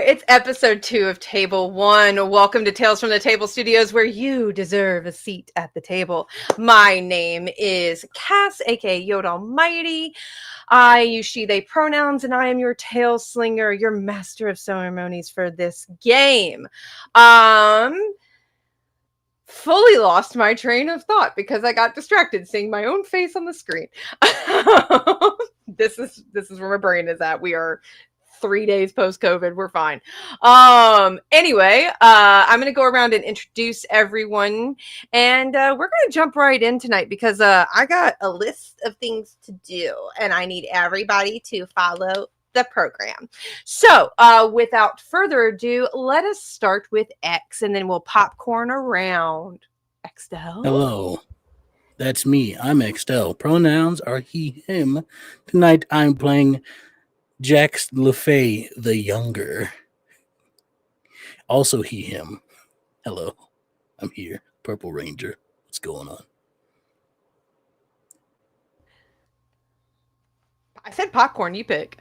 It's episode 2 of Table 1. Welcome to Tales from the Table Studios, where you deserve a seat at the table. My name is Cass, aka Yoda Almighty. I use she, they pronouns, and I am your tale slinger, your master of ceremonies for this game. Fully lost my train of thought because I got distracted seeing my own face on the screen. This is where my brain is at. We are 3 days post COVID. We're fine. Anyway, I'm gonna go around and introduce everyone, and we're gonna jump right in tonight because I got a list of things to do, and I need everybody to follow the program. So, without further ado, let us start with X, and then we'll popcorn around. Xdel. Hello, that's me. I'm Xdel. Pronouns are he, him. Tonight I'm playing Jax LeFay the Younger. Also he, him. Hello, I'm here. Purple Ranger. What's going on? I said popcorn, you pick.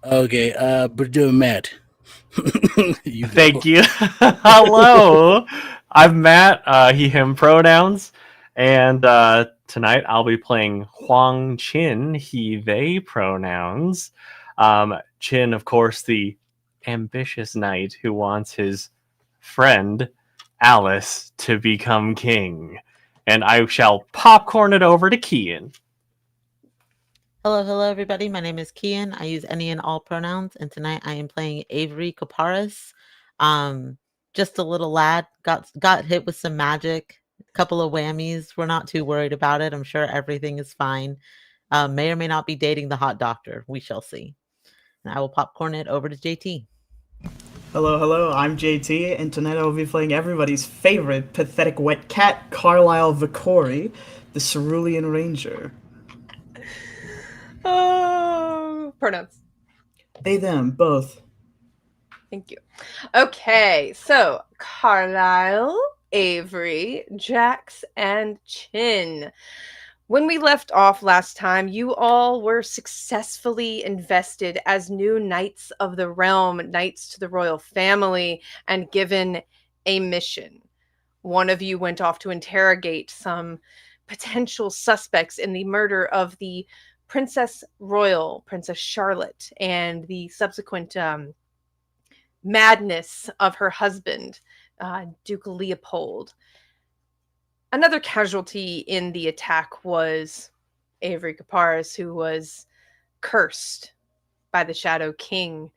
Okay, but Matt. Thank you. Hello, I'm Matt, he, him pronouns. And tonight I'll be playing Huang Qin, he, they pronouns. Qin, of course, the ambitious knight who wants his friend, Alice, to become king. And I shall popcorn it over to Kian. Hello, everybody. My name is Kian. I use any and all pronouns, and tonight I am playing Avery Kaparis. Just a little lad, got hit with some magic, a couple of whammies. We're not too worried about it. I'm sure everything is fine. May or may not be dating the hot doctor. We shall see. And I will popcorn it over to JT. Hello, I'm JT, and tonight I will be playing everybody's favorite pathetic wet cat, Carlisle Vicori, the Cerulean Ranger. Pronouns. They, them, both. Thank you. Okay, so Carlisle, Avery, Jax, and Chin. When we left off last time, you all were successfully invested as new Knights of the Realm, Knights to the Royal Family, and given a mission. One of you went off to interrogate some potential suspects in the murder of the Princess Royal, Princess Charlotte, and the subsequent madness of her husband, Duke Leopold. Another casualty in the attack was Avery Kaparis, who was cursed by the Shadow King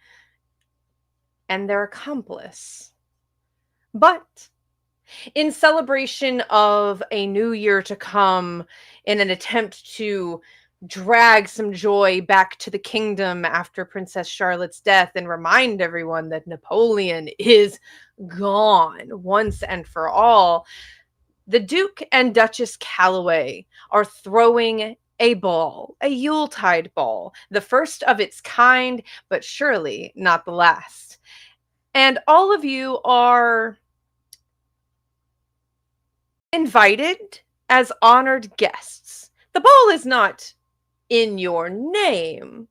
and their accomplice. But in celebration of a new year to come, in an attempt to drag some joy back to the kingdom after Princess Charlotte's death and remind everyone that Napoleon is gone once and for all, the Duke and Duchess Calloway are throwing a ball, a Yuletide ball, the first of its kind, but surely not the last. And all of you are invited as honored guests. The ball is not in your name,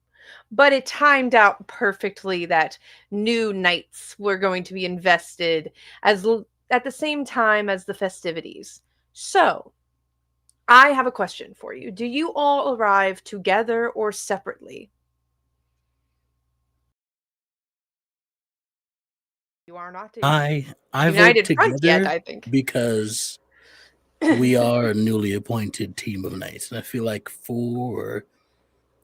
but it timed out perfectly that new knights were going to be invested at the same time as the festivities. So, I have a question for you. Do you all arrive together or separately? You are not I united vote front together yet, I think. because we are a newly appointed team of knights, and I feel like for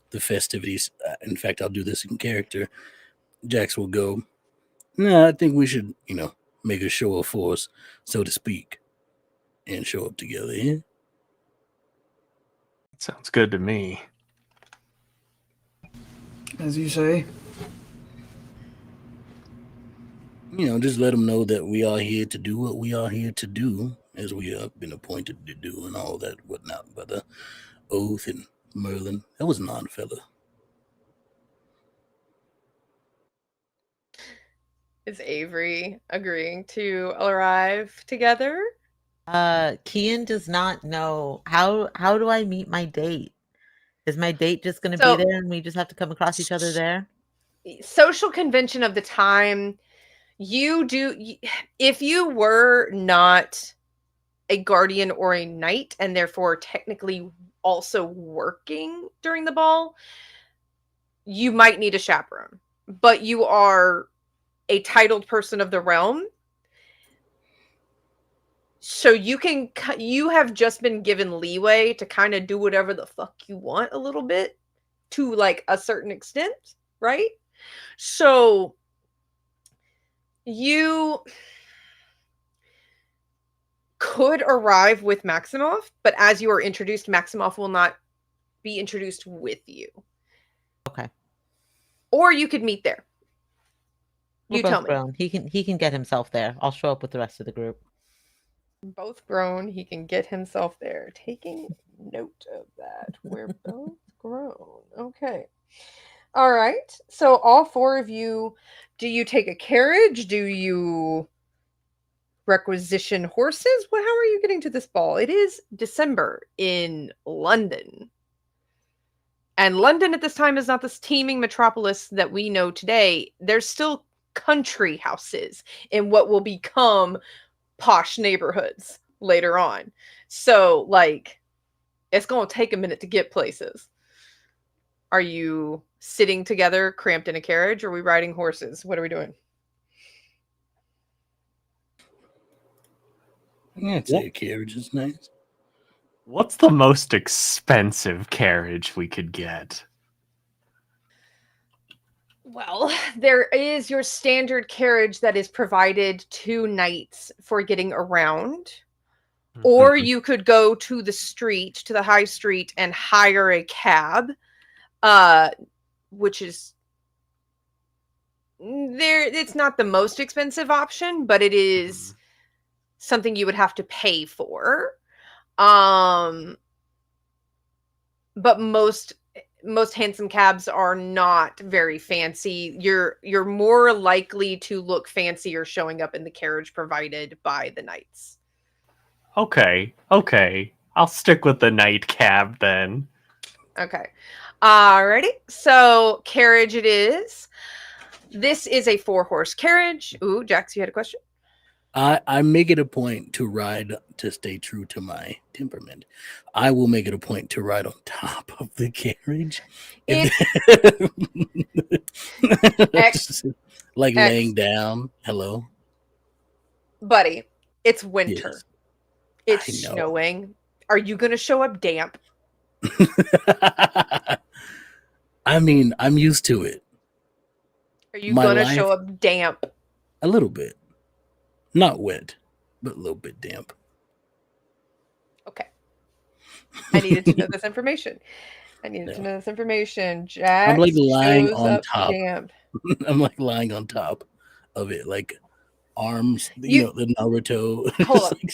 the festivities, in fact, I'll do this in character, Jax will go, I think we should, make a show of force, so to speak, and show up together, yeah? Sounds good to me. As you say. Just let them know that we are here to do what we are here to do, as we have been appointed to do, and all that whatnot by the oath and Merlin. That was non-fella. Is Avery agreeing to arrive together? Kian does not know. How do I meet my date? Is my date just going to be there and we just have to come across each other there? Social convention of the time You do, if you were not a guardian or a knight, and therefore technically also working during the ball, you might need a chaperone. But you are a titled person of the realm, so you have just been given leeway to kind of do whatever the fuck you want a little bit, to like a certain extent, right? So you could arrive with Maximoff, but as you are introduced, Maximoff will not be introduced with you. Okay. Or you could meet there. We're You both tell me. grown. He can get himself there. I'll show up with the rest of the group. Both grown. He can get himself there. Taking note of that. We're both grown. Okay. All right. So all four of you, do you take a carriage? Do you requisition horses? Well, how are you getting to this ball? It is December in London. And London at this time is not this teeming metropolis that we know today. There's still country houses in what will become posh neighborhoods later on. So, like, it's going to take a minute to get places. Are you sitting together, cramped in a carriage? Or are we riding horses? What are we doing? I'd say a carriage is nice. What's the most expensive carriage we could get? Well, there is your standard carriage that is provided to knights for getting around. Or you could go to the street, to the high street, and hire a cab, which is there. It's not the most expensive option, but it is something you would have to pay for. But most handsome cabs are not very fancy. You're more likely to look fancier showing up in the carriage provided by the knights. Okay. I'll stick with the night cab then. Okay. Alrighty. So carriage it is. This is a 4-horse carriage. Ooh, Jax, you had a question? I make it a point to ride, to stay true to my temperament. I will make it a point to ride on top of the carriage. Like laying down. Hello? Buddy, it's winter. Yes. It's snowing. Are you going to show up damp? I mean, I'm used to it. Are you going to show up damp? A little bit. Not wet, but a little bit damp. Okay. I needed to know this information. Jax, I'm like lying on top. Damp. I'm like lying on top of it, like arms, you know, the Naruto.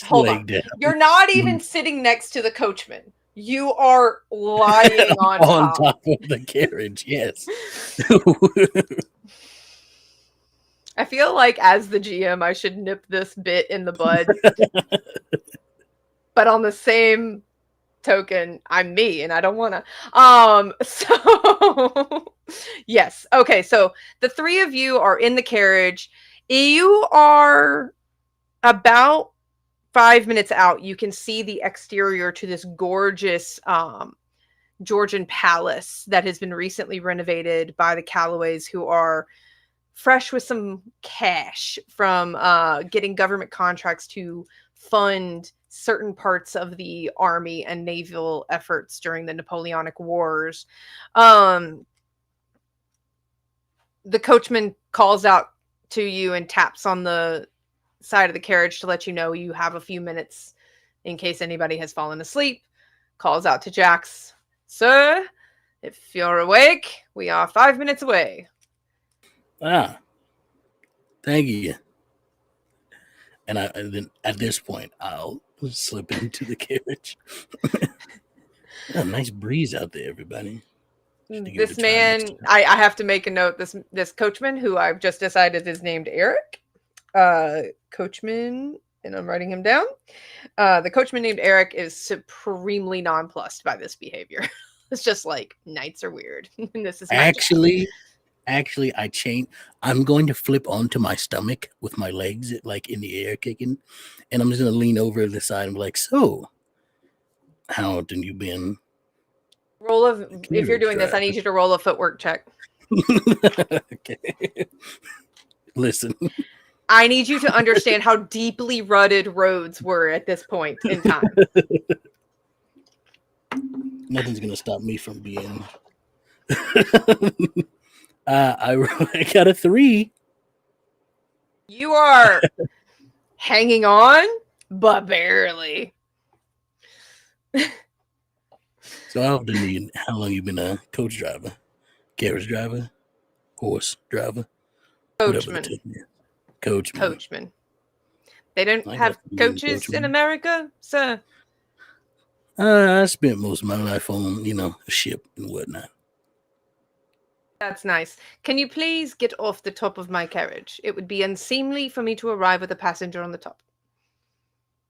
Hold on. Down. You're not even sitting next to the coachman. You are lying on top of the carriage, yes. I feel like as the GM, I should nip this bit in the bud. But on the same token, I'm me and I don't want to. So yes. Okay. So the three of you are in the carriage. You are about 5 minutes out. You can see the exterior to this gorgeous Georgian palace that has been recently renovated by the Callaways, who are fresh with some cash from getting government contracts to fund certain parts of the army and naval efforts during the Napoleonic Wars. The coachman calls out to you and taps on the side of the carriage to let you know you have a few minutes in case anybody has fallen asleep. Calls out to Jax, "Sir, if you're awake, we are 5 minutes away." Thank you. And then at this point, I'll slip into the carriage. Nice breeze out there, everybody. This man, I have to make a note. This coachman, who I've just decided is named Eric. Coachman, and I'm writing him down. The coachman named Eric is supremely nonplussed by this behavior. It's just like, knights are weird. And this is actually Actually, I'm going to flip onto my stomach with my legs like in the air kicking, and I'm just gonna lean over to the side and be like, "So, how have you been?" If you're doing this, I need you to roll a footwork check. Okay. Listen. I need you to understand how deeply rutted roads were at this point in time. Nothing's gonna stop me from being. I got a 3. You are hanging on, but barely. So how long you been a coach driver, carriage driver, horse driver, whatever the Coachman. term is. Coachman. Coachman. They don't I have got coaches coachman. in America, sir. I spent most of my life on, a ship and whatnot. That's nice. Can you please get off the top of my carriage? It would be unseemly for me to arrive with a passenger on the top.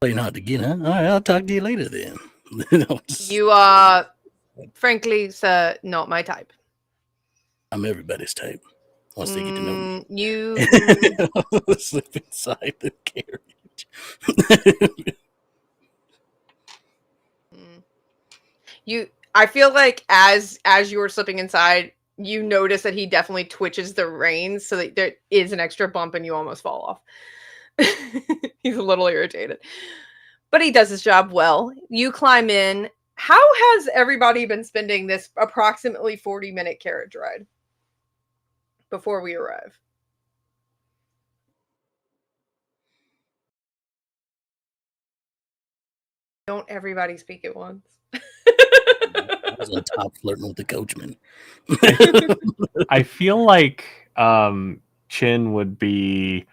Playing hard to get, huh? All right, I'll talk to you later then. You are, frankly, sir, not my type. I'm everybody's type. Once they get to know me. You Slip inside the carriage. I feel like as you were slipping inside, you notice that he definitely twitches the reins so that there is an extra bump and you almost fall off. He's a little irritated. But he does his job well. You climb in. How has everybody been spending this approximately 40-minute carriage ride before we arrive? Don't everybody speak at once. I was on top flirting with the coachman. I feel like Chin would be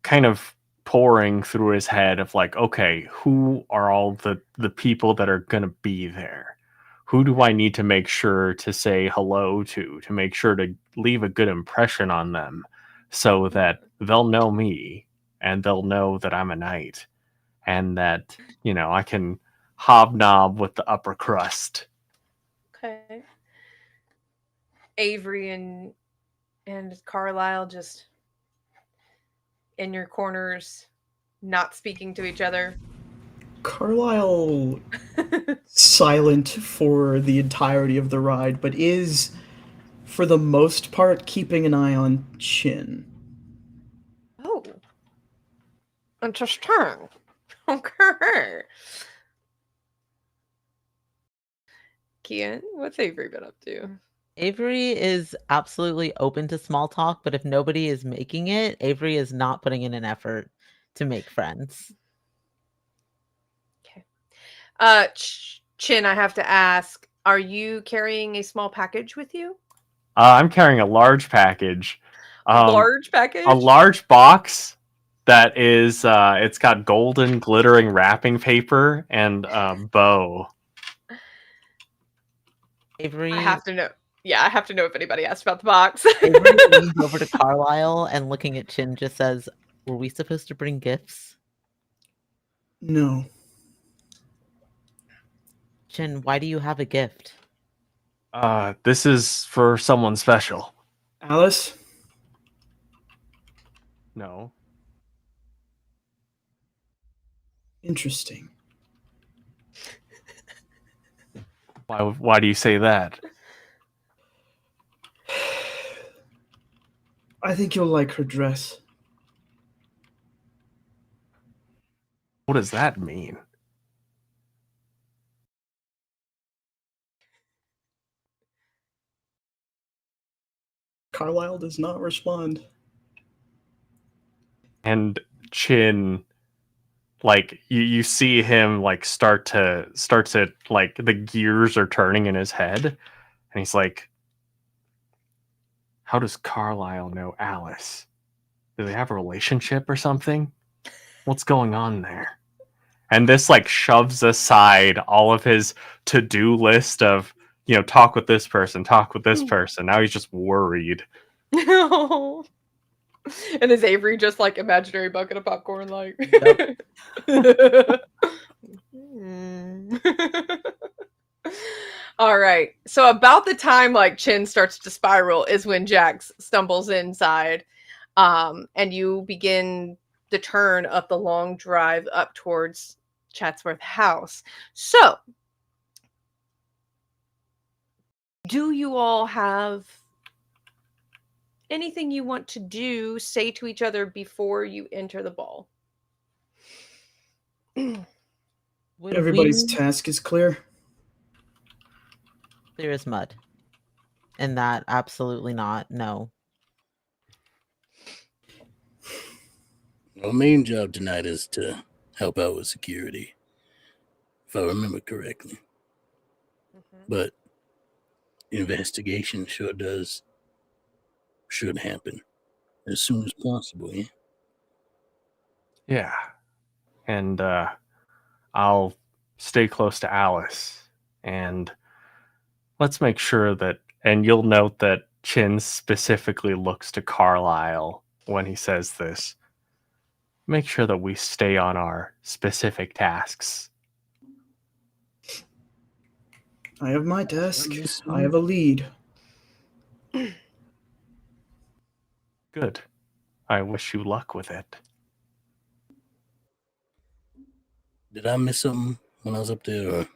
kind of pouring through his head of like, okay, who are all the people that are going to be there? Who do I need to make sure to say hello to make sure to leave a good impression on them so that they'll know me and they'll know that I'm a knight and that, I can hobnob with the upper crust. Okay. Avery and Carlisle just in your corners, not speaking to each other. Carlisle silent for the entirety of the ride, but is, for the most part, keeping an eye on Chin. Oh. Interesting. Okay. Kian, what's Avery been up to? Avery is absolutely open to small talk, but if nobody is making it, Avery is not putting in an effort to make friends. Okay. Chin, I have to ask, are you carrying a small package with you? I'm carrying a large package. Large package? A large box that is, it's got golden glittering wrapping paper and bow. Avery, I have to know. Yeah, I have to know if anybody asked about the box. Avery leans over to Carlisle and looking at Chin just says, "Were we supposed to bring gifts?" No. Chin, why do you have a gift? This is for someone special. Alice? No. Interesting. Why do you say that? I think you'll like her dress. What does that mean? Carlisle does not respond. And Chin, like you see him like start to like the gears are turning in his head, and he's like, how does Carlisle know Alice? Do they have a relationship or something? What's going on there? And this like shoves aside all of his to-do list of, talk with this person, talk with this person. Now he's just worried. No. And is Avery just like imaginary bucket of popcorn like? Yep. All right. So about the time like Chin starts to spiral is when Jax stumbles inside, and you begin the turn of the long drive up towards Chatsworth House. So, do you all have anything you want to do, say to each other before you enter the ball? Would Everybody's we task is clear. clear as mud? And that absolutely not. No. Our main job tonight is to help out with security, if I remember correctly. But investigation should happen as soon as possible. Yeah. Yeah. And I'll stay close to Alice. And let's make sure that, and you'll note that Chin specifically looks to Carlisle when he says this. Make sure that we stay on our specific tasks. I have my task. I have a lead. Good. I wish you luck with it. Did I miss something when I was up there? Or...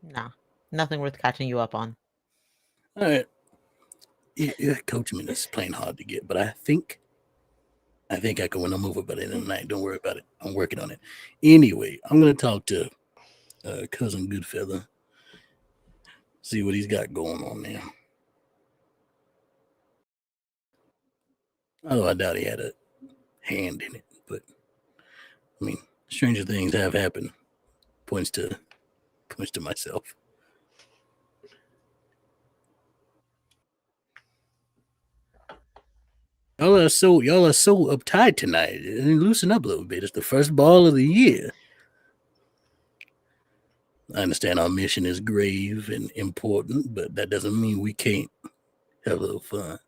Nah. Nothing worth catching you up on. All right. Yeah, Coach me is playing hard to get, but I think I can win them over by the end of the night. Don't worry about it. I'm working on it. Anyway, I'm going to talk to Cousin Goodfella. See what he's got going on there. Although I doubt he had a hand in it. But, I mean, stranger things have happened. Points to myself. Y'all are so uptight tonight. Loosen up a little bit. It's the first ball of the year. I understand our mission is grave and important, but that doesn't mean we can't have a little fun.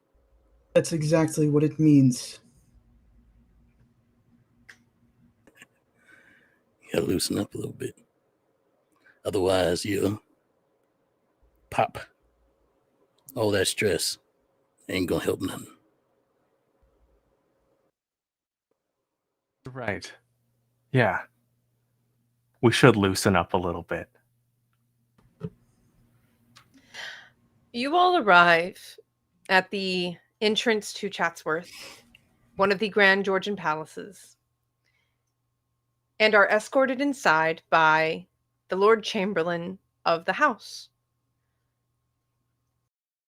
That's exactly what it means. You gotta loosen up a little bit. Otherwise, you'll pop. All that stress ain't gonna help nothing. Right. Yeah. We should loosen up a little bit. You all arrive at the entrance to Chatsworth, one of the Grand Georgian palaces, and are escorted inside by the Lord Chamberlain of the house.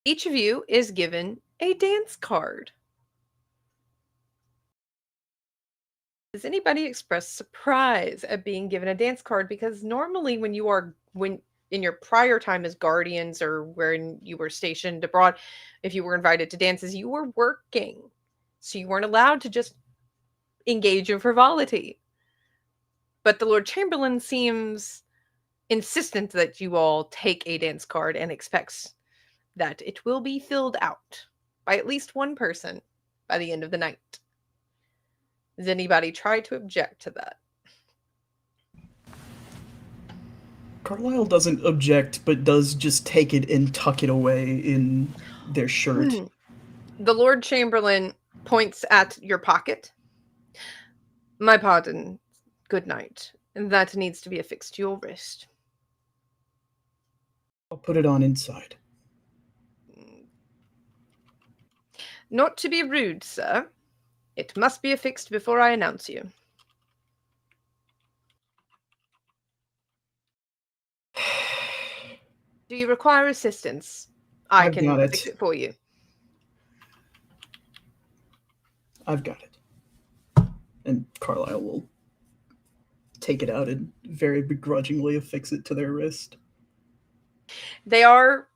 Each of you is given a dance card. Does anybody express surprise at being given a dance card? Because normally when in your prior time as guardians or when you were stationed abroad, if you were invited to dances, you were working. So you weren't allowed to just engage in frivolity. But the Lord Chamberlain seems insistent that you all take a dance card and expects that it will be filled out by at least one person by the end of the night. Does anybody try to object to that? Carlisle doesn't object, but does just take it and tuck it away in their shirt. The Lord Chamberlain points at your pocket. My pardon, good night. That needs to be affixed to your wrist. I'll put it on inside. Not to be rude, sir. It must be affixed before I announce you. Do you require assistance? I I've can got it. fix it for you. I've got it. And Carlisle will take it out and very begrudgingly affix it to their wrist. They are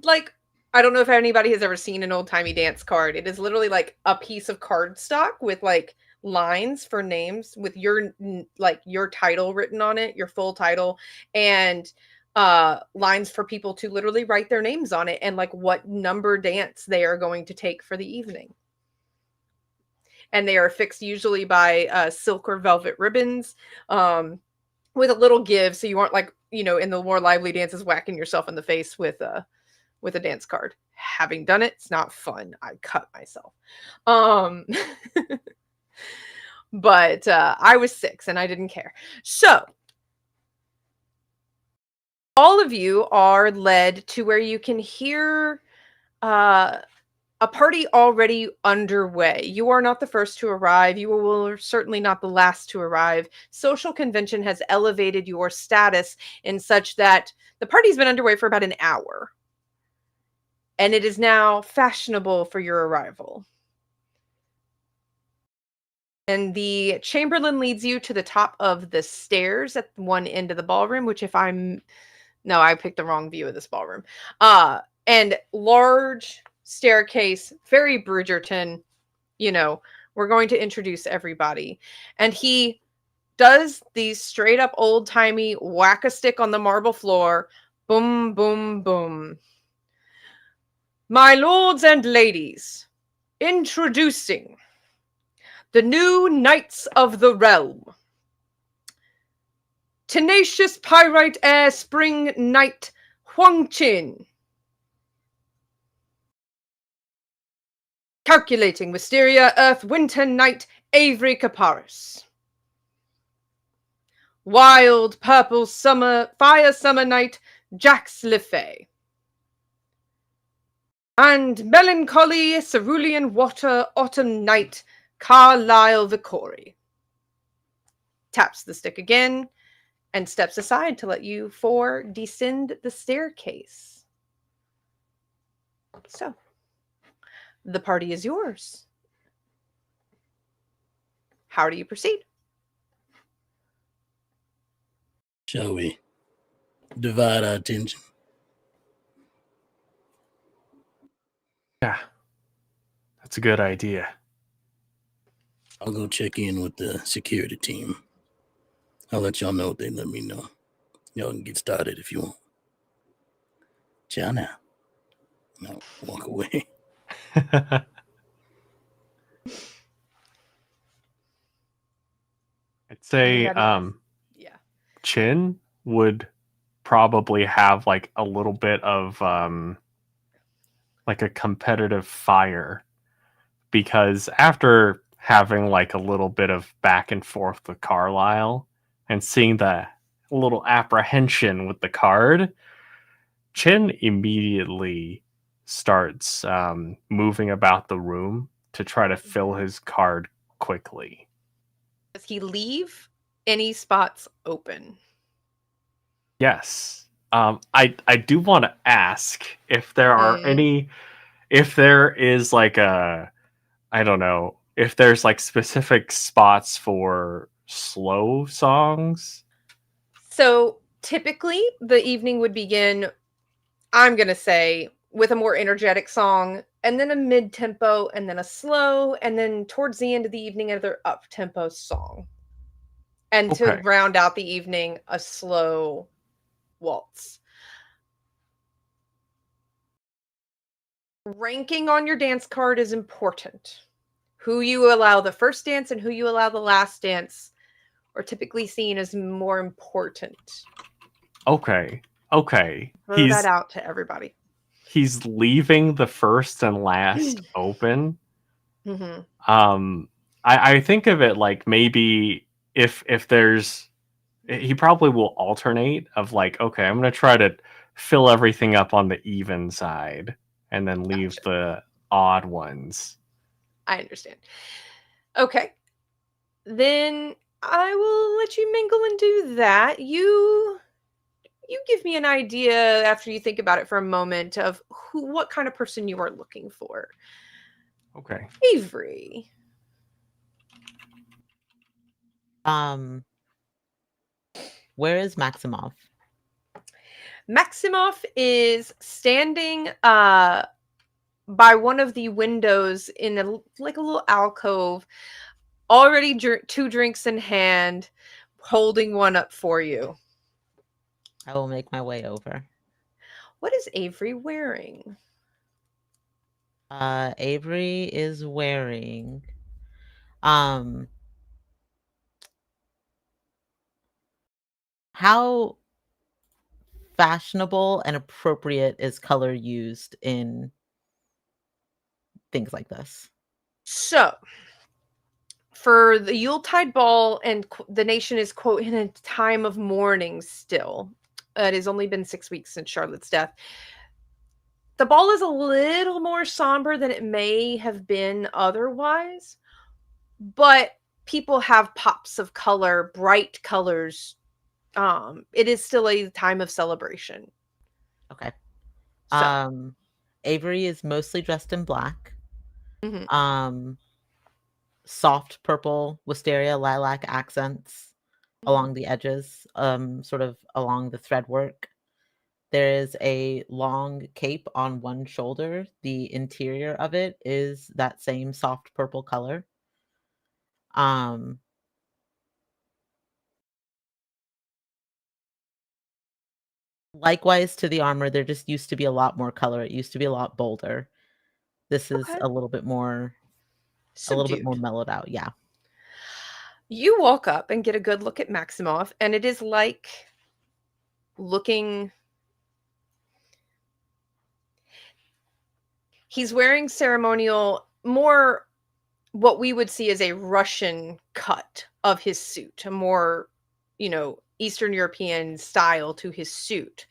like, I don't know if anybody has ever seen an old-timey dance card. It is literally like a piece of cardstock with like lines for names with your title written on it, your full title, and lines for people to literally write their names on it and like what number dance they are going to take for the evening. And they are fixed usually by silk or velvet ribbons. with a little give, so you aren't like, in the more lively dances whacking yourself in the face with a dance card. Having done it, it's not fun. I cut myself. But I was 6 and I didn't care. So all of you are led to where you can hear a party already underway. You are not the first to arrive. You are certainly not the last to arrive. Social convention has elevated your status in such that the party's been underway for about an hour. And it is now fashionable for your arrival. And the Chamberlain leads you to the top of the stairs at one end of the ballroom, which no, I picked the wrong view of this ballroom. And large staircase, very Bridgerton, we're going to introduce everybody. And he does these straight up old timey whack a stick on the marble floor. Boom, boom, boom. My lords and ladies, introducing the new Knights of the Realm. Tenacious Pyrite Air Spring Knight Huang Qin. Calculating Wisteria Earth Winter Knight Avery Caparis. Wild Purple Fire Summer Knight Jax Lefay. And Melancholy Cerulean Water Autumn Knight Carlisle Vicori. Taps the stick again and steps aside to let you 4 descend the staircase. So, the party is yours. How do you proceed? Shall we divide our attention? Yeah, that's a good idea. I'll go check in with the security team. I'll let y'all know what they let me know. Y'all can get started if you want. Ciao now. I'll walk away. I'd say Yeah. Chin would probably have like a little bit of like a competitive fire, because after having like a little bit of back and forth with Carlisle and seeing the little apprehension with the card, Chin immediately starts moving about the room to try to fill his card quickly. Does he leave any spots open? Yes. I do want to ask if there are Mm. if there is like I don't know, if there's like specific spots for slow songs. So typically the evening would begin, I'm going to say, with a more energetic song, and then a mid-tempo, and then a slow, and then towards the end of the evening, another up-tempo song. And to Okay. round out the evening, a slow waltz. Ranking on your dance card is important. Who you allow the first dance and who you allow the last dance are typically seen as more important. Okay. Throw that out to everybody. He's leaving the first and last open. Mm-hmm. I think of it like maybe if there's, he probably will alternate of like, okay, I'm gonna try to fill everything up on the even side and then leave the odd ones. I understand. Okay. Then I will let you mingle and do that. You give me an idea after you think about it for a moment of what kind of person you are looking for. Okay. Avery. Where is Maximov? Maximov is standing by one of the windows in a little alcove, already 2 drinks in hand, holding one up for you. I will make my way over. What is Avery wearing? Avery is wearing How fashionable and appropriate is color used in things like this? So, for the Yuletide ball, and the nation is, quote, in a time of mourning still. It has only been 6 weeks since Charlotte's death. The ball is a little more somber than it may have been otherwise, but people have pops of color, bright colors. It is still a time of celebration. Okay. So, Avery is mostly dressed in black. mhm. Soft purple wisteria lilac accents along the edges, sort of along the thread work. There is a long cape on one shoulder. The interior of it is that same soft purple color. Likewise to the armor, there just used to be a lot more color. It used to be a lot bolder. This is Okay. a little bit more Subdued. mellowed out. Yeah. You walk up and get a good look at Maximoff, and it is like looking. He's wearing ceremonial, more what we would see as a Russian cut of his suit, a more, Eastern European style to his suit.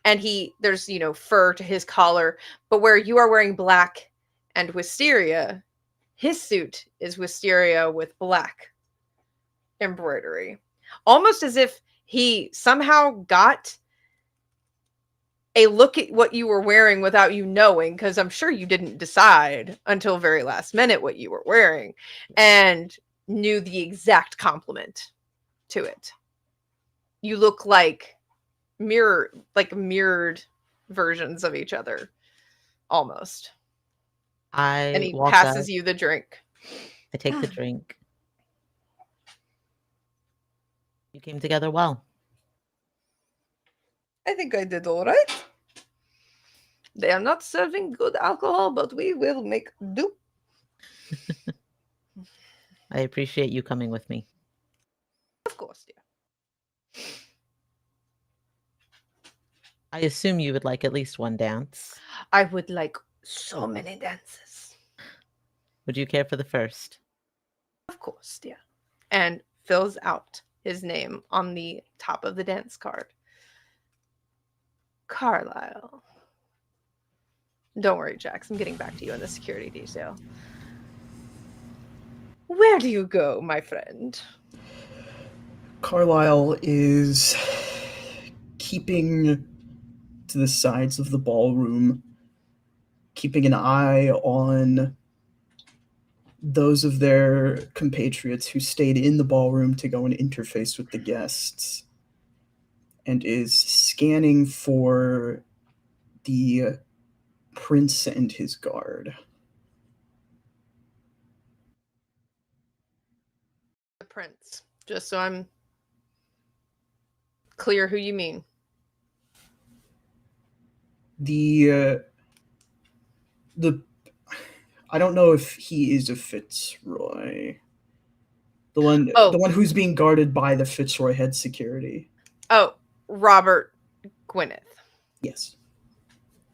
And there's, fur to his collar, but where you are wearing black and wisteria, his suit is wisteria with black embroidery. Almost as if he somehow got a look at what you were wearing without you knowing, because I'm sure you didn't decide until very last minute what you were wearing, and knew the exact compliment to it. You look like mirrored versions of each other, almost. And I he walk passes up. you the drink. I take the drink. You came together well. I think I did all right. They are not serving good alcohol, but we will make do. I appreciate you coming with me. Of course, yeah. I assume you would like at least one dance. I would like so many dances. Would you care for the first? Of course, dear. And fills out his name on the top of the dance card. Carlisle. Don't worry, Jax. I'm getting back to you on the security detail. Where do you go, my friend? Carlisle is keeping to the sides of the ballroom, keeping an eye on those of their compatriots who stayed in the ballroom to go and interface with the guests, and is scanning for the prince and his guard. The prince. Just so I'm clear who you mean. The I don't know if he is a Fitzroy. The one who's being guarded by the Fitzroy head security. Oh, Robert Gwyneth. Yes.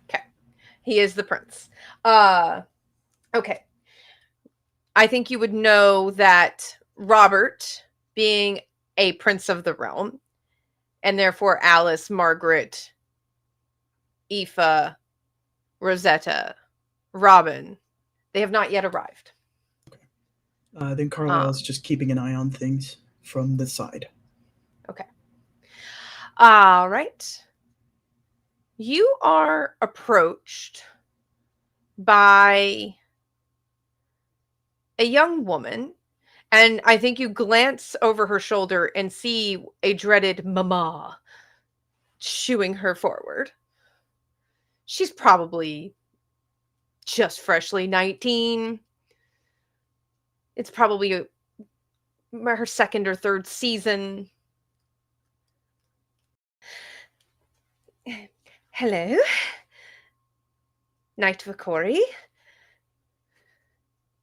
Okay. He is the prince. Okay. I think you would know that Robert, being a prince of the realm, and therefore Alice, Margaret, Aoife, Rosetta, Robin, they have not yet arrived. Then Carlisle's just keeping an eye on things from the side. Okay. All right. You are approached by a young woman, and I think you glance over her shoulder and see a dreaded mama shooing her forward. She's probably just freshly 19. It's probably her second or third season. Hello. Knight Vakori.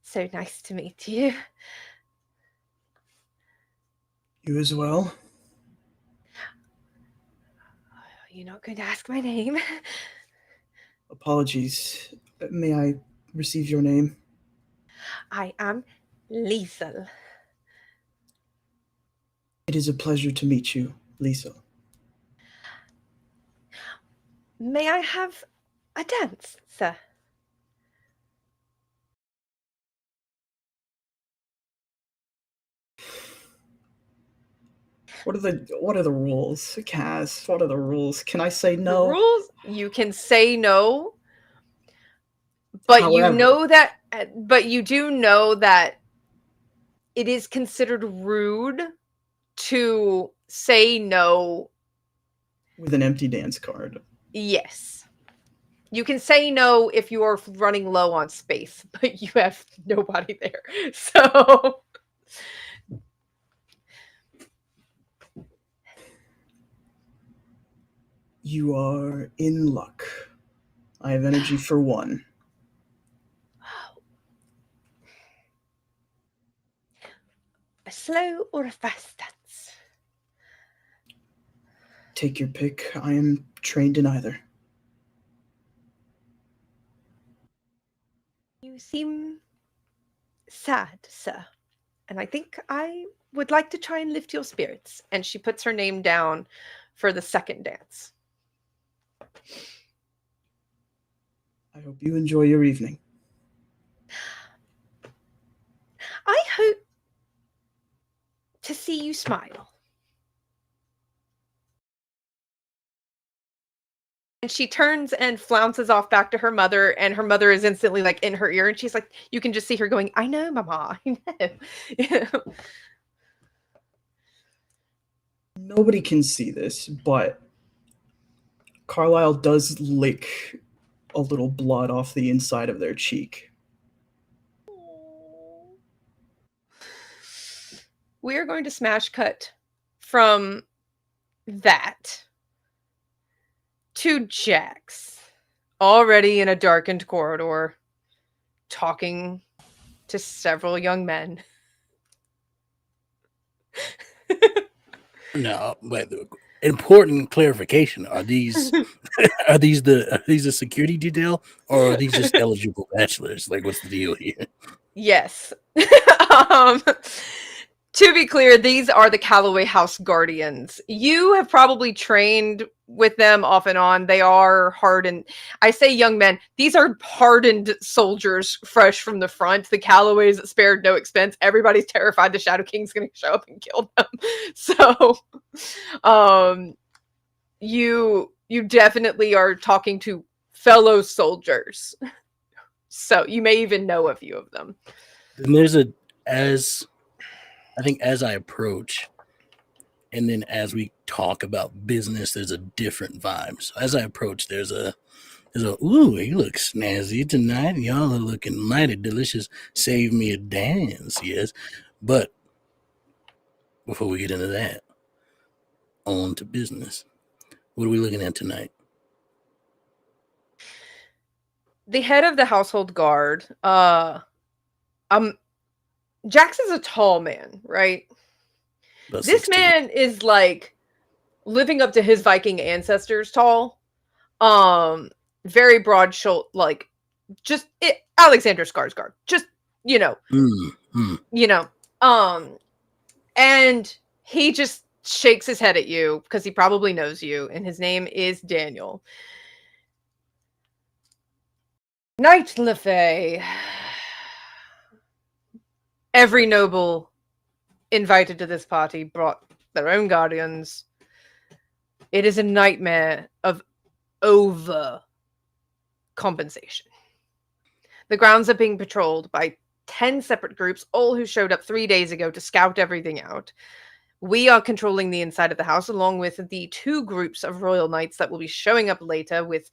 So nice to meet you. You as well? you're not going to ask my name? Apologies. May I receive your name? I am Liesel. It is a pleasure to meet you, Lisa. May I have a dance, sir? What are the rules, Cass? What are the rules? Can I say no? The rules, you can say no, but However, you do know that it is considered rude to say no. With an empty dance card. Yes. You can say no if you are running low on space, but you have nobody there. So You are in luck. I have energy for one. a slow or a fast dance? Take your pick. I am trained in either. You seem sad, sir. And I think I would like to try and lift your spirits. And she puts her name down for the second dance. I hope you enjoy your evening. I hope to see you smile. And she turns and flounces off back to her mother, and her mother is instantly like in her ear, and she's like, you can just see her going, I know, Mama, I know. Nobody can see this, but Carlisle does lick a little blood off the inside of their cheek. We are going to smash cut from that to Jax, already in a darkened corridor, talking to several young men. No, but important clarification: are these a security detail, or are these just eligible bachelors? Like, what's the deal here? Yes. To be clear, these are the Calloway House Guardians. You have probably trained with them off and on. They are hardened. I say young men. These are hardened soldiers fresh from the front. The Calloways spared no expense. Everybody's terrified the Shadow King's going to show up and kill them. So, you definitely are talking to fellow soldiers. So, you may even know a few of them. And there's as I approach, and then as we talk about business, there's a different vibe. So as I approach, there's a ooh, you look snazzy tonight. Y'all are looking mighty delicious. Save me a dance, yes. But before we get into that, on to business. What are we looking at tonight? The head of the household guard, Jax is a tall man, right? About This 16. man is like living up to his Viking ancestors tall. Very broad shoulder, like just Alexander Skarsgård. Just, you know. And he just shakes his head at you because he probably knows you, and his name is Daniel. Knight Lefay. Every noble invited to this party brought their own guardians. It is a nightmare of over compensation. The grounds are being patrolled by 10 separate groups, all who showed up 3 days ago to scout everything out. We are controlling the inside of the house, along with the 2 groups of royal knights that will be showing up later with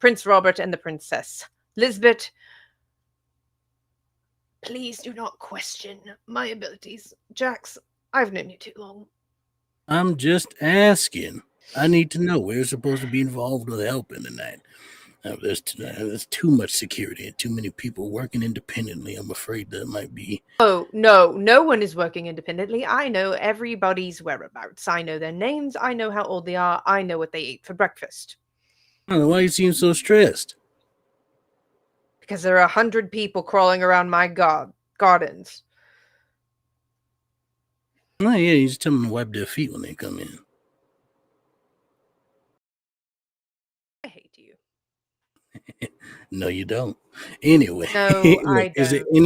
Prince Robert and the Princess Lisbeth. Please do not question my abilities. Jax, I've known you too long. I'm just asking. I need to know. We're supposed to be involved with helping tonight. There's too much security and too many people working independently. I'm afraid that might be. Oh, no one is working independently. I know everybody's whereabouts. I know their names. I know how old they are. I know what they ate for breakfast. I don't know why you seem so stressed. Because there are 100 people crawling around my gardens. No, yeah, you just tell them to wipe their feet when they come in. I hate you. No, you don't. Anyway, No, look, I is there don't.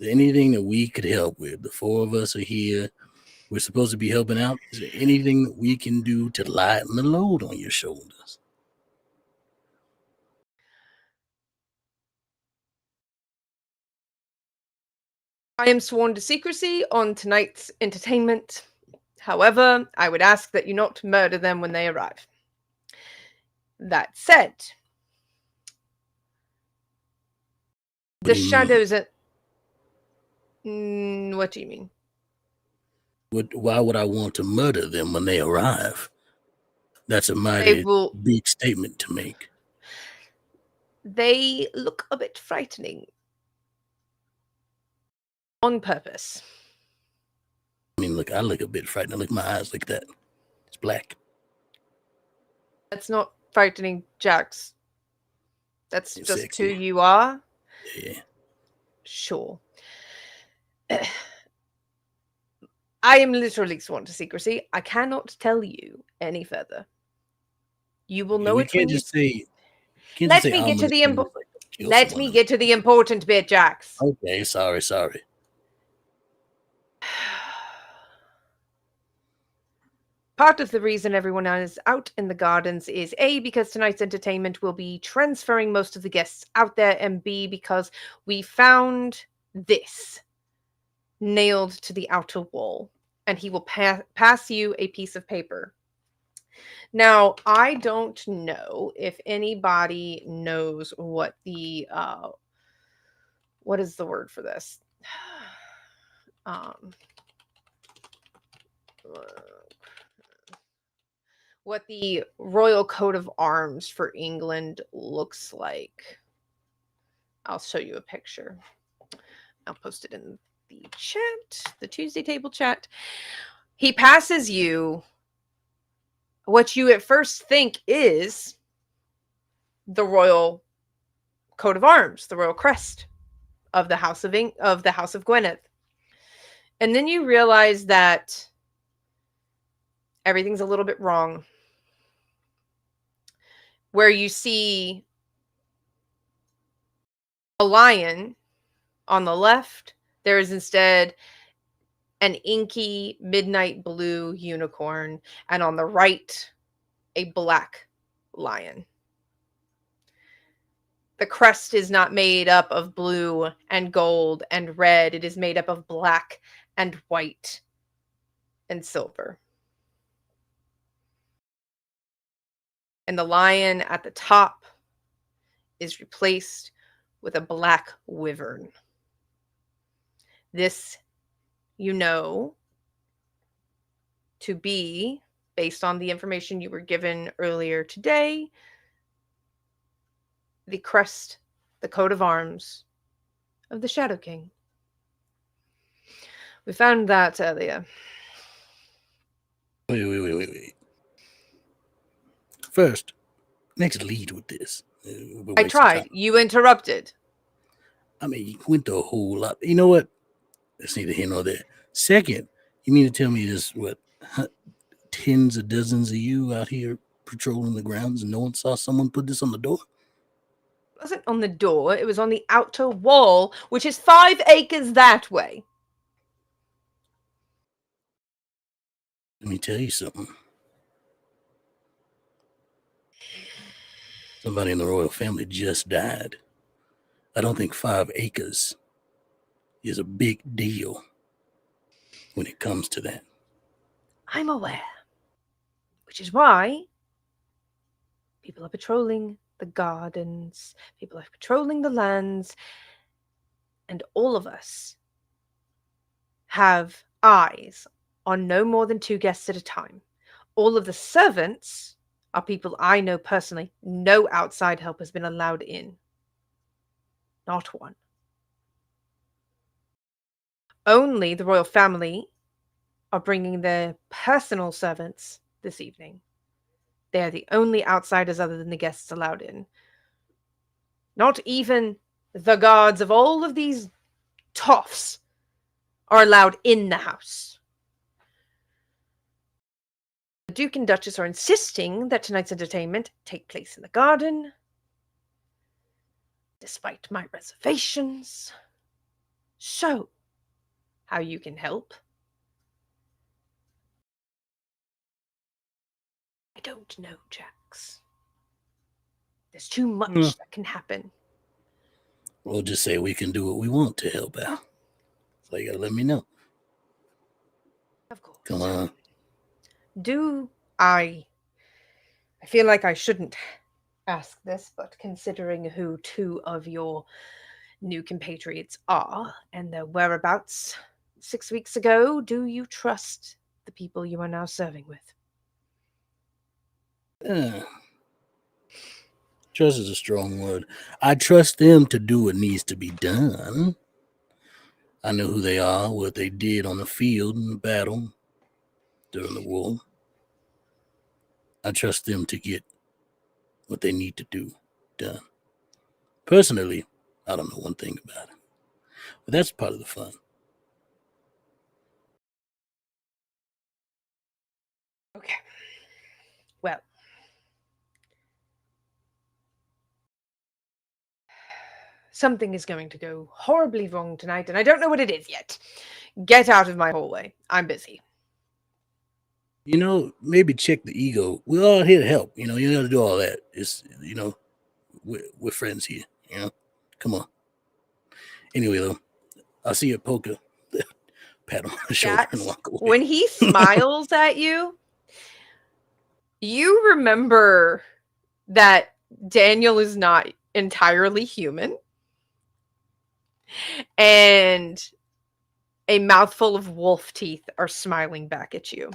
anything that we could help with? The four of us are here. We're supposed to be helping out. Is there anything that we can do to lighten the load on your shoulders? I am sworn to secrecy on tonight's entertainment. However, I would ask that you not murder them when they arrive. That said, the shadows at... what do you mean? Why would I want to murder them when they arrive? That's a mighty big statement to make. They look a bit frightening. On purpose. I mean, look, I look a bit frightened. Look, my eyes like that. It's black. That's not frightening, Jax. That's It's just sexy. who you are. Yeah. Sure. I am literally sworn to secrecy. I cannot tell you any further. You will know it when you... Let me get to the important bit, Jax. Okay, sorry. Part of the reason everyone is out in the gardens is A, because tonight's entertainment will be transferring most of the guests out there, and B, because we found this nailed to the outer wall, and he will pass you a piece of paper. Now, I don't know if anybody knows what the what is the word for this? What the royal coat of arms for England looks like. I'll show you a picture. I'll post it in the chat, the Tuesday table chat. He passes you what you at first think is the royal coat of arms, the royal crest of the House of Gwynedd. And then you realize that everything's a little bit wrong. Where you see a lion on the left, there is instead an inky midnight blue unicorn, and on the right, a black lion. The crest is not made up of blue and gold and red. It is made up of black and white and silver. And the lion at the top is replaced with a black wyvern. This, you know, to be, based on the information you were given earlier today, the crest, the coat of arms of the Shadow King. We found that earlier. Wait. First, let's lead with this. I tried. You interrupted. I mean, you went through a whole lot. You know what? That's neither here nor there. Second, you mean to tell me there's, tens of dozens of you out here patrolling the grounds and no one saw someone put this on the door? It wasn't on the door. It was on the outer wall, which is 5 acres that way. Let me tell you something. Somebody in the royal family just died. I don't think 5 acres is a big deal when it comes to that. I'm aware. Which is why people are patrolling the gardens, people are patrolling the lands, and all of us have eyes on no more than 2 guests at a time. All of the servants are people I know personally. No outside help has been allowed in. Not one. Only the royal family are bringing their personal servants this evening. They are the only outsiders other than the guests allowed in. Not even the guards of all of these toffs are allowed in the house. The Duke and Duchess are insisting that tonight's entertainment take place in the garden, despite my reservations. So, how you can help? I don't know, Jax. There's too much that can happen. We'll just say we can do what we want to help out. So you gotta let me know. Of course. Come on. I feel like I shouldn't ask this, but considering who two of your new compatriots are and their whereabouts 6 weeks ago, do you trust the people you are now serving with? Trust is a strong word. I trust them to do what needs to be done. I know who they are, what they did on the field in the battle during the war. I trust them to get what they need to do done. Personally, I don't know one thing about it. But that's part of the fun. Okay. Well, something is going to go horribly wrong tonight, and I don't know what it is yet. Get out of my hallway. I'm busy. You know, maybe check the ego. We're all here to help. You know, you don't have to do all that. It's, you know, we're friends here. You know, come on. Anyway, though, I'll see you at poker. Pat on the shoulder and walk away. When he smiles at you, you remember that Daniel is not entirely human. And a mouthful of wolf teeth are smiling back at you.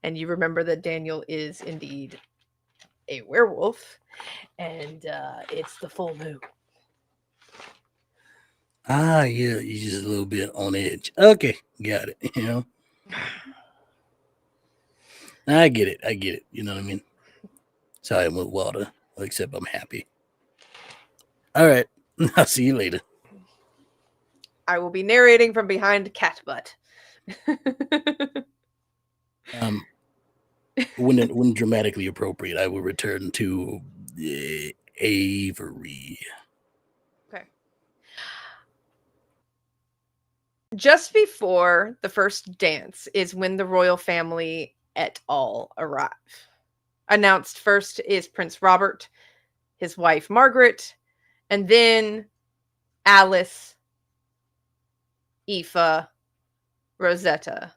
And you remember that Daniel is indeed a werewolf. And it's the full moon. Ah, yeah, you're just a little bit on edge. Okay, got it. You know, I get it. You know what I mean? Sorry, I'm with water, except I'm happy. All right, I'll see you later. I will be narrating from behind cat butt. When dramatically appropriate, I will return to Avery. Okay. Just before the first dance is when the royal family et al. Arrive. Announced first is Prince Robert, his wife Margaret, and then Alice, Aoife, Rosetta,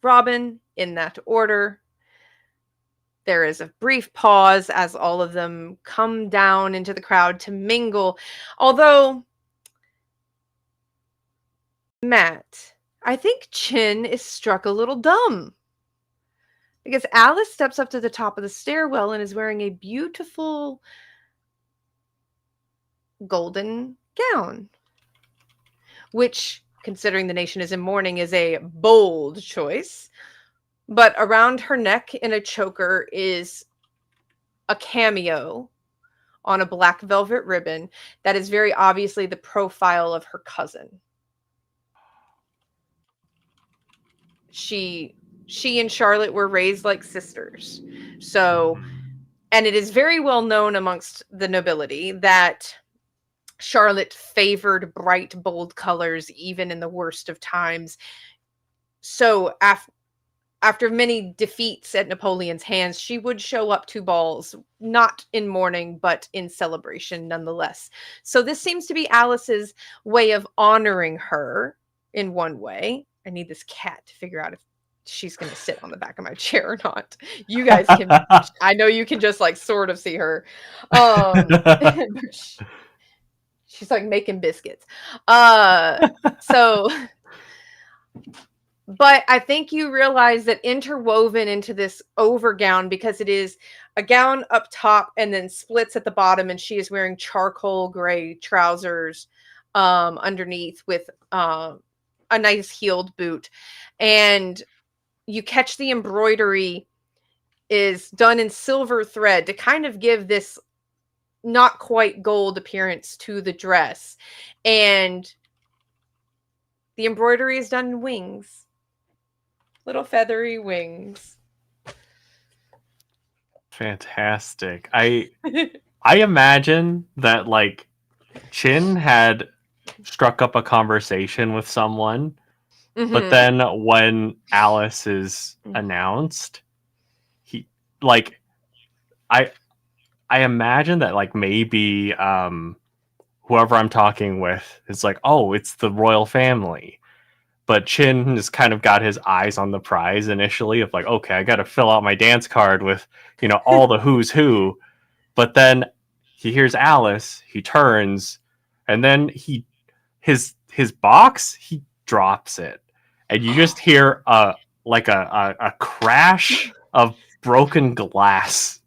Robin, in that order. There is a brief pause as all of them come down into the crowd to mingle. Although, Matt, I think Chin is struck a little dumb. Because Alice steps up to the top of the stairwell and is wearing a beautiful golden gown. Which, considering the nation is in mourning, is a bold choice. But around her neck in a choker is a cameo on a black velvet ribbon that is very obviously the profile of her cousin. She and Charlotte were raised like sisters. So, and it is very well known amongst the nobility that Charlotte favored bright, bold colors even in the worst of times. So after many defeats at Napoleon's hands, she would show up to balls, not in mourning, but in celebration nonetheless. So this seems to be Alice's way of honoring her in one way. I need this cat to figure out if she's going to sit on the back of my chair or not. You guys can, I know you can just like sort of see her. She's like making biscuits. So But I think you realize that interwoven into this overgown, because it is a gown up top and then splits at the bottom, and she is wearing charcoal gray trousers underneath with a nice heeled boot. And you catch the embroidery is done in silver thread to kind of give this not quite gold appearance to the dress. And the embroidery is done in wings. Little feathery wings. Fantastic. I imagine that like Chin had struck up a conversation with someone, but then when Alice is announced, he like I imagine that like maybe whoever I'm talking with is like, oh, it's the royal family. But Chin has kind of got his eyes on the prize initially of like, okay, I got to fill out my dance card with, you know, all the who's who. But then he hears Alice, he turns, and then his box, he drops it. And you just hear a crash of broken glass.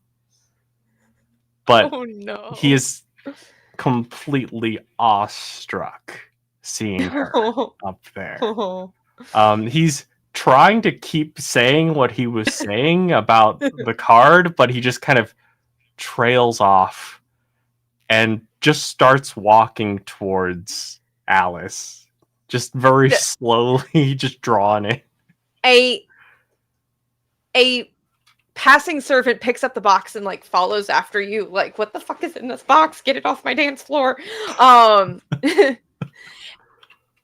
But oh no. he is completely awestruck seeing her up there. He's trying to keep saying what he was saying about the card, but he just kind of trails off and just starts walking towards Alice, just very slowly, just drawing it. A passing servant picks up the box and like follows after you, like, what the fuck is in this box? Get it off my dance floor.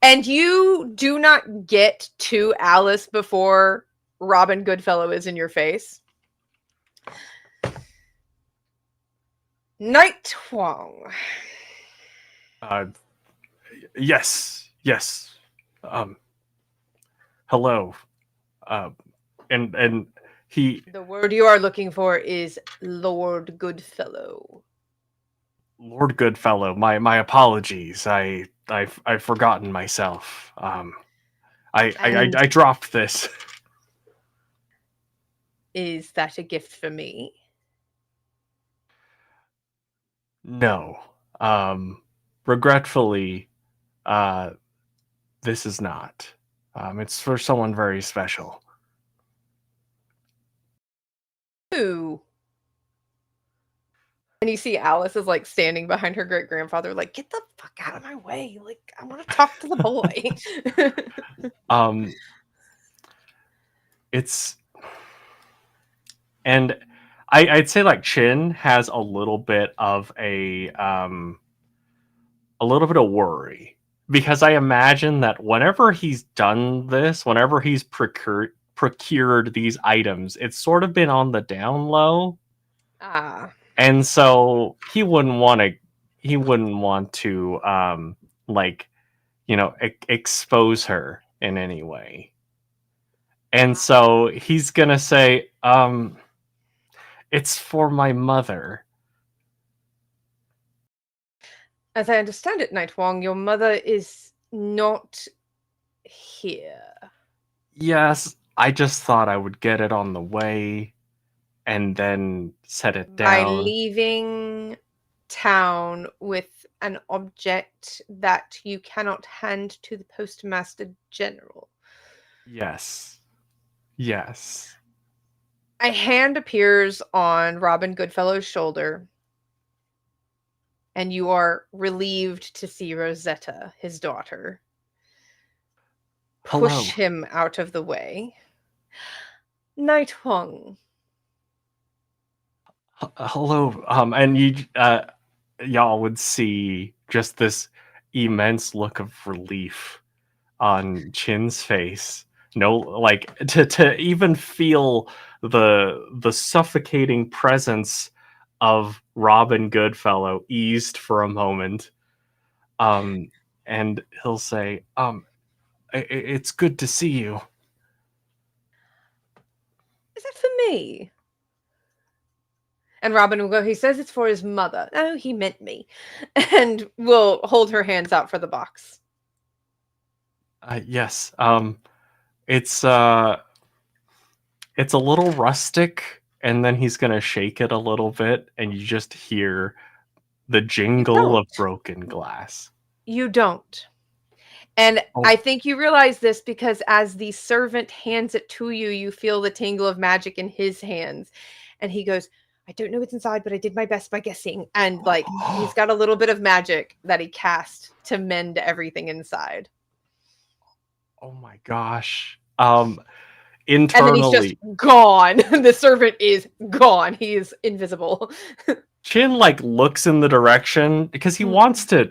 And you do not get to Alice before Robin Goodfellow is in your face. Night Huang. Yes. Hello. And he. The word you are looking for is Lord Goodfellow. Lord Goodfellow, my apologies. I've forgotten myself. I dropped this. Is that a gift for me? No. Regretfully, this is not. It's for someone very special. Who? And you see Alice is like standing behind her great grandfather, like, get the fuck out of my way. Like, I want to talk to the boy. It's, and I'd say like Chin has a little bit of a little bit of worry, because I imagine that whenever he's done this, whenever he's procured these items, it's sort of been on the down low. And so he wouldn't want to like, you know, expose her in any way. And so he's gonna say, it's for my mother. As I understand it, Night Huang, your mother is not here. Yes, I just thought I would get it on the way and then set it down. By leaving town with an object that you cannot hand to the Postmaster General. Yes. A hand appears on Robin Goodfellow's shoulder, and you are relieved to see Rosetta, his daughter, push him out of the way. Night Huang. Hello. And you, y'all would see just this immense look of relief on Chin's face. No, like to even feel the suffocating presence of Robin Goodfellow eased for a moment. And he'll say, it's good to see you. Is that for me? And Robin will go, he says it's for his mother. Oh, he meant me. And will hold her hands out for the box. Yes. It's a little rustic, and then he's gonna shake it a little bit, and you just hear the jingle of broken glass. You don't. And I think you realize this because as the servant hands it to you, you feel the tingle of magic in his hands. And he goes, I don't know what's inside, but I did my best by guessing. And like he's got a little bit of magic that he cast to mend everything inside. Oh my gosh. Internally, and then he's just gone. The servant is gone. He is invisible. Chin like looks in the direction because he wants to.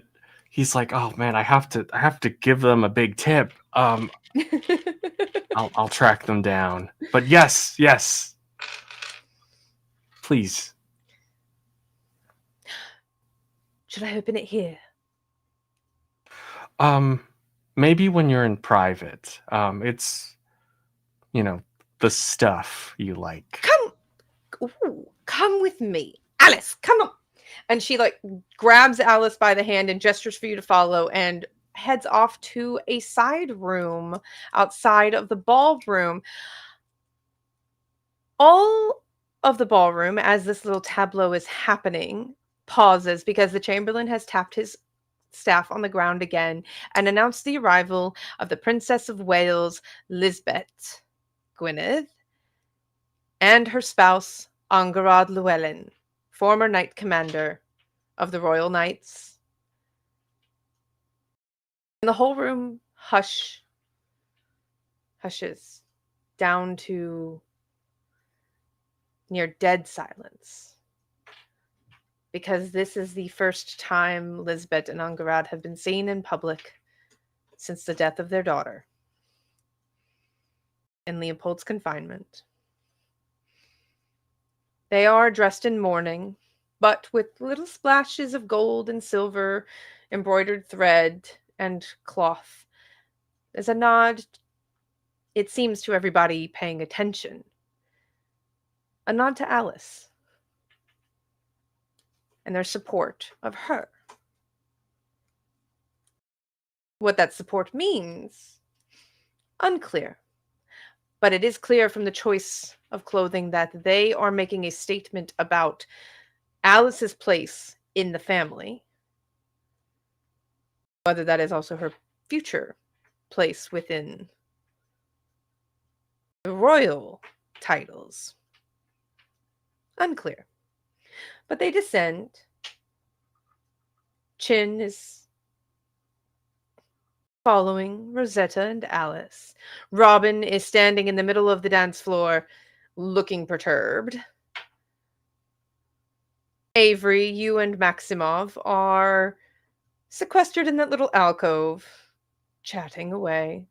He's like, oh man, I have to give them a big tip. I'll track them down. But yes, please. Should I open it here? Maybe when you're in private. It's, the stuff you like. Come with me. Alice, come on. And she like grabs Alice by the hand and gestures for you to follow and heads off to a side room outside of the ballroom. All of the ballroom, as this little tableau is happening, pauses because the Chamberlain has tapped his staff on the ground again and announced the arrival of the Princess of Wales, Lisbeth Gwynedd, and her spouse, Angarad Llewellyn, former Knight Commander of the Royal Knights. And the whole room hushes down to near dead silence. Because this is the first time Lisbeth and Angarad have been seen in public since the death of their daughter in Leopold's confinement. They are dressed in mourning, but with little splashes of gold and silver, embroidered thread and cloth. As a nod, it seems, to everybody paying attention. A nod to Alice and their support of her. What that support means, unclear. But it is clear from the choice of clothing that they are making a statement about Alice's place in the family. Whether that is also her future place within the royal titles. Unclear. But they descend. Chin is following Rosetta and Alice. Robin is standing in the middle of the dance floor, looking perturbed. Avery, you and Maximov are sequestered in that little alcove, chatting away.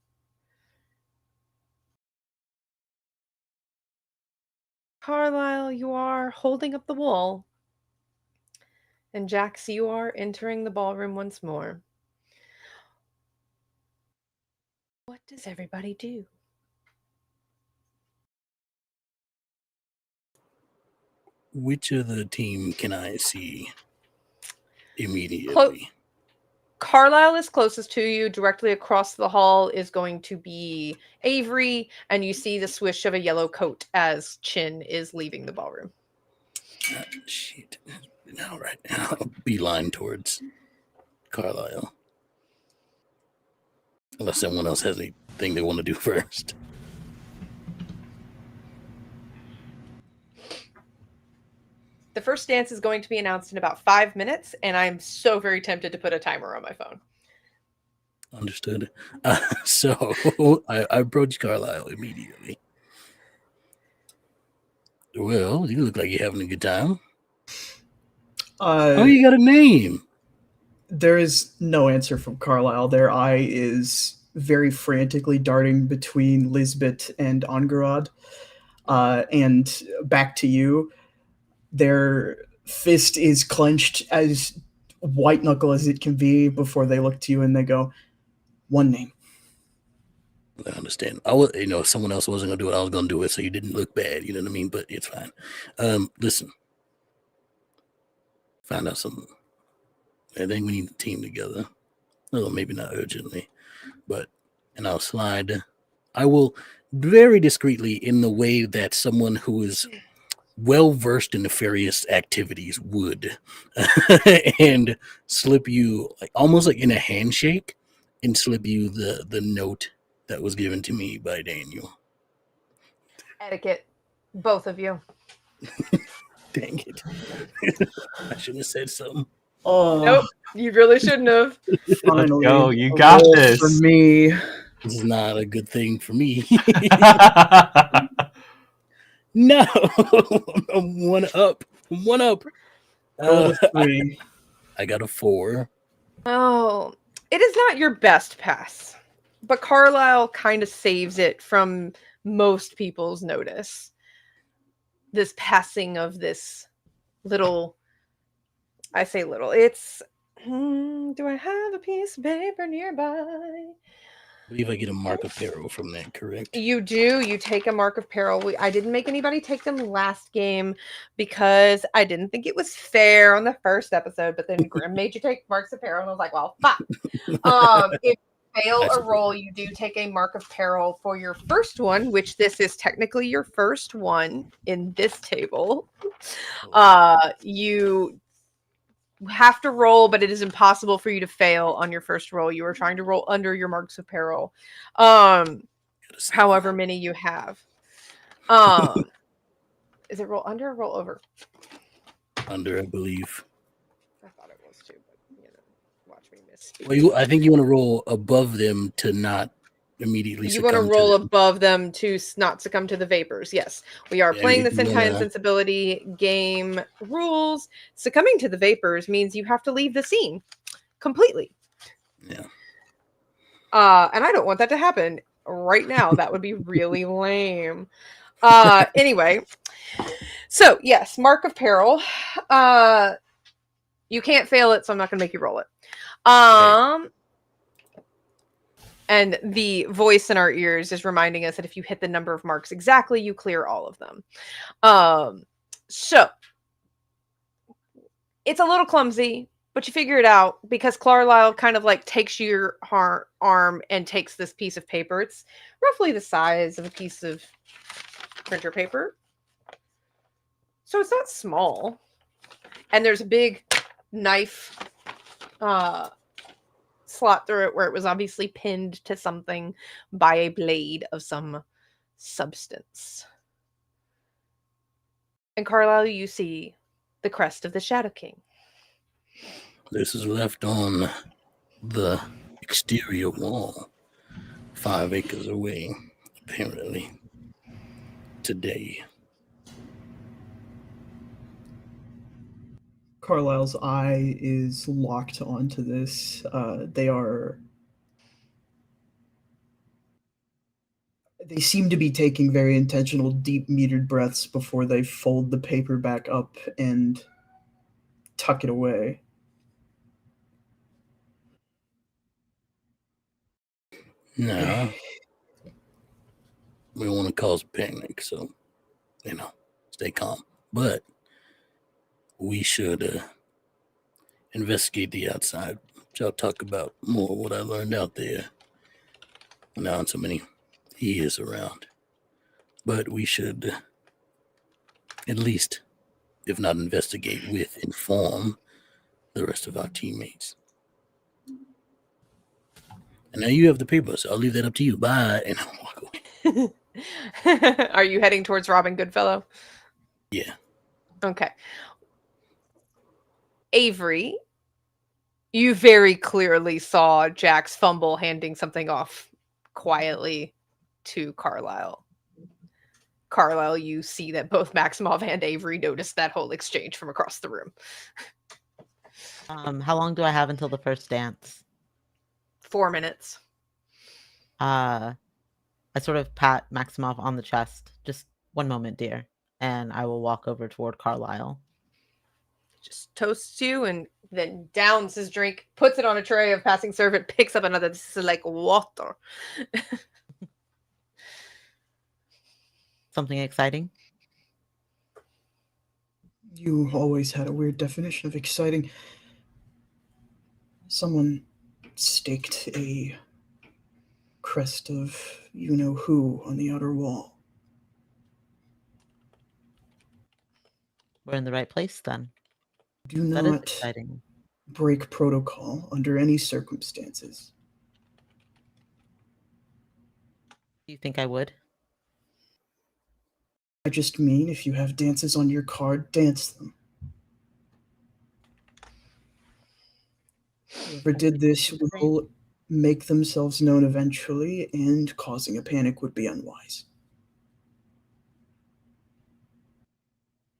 Carlisle, you are holding up the wall. And Jax, you are entering the ballroom once more. What does everybody do? Which of the team can I see immediately? Carlisle is closest to you. Directly across the hall is going to be Avery, and you see the swish of a yellow coat as Chin is leaving the ballroom. Shit. All right. I'll beeline towards Carlisle. Unless someone else has anything they want to do first. The first dance is going to be announced in about 5 minutes, and I'm so very tempted to put a timer on my phone. Understood. So I approach Carlisle immediately. Well, you look like you're having a good time. Oh, you got a name. There is no answer from Carlisle. Their eye is very frantically darting between Lisbeth and Angarad, and back to you. Their fist is clenched as white knuckle as it can be before they look to you and they go, one name. I understand. If someone else wasn't gonna do it, I was gonna do it, so you didn't look bad. You know what I mean? But it's fine. Listen, find out something. I think we need to team together. Well, maybe not urgently, and I'll slide I will very discreetly, in the way that someone who is well versed in nefarious activities would, and slip you almost like in a handshake, and slip you the note that was given to me by Daniel. Etiquette, both of you. Dang it! I shouldn't have said something. Oh, Nope, you really shouldn't have. finally, go, you a got roll this. for me. This is not a good thing for me. No, I'm one up. I'm one up. Roll a 3. I got a 4. Oh, it is not your best pass, but Carlisle kind of saves it from most people's notice. This passing of this little, I say little, it's, do I have a piece of paper nearby? I believe I get a mark of peril from that, correct? You do. You take a mark of peril. I didn't make anybody take them last game because I didn't think it was fair on the first episode. But then Grim made you take marks of peril, and I was like, "Well, fine." If you fail a roll, you do take a mark of peril for your first one, which this is technically your first one in this table. You have to roll, but it is impossible for you to fail on your first roll. You are trying to roll under your marks of peril. However many you have. Is it roll under or roll over? Under, I believe. I thought it was too, but watch me miss. Well, I think you want to roll above them to not immediately You want to roll above them to not succumb to the vapors. Yes, we are playing the Sentai and Sensibility game rules. Succumbing to the vapors means you have to leave the scene completely. Yeah. And I don't want that to happen right now. That would be really lame. Anyway, so yes, mark of peril. You can't fail it, so I'm not gonna make you roll it. And the voice in our ears is reminding us that if you hit the number of marks exactly, you clear all of them. So it's a little clumsy, but you figure it out because Carlisle kind of like takes your arm and takes this piece of paper. It's roughly the size of a piece of printer paper. So it's not small. And there's a big knife slot through it where it was obviously pinned to something by a blade of some substance. And Carlisle, you see the crest of the Shadow King. This is left on the exterior wall, 5 acres away, apparently, today. Carlisle's eye is locked onto this. They seem to be taking very intentional, deep metered breaths before they fold the paper back up and tuck it away. No, we don't want to cause panic, so, stay calm. But we should investigate the outside, which I'll talk about more what I learned out there. Now, not so many years around. But we should at least, if not investigate with, inform the rest of our teammates. And now you have the paper, so I'll leave that up to you. Bye. And I'll walk away. Are you heading towards Robin Goodfellow? Yeah. Okay. Avery, you very clearly saw Jax fumble handing something off quietly to Carlisle. Carlisle, you see that both Maximov and Avery noticed that whole exchange from across the room. How long do I have until the first dance? 4 minutes. I sort of pat Maximov on the chest. Just one moment, dear. And I will walk over toward Carlisle. Just toasts you and then downs his drink, puts it on a tray of passing servant, picks up another. This is like water. Something exciting? You always had a weird definition of exciting. Someone staked a crest of you-know-who on the outer wall. We're in the right place then. Do That is not exciting. break protocol under any circumstances. Do you think I would? I just mean if you have dances on your card, dance them. Whoever did this will make themselves known eventually, and causing a panic would be unwise.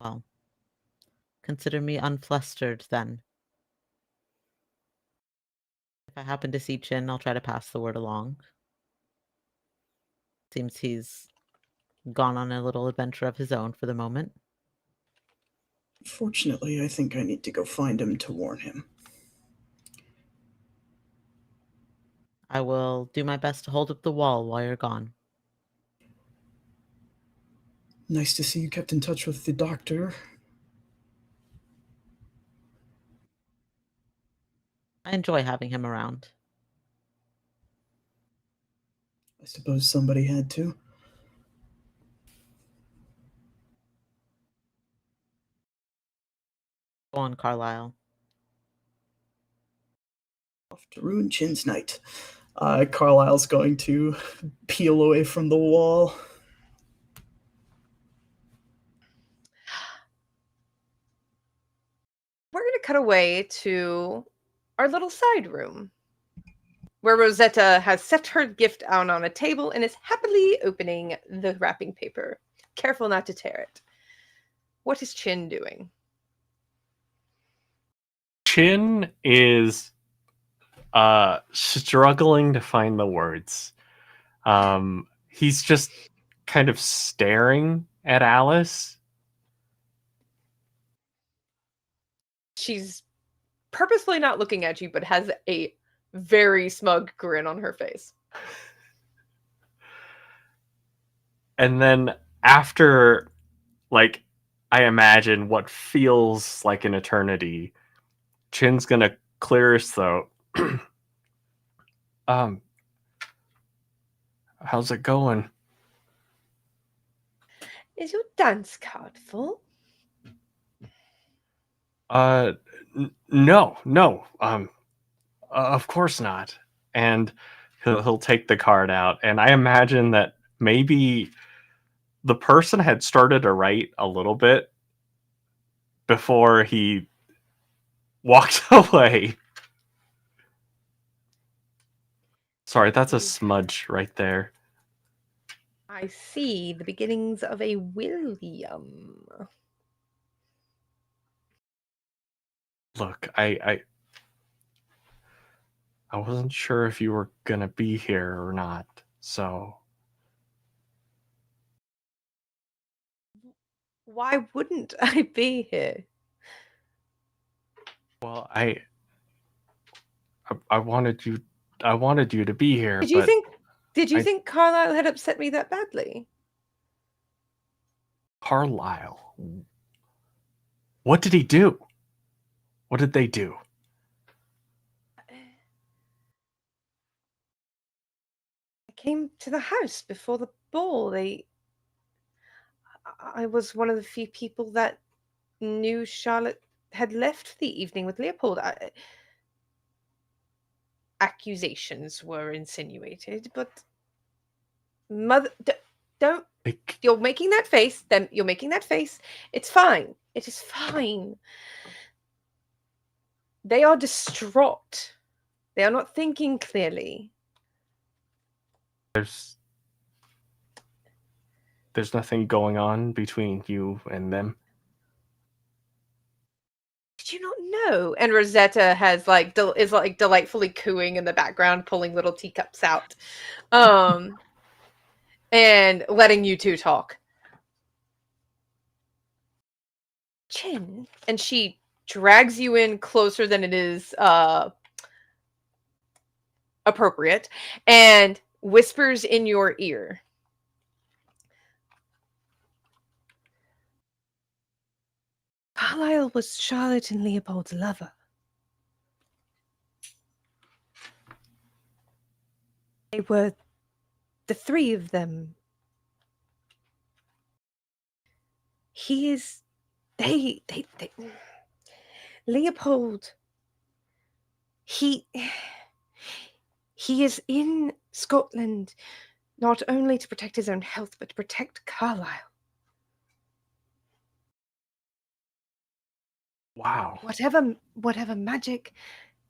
Well, consider me unflustered then. If I happen to see Chin, I'll try to pass the word along. Seems he's gone on a little adventure of his own for the moment. Fortunately, I think I need to go find him to warn him. I will do my best to hold up the wall while you're gone. Nice to see you kept in touch with the doctor. I enjoy having him around. I suppose somebody had to. Go on, Carlisle. Off to ruin Chin's night. Carlisle's going to peel away from the wall. We're going to cut away to our little side room, where Rosetta has set her gift down on a table and is happily opening the wrapping paper, careful not to tear it. What is Chin doing? Chin is struggling to find the words. He's just kind of staring at Alice. She's purposely not looking at you, but has a very smug grin on her face. And then after, like, I imagine what feels like an eternity, Chin's gonna clear his throat. How's it going? Is your dance card full? No. Of course not. And he'll take the card out, and I imagine that maybe the person had started to write a little bit before he walked away. Sorry, that's a smudge right there. I see the beginnings of a William. Look, I wasn't sure if you were gonna be here or not, so Why wouldn't I be here? well, I wanted you to be here. Did you I- think Carlisle had upset me that badly? Carlisle, what did he do? What did they do? I came to the house before the ball. I was one of the few people that knew Charlotte had left for the evening with Leopold. Accusations were insinuated, but mother, don't. You're making that face. Then you're making that face. It's fine. It is fine. They are distraught. They are not thinking clearly. There's nothing going on between you and them. Did you not know? And Rosetta has is delightfully cooing in the background, pulling little teacups out, and letting you two talk. Chin, and she drags you in closer than it is appropriate, and whispers in your ear. Carlisle was Charlotte and Leopold's lover. They were the three of them. He is... They... Leopold... He is in Scotland not only to protect his own health, but to protect Carlisle. Wow. Whatever magic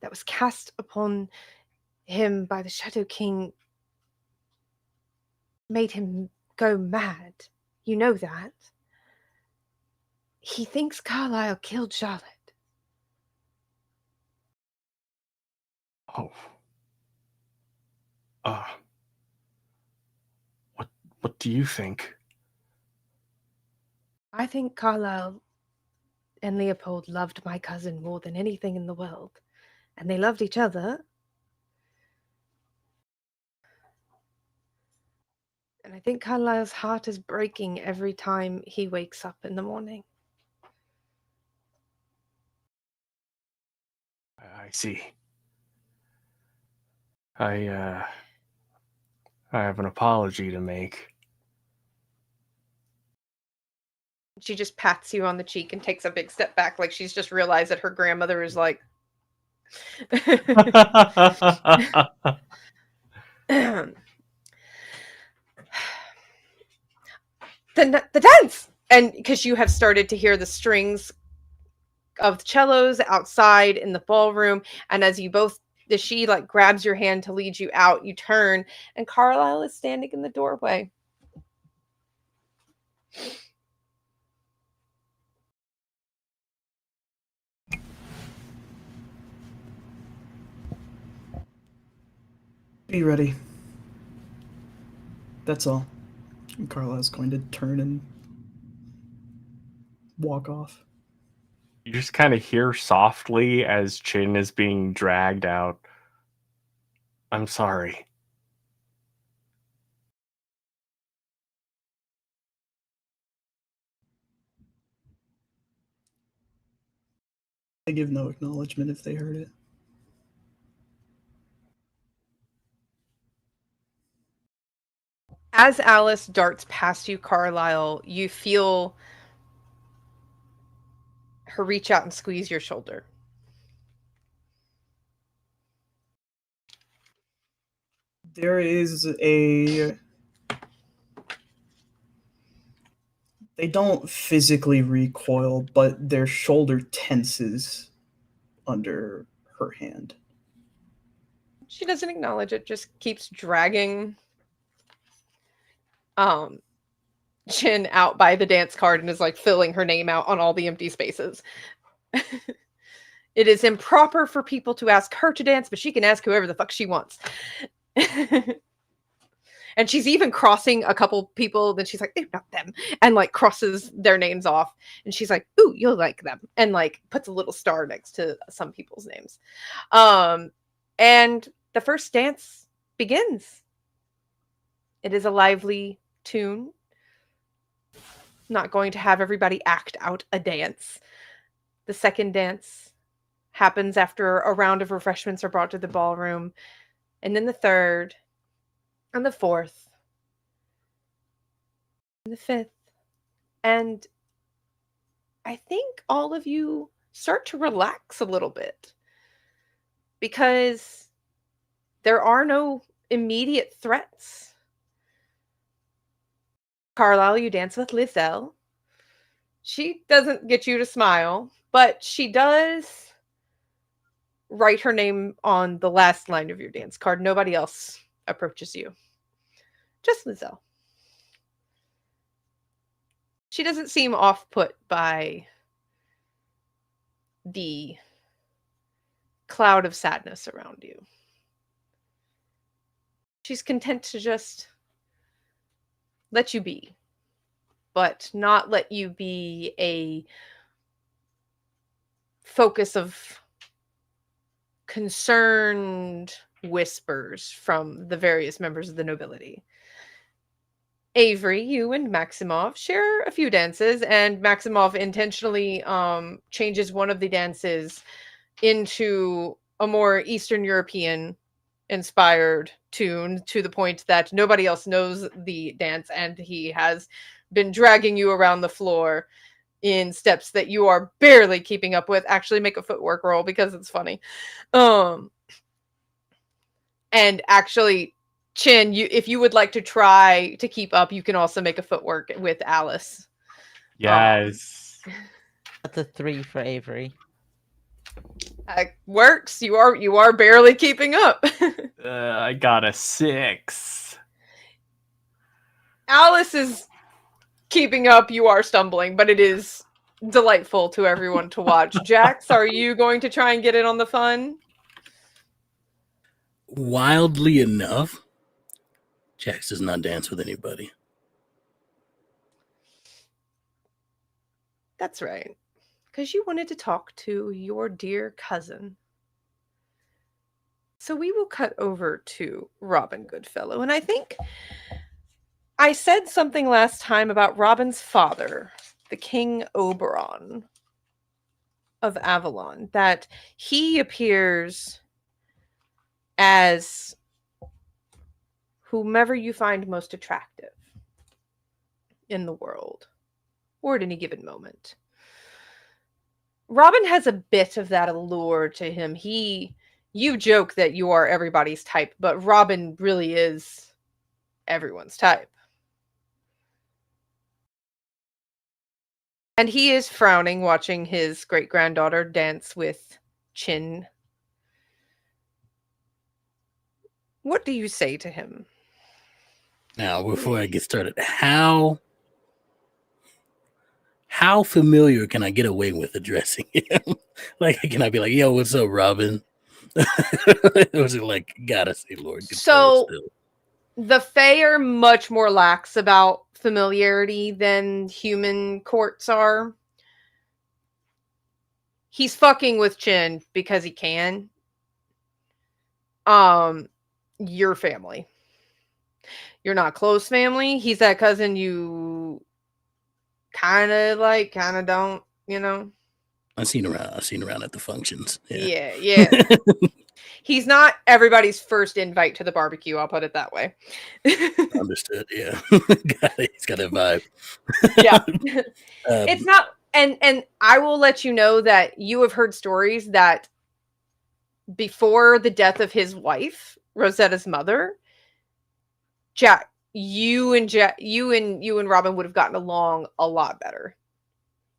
that was cast upon him by the Shadow King made him go mad. You know that. He thinks Carlisle killed Charlotte. Oh. What do you think? I think Carlisle and Leopold loved my cousin more than anything in the world. And they loved each other. And I think Carlisle's heart is breaking every time he wakes up in the morning. I see. I have an apology to make. She just pats you on the cheek and takes a big step back, like she's just realized that her grandmother is like... the dance! And because you have started to hear the strings of the cellos outside in the ballroom, and as she like grabs your hand to lead you out, you turn, and Carlisle is standing in the doorway. Be ready. That's all. And Carlisle's going to turn and walk off. You just kind of hear softly as Chin is being dragged out. I'm sorry. They give no acknowledgement if they heard it. As Alice darts past you, Carlisle, you feel her reach out and squeeze your shoulder. There is a... They don't physically recoil, but their shoulder tenses under her hand. She doesn't acknowledge it, just keeps dragging Chin out by the dance card and is like filling her name out on all the empty spaces. It is improper for people to ask her to dance, but she can ask whoever the fuck she wants. And she's even crossing a couple people, then she's like, they're not them, and like crosses their names off, and she's like, ooh, you'll like them, and like puts a little star next to some people's names. And the first dance begins. It is a lively tune. Not going to have everybody act out a dance. The second dance happens after a round of refreshments are brought to the ballroom, and then the third, and the fourth, and the fifth, and I think all of you start to relax a little bit because there are no immediate threats. Carlisle, you dance with Lizelle. She doesn't get you to smile, but she does write her name on the last line of your dance card. Nobody else approaches you. Just Lizelle. She doesn't seem off-put by the cloud of sadness around you. She's content to just let you be, but not let you be a focus of concerned whispers from the various members of the nobility. Avery, you and Maximov share a few dances, and Maximov intentionally changes one of the dances into a more Eastern European inspired tune to the point that nobody else knows the dance, and he has been dragging you around the floor in steps that you are barely keeping up with. Actually, make a footwork roll because it's funny. And actually, Chin, if you would like to try to keep up, you can also make a footwork with Alice. Yes. That's a 3 for Avery. Works. You are barely keeping up. I got a 6. Alice is keeping up. You are stumbling, but it is delightful to everyone to watch. Jax, are you going to try and get in on the fun? Wildly enough, Jax does not dance with anybody. That's right. Because you wanted to talk to your dear cousin. So we will cut over to Robin Goodfellow. And I think I said something last time about Robin's father, the King Oberon of Avalon, that he appears as whomever you find most attractive in the world or at any given moment. Robin has a bit of that allure to him. You joke that you are everybody's type, but Robin really is everyone's type. And he is frowning, watching his great-granddaughter dance with Chin. What do you say to him? Now, before I get started, how familiar can I get away with addressing him? Like, can I be like, yo, what's up, Robin? Or was it like, gotta say Lord Goodfellow still? The Fae are much more lax about familiarity than human courts are. He's fucking with Chin because he can. Your family. You're not close family. He's that cousin you kind of don't, you know. I've seen around at the functions. Yeah. He's not everybody's first invite to the barbecue, I'll put it that way. Understood, yeah. He's got that vibe. Yeah. It's not, and I will let you know that you have heard stories that before the death of his wife, Rosetta's mother, Jack, you and Robin would have gotten along a lot better.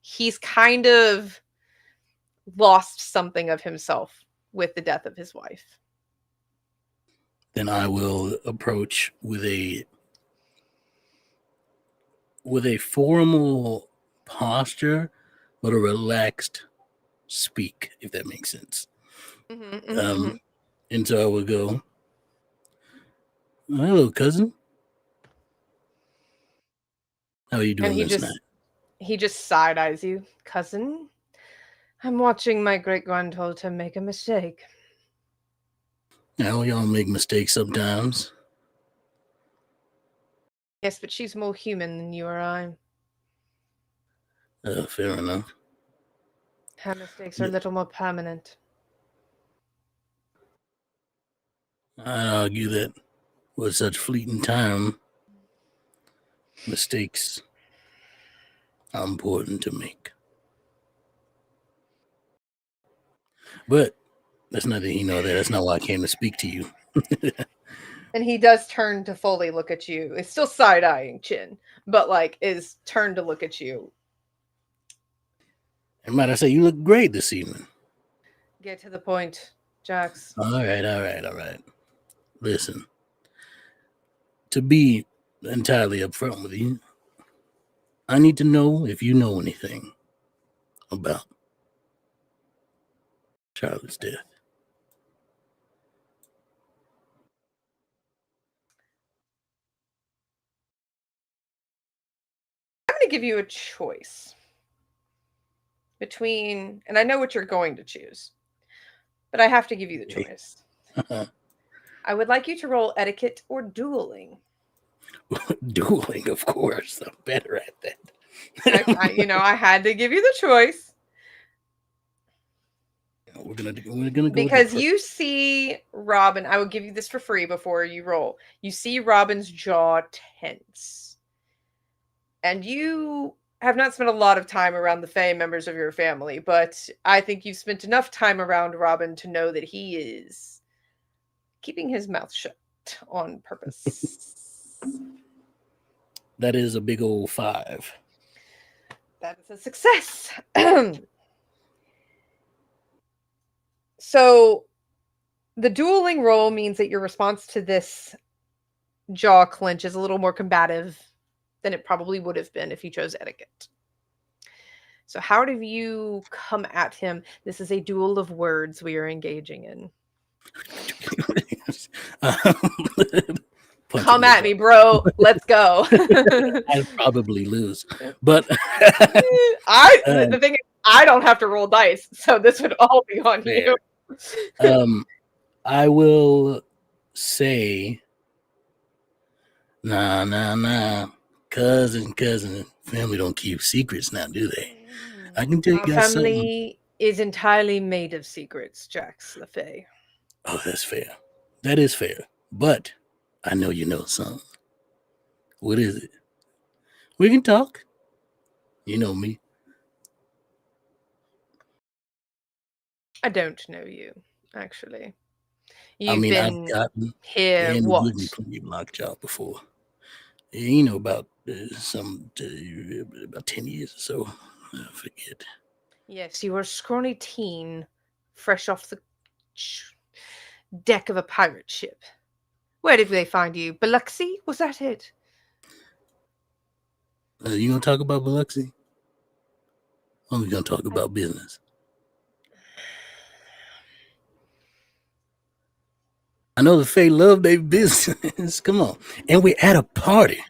He's kind of lost something of himself with the death of his wife. Then I will approach with a formal posture, but a relaxed speak, if that makes sense. And so I will go, hello, cousin. How are you doing this night? He just side-eyes you. Cousin, I'm watching my great-granddaughter make a mistake. Now, y'all make mistakes sometimes. Yes, but she's more human than you or I. Fair enough. Her mistakes are a little more permanent. I argue that with such fleeting time, mistakes are important to make. But that's neither here nor there. That's not why I came to speak to you. And he does turn to fully look at you. It's still side-eyeing Chin, but is turned to look at you. And might I say, you look great this evening. Get to the point, Jax. All right. Listen, to be entirely upfront with you, I need to know if you know anything about Charlotte's death. I'm going to give you a choice between, and I know what you're going to choose, but I have to give you the choice. I would like you to roll etiquette or dueling. Dueling, of course. I'm better at that. I had to give you the choice. We're gonna go because with you see Robin. I will give you this for free before you roll. You see Robin's jaw tense, and you have not spent a lot of time around the Fae members of your family, but I think you've spent enough time around Robin to know that he is keeping his mouth shut on purpose. That is a big old 5. That is a success. So the dueling roll means that your response to this jaw clench is a little more combative than it probably would have been if you chose etiquette. So how do you come at him? This is a duel of words we are engaging in. Come at me, bro. Let's go. I'd probably lose, but the thing is, I don't have to roll dice, so this would all be on fair. you. I will say, nah. Cousin, family don't keep secrets now, do they? I can tell you Our guys family something. is entirely made of secrets, Jax LaFay. Oh, that's fair. That is fair. But I know you know something. What is it? We can talk. You know me. I don't know you, actually. I You've mean, been I've gotten here, and what? given plenty of lockjaw before. You know, about about 10 years or so. I forget. Yes, you were a scrawny teen, fresh off the deck of a pirate ship. Where did they find you? Biloxi? Was that it? You gonna talk about Biloxi? Or we gonna talk about business? I know the Fae love their business. Come on. And we're at a party.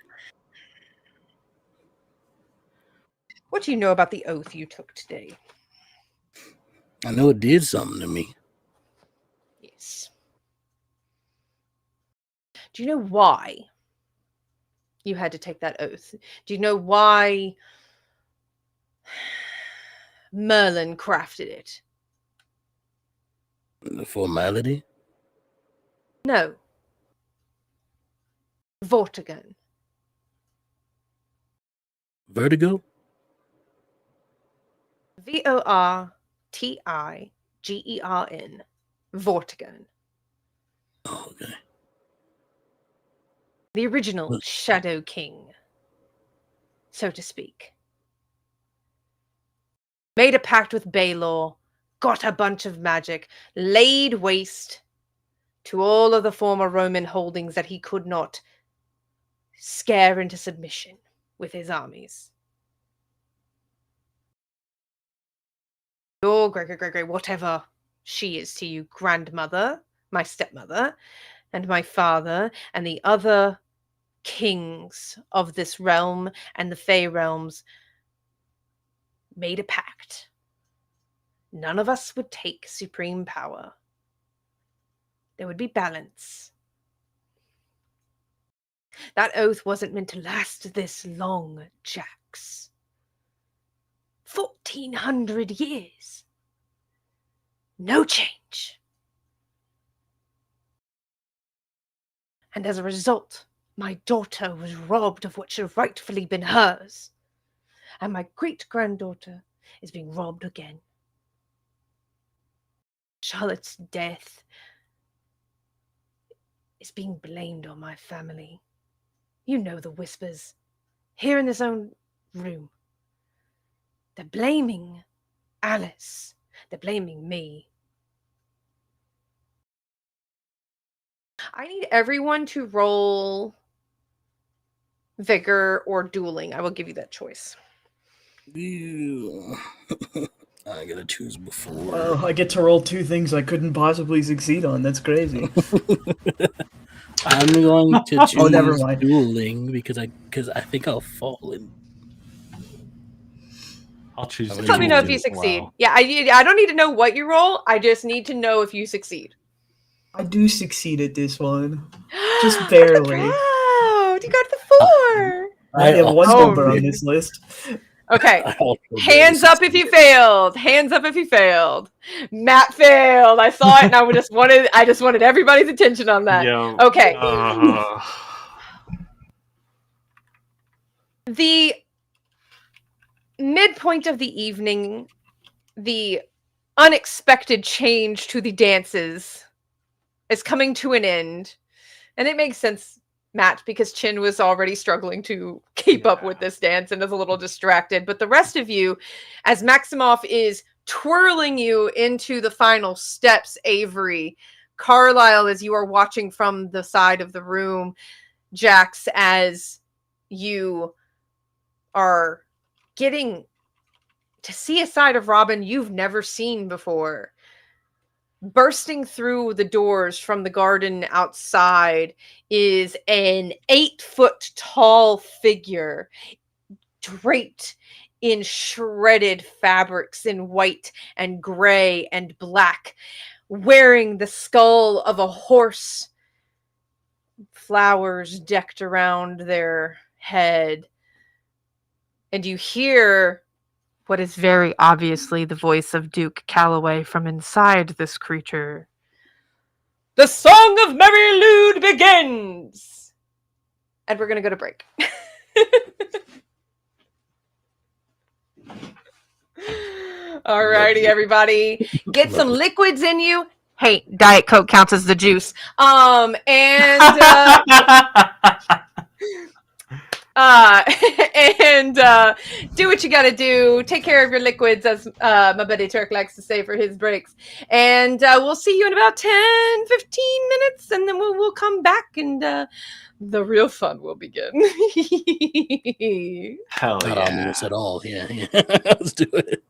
What do you know about the oath you took today? I know it did something to me. Yes. Do you know why you had to take that oath? Do you know why Merlin crafted it? The formality? No. Vortigern. Vertigo? Vortigern. Vortigern. Oh, okay. The original Shadow King, so to speak. Made a pact with Baelor, got a bunch of magic, laid waste to all of the former Roman holdings that he could not scare into submission with his armies. Your great, whatever she is to you, grandmother, my stepmother, and my father, and the other kings of this realm and the Fey realms made a pact. None of us would take supreme power. There would be balance. That oath wasn't meant to last this long, Jax. 1400 years. No change. And as a result, my daughter was robbed of what should have rightfully been hers. And my great-granddaughter is being robbed again. Charlotte's death is being blamed on my family. You know the whispers. Here in this own room. They're blaming Alice. They're blaming me. I need everyone to roll vigor or dueling. I will give you that choice. Ew. I gotta choose before. Well, I get to roll 2 things I couldn't possibly succeed on. That's crazy. I'm going to choose never mind. dueling because I think I'll fall in. I'll choose. Just Just let me know if you dueling as succeed. well. Yeah, I don't need to know what you roll. I just need to know if you succeed. I do succeed at this one. Just barely. Proud. You got the 4. I have one also number on did. this list. Okay. I also Hands up if you failed. Hands up if you failed. Matt failed. I saw it, and I just wanted everybody's attention on that. Yeah. Okay. The midpoint of the evening, the unexpected change to the dances is coming to an end. And it makes sense, Matt, because Chin was already struggling to keep up with this dance and is a little distracted. But the rest of you, as Maximoff is twirling you into the final steps, Avery, Carlisle, as you are watching from the side of the room, Jax, as you are getting to see a side of Robin you've never seen before. Bursting through the doors from the garden outside is an 8-foot tall figure draped in shredded fabrics in white and gray and black, wearing the skull of a horse, flowers decked around their head. And you hear what is very obviously the voice of Duke Calloway from inside this creature. The song of Merry Lwyd begins! And we're going to go to break. Alrighty, everybody. Get some liquids in you. Hey, Diet Coke counts as the juice. And do what you gotta do. Take care of your liquids, as my buddy Turk likes to say for his breaks. And we'll see you in about 10, 15 minutes, and then we'll come back and the real fun will begin. Hell Not yeah. ominous at all. Yeah. Let's do it.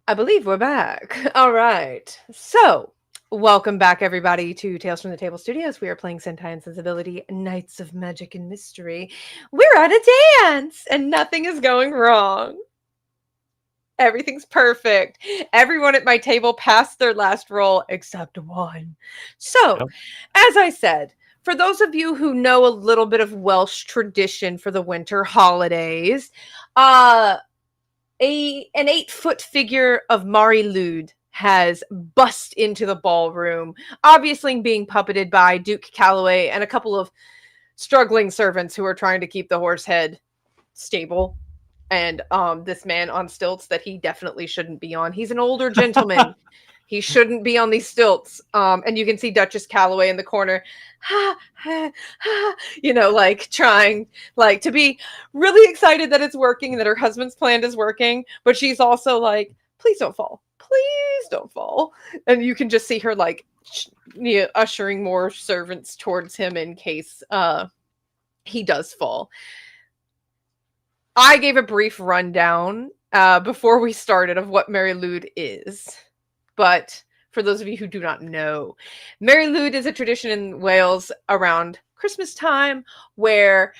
I believe we're back. All right. So, welcome back, everybody, to Tales from the Table Studios. We are playing Sentai and Sensibility, Knights of Magic and Mystery. We're at a dance, and nothing is going wrong. Everything's perfect. Everyone at my table passed their last roll except one. So, Yep. as I said, for those of you who know a little bit of Welsh tradition for the winter holidays, an 8-foot figure of Mari Lwyd has bust into the ballroom, obviously being puppeted by Duke Calloway and a couple of struggling servants who are trying to keep the horse head stable. And this man on stilts that he definitely shouldn't be on. He's an older gentleman. He shouldn't be on these stilts. And you can see Duchess Calloway in the corner, like trying like to be really excited that it's working, that her husband's plan is working, but she's also like, please don't fall. Please don't fall. And you can just see her like ushering more servants towards him in case he does fall. I gave a brief rundown before we started of what Mari Lwyd is. But for those of you who do not know, Mari Lwyd is a tradition in Wales around Christmas time where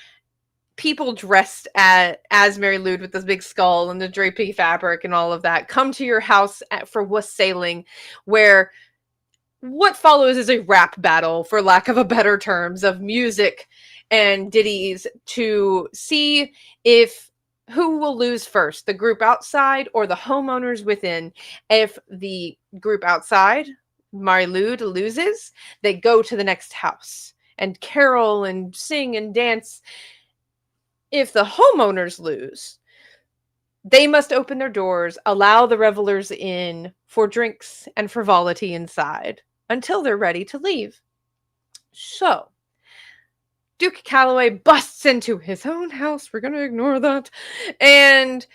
people dressed as Mari Lwyd with this big skull and the drapey fabric and all of that come to your house for wassailing, where what follows is a rap battle, for lack of a better terms, of music and ditties to see if who will lose first, the group outside or the homeowners within. If the group outside, Mari Lwyd, loses, they go to the next house and carol and sing and dance. If the homeowners lose, they must open their doors, allow the revelers in for drinks and frivolity inside until they're ready to leave. So, Duke Calloway busts into his own house, we're going to ignore that, and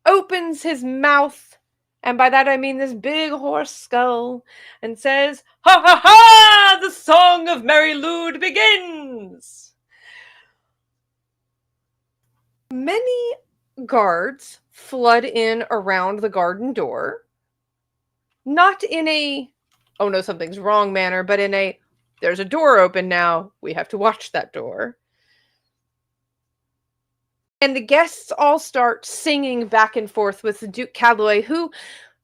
opens his mouth, and by that I mean this big horse skull, and says, "Ha ha ha! The song of Mari Lwyd begins!" Many guards flood in around the garden door, not in a, oh no, something's wrong manner, but in a, there's a door open now, we have to watch that door. And the guests all start singing back and forth with Duke Calloway, who,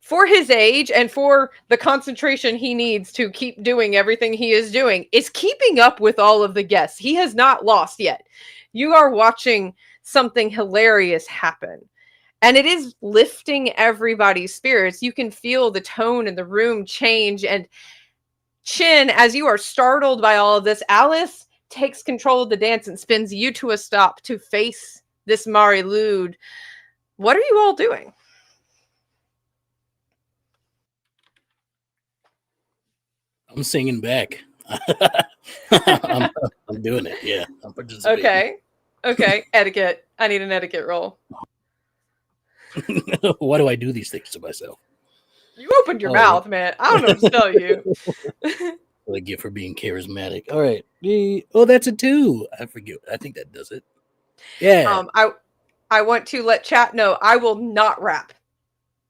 for his age and for the concentration he needs to keep doing everything he is doing, is keeping up with all of the guests. He has not lost yet. You are watching something hilarious happen. And it is lifting everybody's spirits. You can feel the tone in the room change. And Chin, as you are startled by all of this, Alice takes control of the dance and spins you to a stop to face this Mari Lwyd. What are you all doing? I'm singing back. I'm doing it. Yeah, I'm participating. Okay. Etiquette. I need an etiquette roll. Why do I do these things to myself? You opened your mouth, man. I don't know what to tell you. What I get for being charismatic. All right. Oh, that's a 2. I forget. I think that does it. Yeah. I want to let chat know I will not rap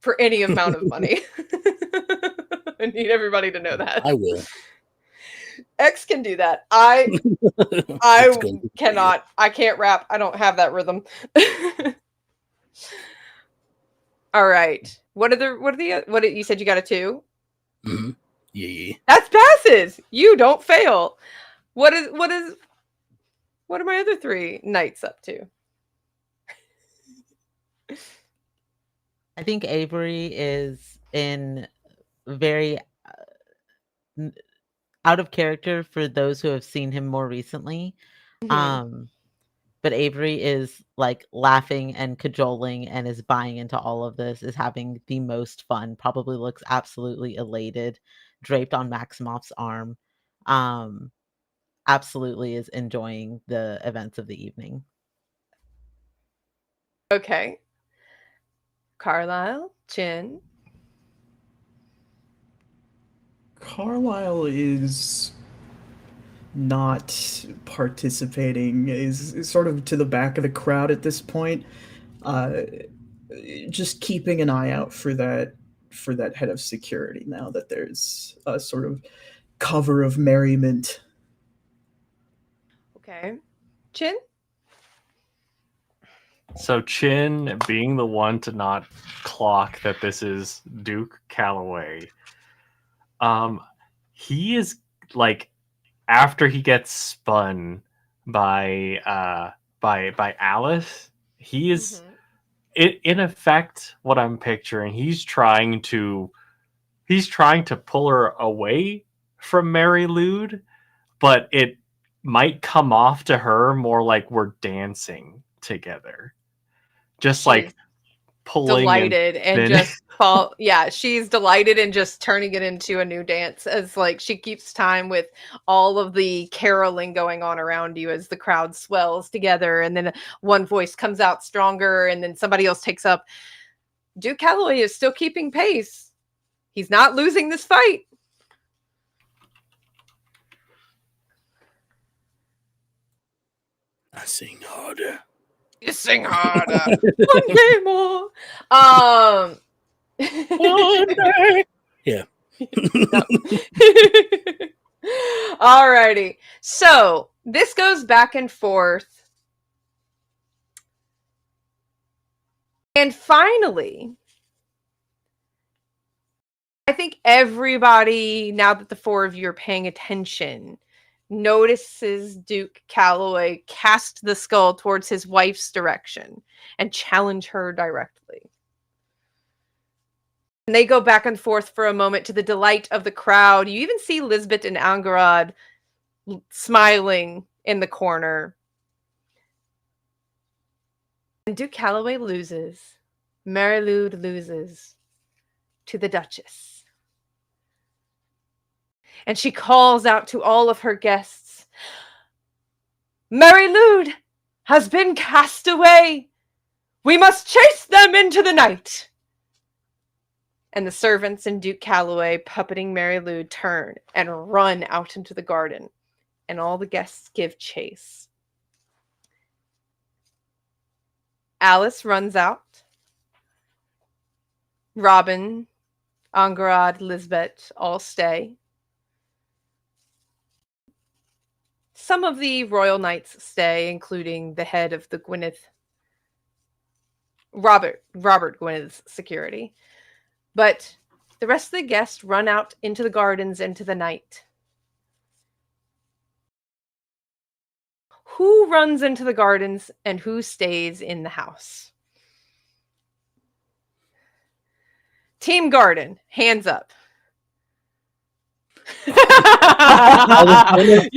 for any amount of money. I need everybody to know that. I will. X can do that. I cannot. I can't rap. I don't have that rhythm. All right. What you said you got a 2? Mm-hmm. Yeah. That's passes. You don't fail. What are my other 3 knights up to? I think Avery is in very out of character for those who have seen him more recently. Mm-hmm. But Avery is like laughing and cajoling and is buying into all of this, is having the most fun, probably looks absolutely elated, draped on Maximoff's arm. Absolutely is enjoying the events of the evening. Okay. Carlisle, Chin. Carlisle is not participating, is sort of to the back of the crowd at this point. just keeping an eye out for that head of security now that there's a sort of cover of merriment. Okay. Chin? So Chin, being the one to not clock that this is Duke Calloway, he is like, after he gets spun by Alice, he is in effect what I'm picturing. He's trying to pull her away from Mary Lwyd, but it might come off to her more like we're dancing together. Just like pulling delighted and just fall. Yeah, she's delighted and just turning it into a new dance as like she keeps time with all of the caroling going on around you as the crowd swells together, and then one voice comes out stronger and then somebody else takes up. Duke Calloway is still keeping pace. He's not losing this fight. I sing harder. You sing harder. One day more. One day. Yeah. Alrighty. So this goes back and forth. And finally, I think everybody, now that the four of you are paying attention, notices Duke Calloway cast the skull towards his wife's direction and challenge her directly. And they go back and forth for a moment to the delight of the crowd. You even see Lisbeth and Angarad smiling in the corner. And Duke Calloway loses. Mary Lwyd loses to the Duchess. And she calls out to all of her guests, Mary Lwyd has been cast away. We must chase them into the night. And the servants and Duke Calloway, puppeting Mary Lwyd, turn and run out into the garden. And all the guests give chase. Alice runs out. Robin, Angarad, Lisbeth all stay. Some of the royal knights stay, including the head of the Robert Gwyneth's security. But the rest of the guests run out into the gardens into the night. Who runs into the gardens and who stays in the house? Team Garden, hands up. Y'all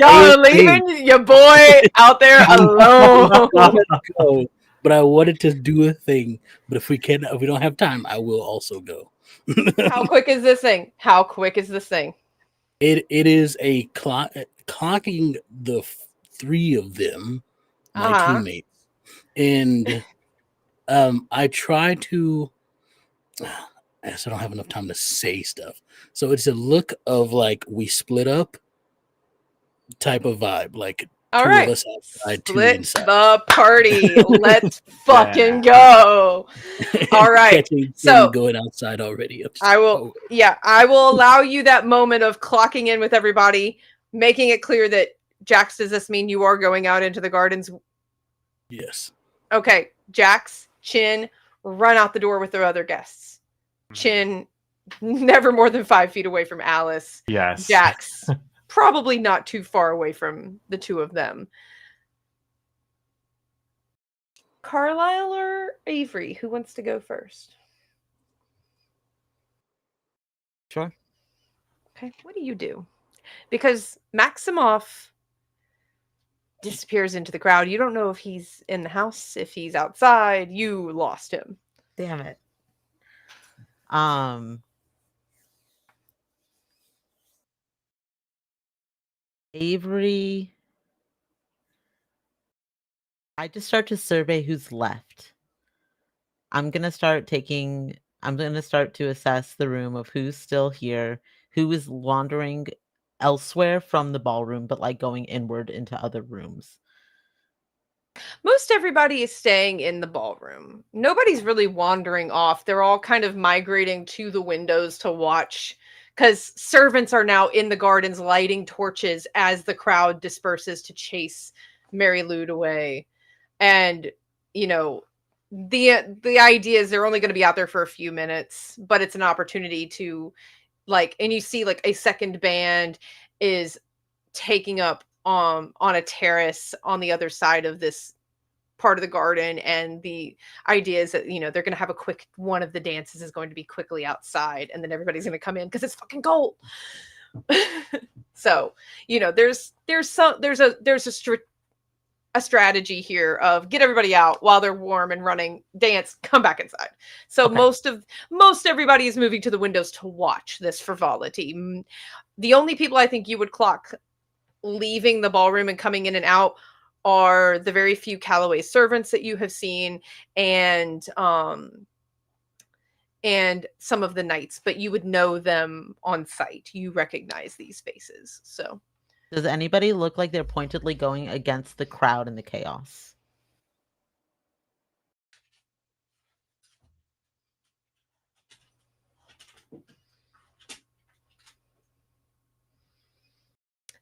are leaving your boy out there alone. Go, but I wanted to do a thing. But if we don't have time, I will also go. How quick is this thing? How quick is this thing? It is a clocking the three of them, my teammates, and I try to. I guess I don't have enough time to say stuff. So it's a look of like we split up type of vibe. Like all two right. of us outside, two Split inside. the party. Let's fucking go. All right. So going outside already. I will allow you that moment of clocking in with everybody, making it clear that Jax, does this mean you are going out into the gardens? Yes. Okay. Jax, Chin, run out the door with their other guests. Chin, never more than 5 feet away from Alice. Yes. Jax, probably not too far away from the two of them. Carlisle or Avery, who wants to go first? Sure. Okay, what do you do? Because Maximoff disappears into the crowd. You don't know if he's in the house, if he's outside. You lost him. Damn it. Avery, I just start to survey who's left. I'm going to start to assess the room of who's still here, who is wandering elsewhere from the ballroom, but like going inward into other rooms. Most everybody is staying in the ballroom. Nobody's really wandering off. They're all kind of migrating to the windows to watch, because servants are now in the gardens lighting torches as the crowd disperses to chase Mary Lwyd away. And, you know, the idea is they're only going to be out there for a few minutes, but it's an opportunity to, like, and you see like a second band is taking up on a terrace on the other side of this part of the garden, and the idea is that, you know, they're going to have a quick, one of the dances is going to be quickly outside, and then everybody's going to come in because it's fucking cold. So, you know, there's a strategy here of get everybody out while they're warm and running, dance, come back inside. So Okay. most everybody is moving to the windows to watch this frivolity. The only people I think you would clock leaving the ballroom and coming in and out are the very few Callaway servants that you have seen, and some of the knights, but you would know them on sight. You recognize these faces. So, Does anybody look like they're pointedly going against the crowd and the chaos?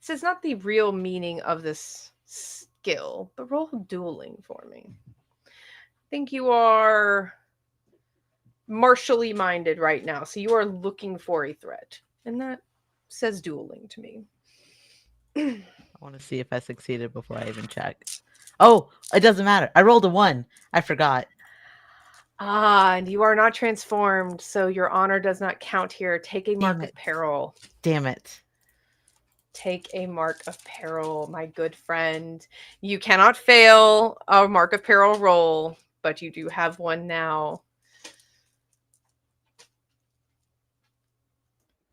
this is not the real meaning of this skill, but roll dueling for me. I think you are martially minded right now, so you are looking for a threat, and that says dueling to me. I want to see if I succeeded before I even check. Oh, it doesn't matter. I rolled a 1. I forgot. And you are not transformed, so your honor does not count here. Take a mark of peril. Damn it. Take a mark of peril, my good friend. You cannot fail a mark of peril roll, but you do have one now.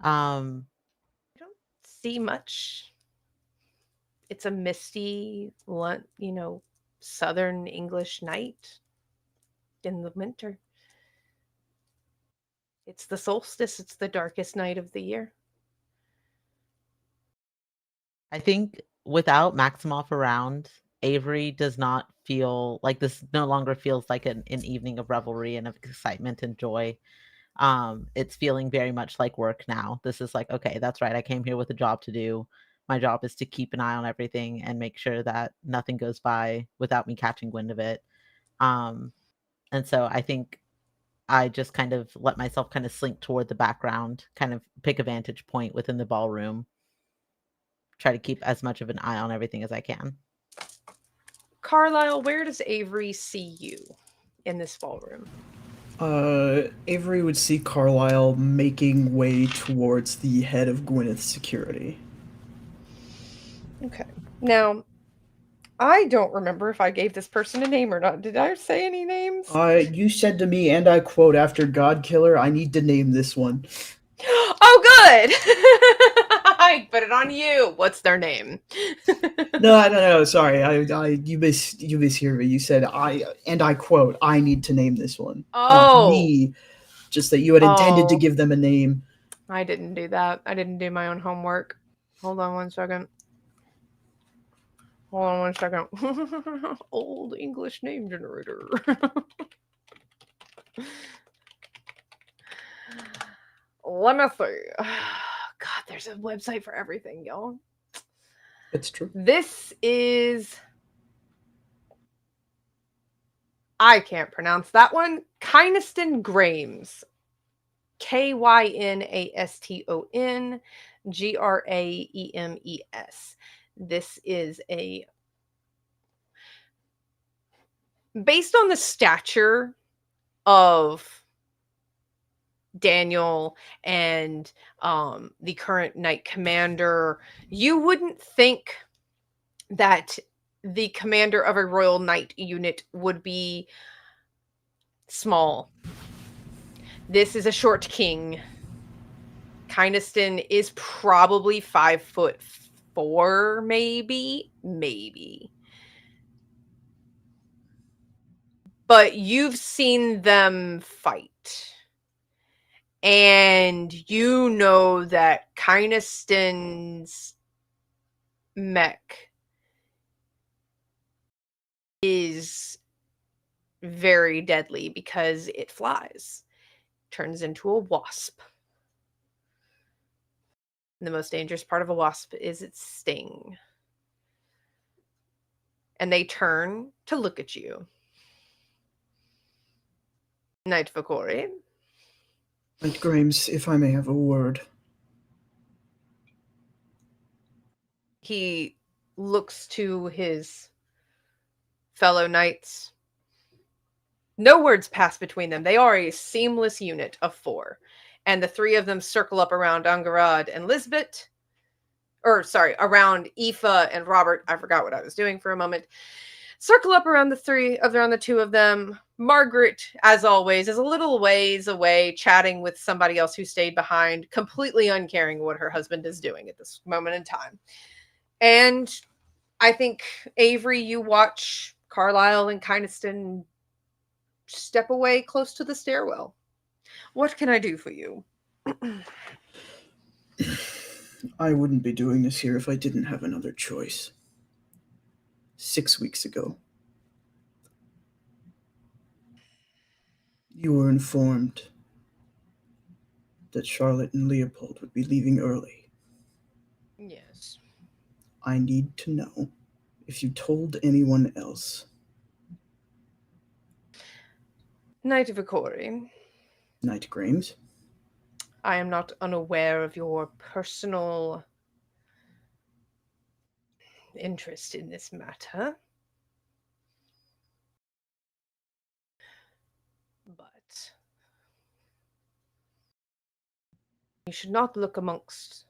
I don't see much. It's a misty, you know, southern English night in the winter. It's the solstice. It's the darkest night of the year. I think without Maximoff around, Avery does not feel like this no longer feels like an evening of revelry and of excitement and joy. It's feeling very much like work now. This is like, okay, that's right. I came here with a job to do. My job is to keep an eye on everything and make sure that nothing goes by without me catching wind of it. And so I think I just kind of let myself kind of slink toward the background, kind of pick a vantage point within the ballroom, try to keep as much of an eye on everything as I can. Carlisle, where does Avery see you in this ballroom? Avery would see Carlisle making way towards the head of Gwyneth's security. Okay. Now, I don't remember if I gave this person a name or not. Did I say any names? You said to me, and I quote, after God Killer, I need to name this one. Oh, good. I put it on you. What's their name? No. Sorry, you mishear me. You said and I quote, I need to name this one. Oh, not me. Just that you had intended to give them a name. I didn't do that. I didn't do my own homework. Hold on one second. Old English name generator. Let me see. God, there's a website for everything, y'all. It's true. This is... I can't pronounce that one. Kynaston Grames. Kynaston Graemes. This is a... Based on the stature of Daniel and the current Knight Commander, you wouldn't think that the commander of a Royal Knight unit would be small. This is a short king. Kynaston is probably 5'4", maybe. But you've seen them fight. And you know that Kynaston's mech is very deadly because it flies, turns into a wasp. And the most dangerous part of a wasp is its sting. And they turn to look at you. Knight Vakori. Knight Grimes, if I may have a word. He looks to his fellow knights. No words pass between them. They are a seamless unit of 4. And the 3 of them circle up around Angarad and Lisbeth. Around Aoife and Robert. I forgot what I was doing for a moment. Circle up around the 2 of them. Margaret, as always, is a little ways away, chatting with somebody else who stayed behind, completely uncaring what her husband is doing at this moment in time. And I think, Avery, you watch Carlisle and Kynaston step away close to the stairwell. What can I do for you? I wouldn't be doing this here if I didn't have another choice. 6 weeks ago, you were informed that Charlotte and Leopold would be leaving early. Yes. I need to know if you told anyone else. Knight Vakori. Knight Grimes? I am not unaware of your personal interest in this matter. But you should not look amongst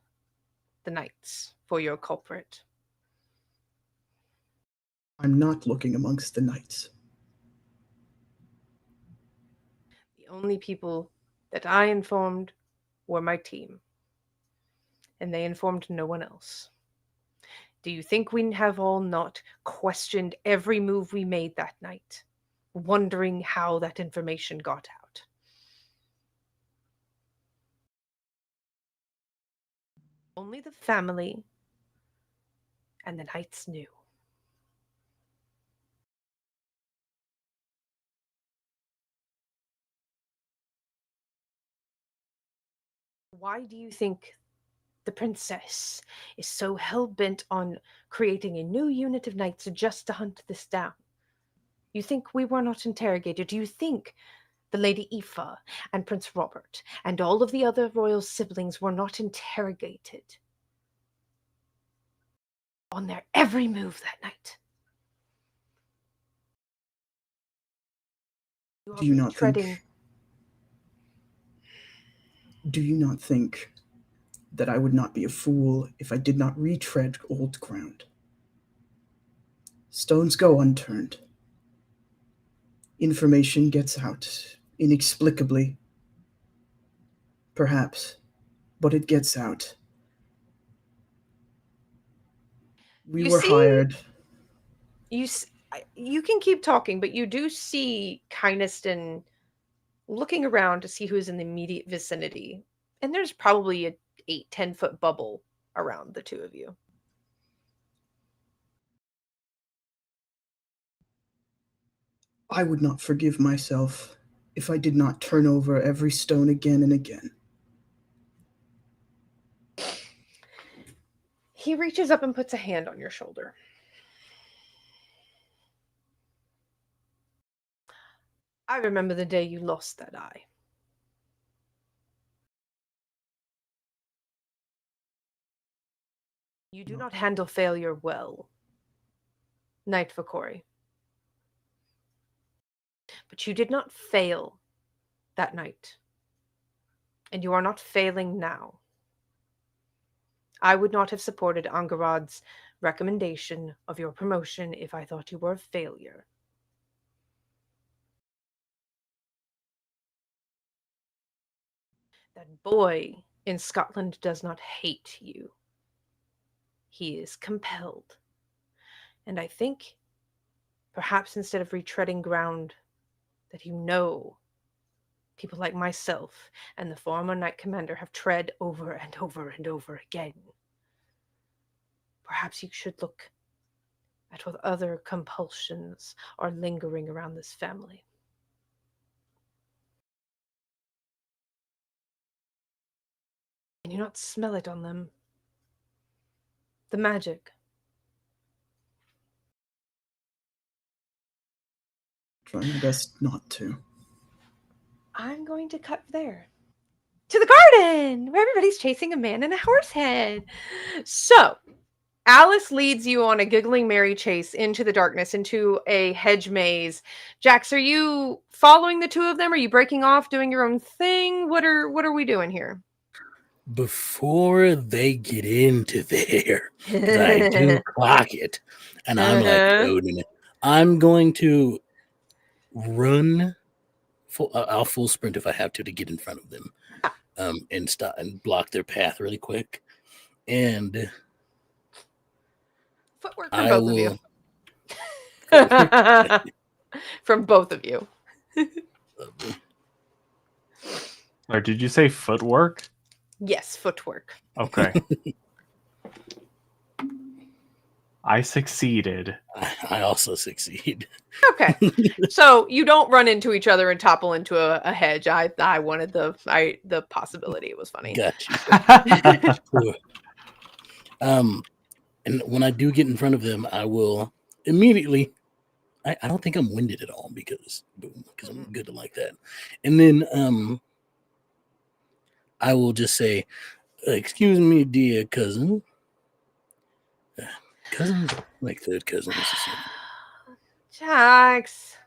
the knights for your culprit. I'm not looking amongst the knights. The only people that I informed were my team, and they informed no one else. Do you think we have all not questioned every move we made that night, wondering how that information got out? Only the family and the knights knew. Why do you think the princess is so hell-bent on creating a new unit of knights just to hunt this down? You think we were not interrogated? Do you think the Lady Aoife and Prince Robert and all of the other royal siblings were not interrogated on their every move that night? Do you not treading. think... Do you not think that I would not be a fool if I did not retread old ground? Stones go unturned. Information gets out, inexplicably. Perhaps, but it gets out. We were hired. You can keep talking, but you do see Kynaston looking around to see who's in the immediate vicinity. And there's probably a 8-10 foot bubble around the 2 of you. I would not forgive myself if I did not turn over every stone again and again. He reaches up and puts a hand on your shoulder. I remember the day you lost that eye. You do not handle failure well, Knight Vakori. But you did not fail that night. And you are not failing now. I would not have supported Angarad's recommendation of your promotion if I thought you were a failure. That boy in Scotland does not hate you. He is compelled. And I think, perhaps instead of retreading ground that you know people like myself and the former Knight Commander have tread over and over and over again, perhaps you should look at what other compulsions are lingering around this family. Can you not smell it on them? The magic. Trying my best not to. I'm going to cut there. To the garden, where everybody's chasing a man in a horse head. So, Alice leads you on a giggling merry chase into the darkness, into a hedge maze. Jax, are you following the two of them? Are you breaking off, doing your own thing? What are we doing here? Before they get into there, because I do clock it, and I'm like, oh, no. I'm going to run. I'll full sprint if I have to get in front of them, and stop and block their path really quick. And footwork from both of you. From both of you. Or did you say footwork? Yes, footwork. Okay. I succeeded. I also succeed. Okay. So you don't run into each other and topple into a hedge. I wanted the possibility. It was funny. Gotcha. Cool. And when I do get in front of them, I will immediately. I don't think I'm winded at all because I'm good like that. And then I will just say, "Excuse me, dear cousin." Cousins, like third cousins. Jax.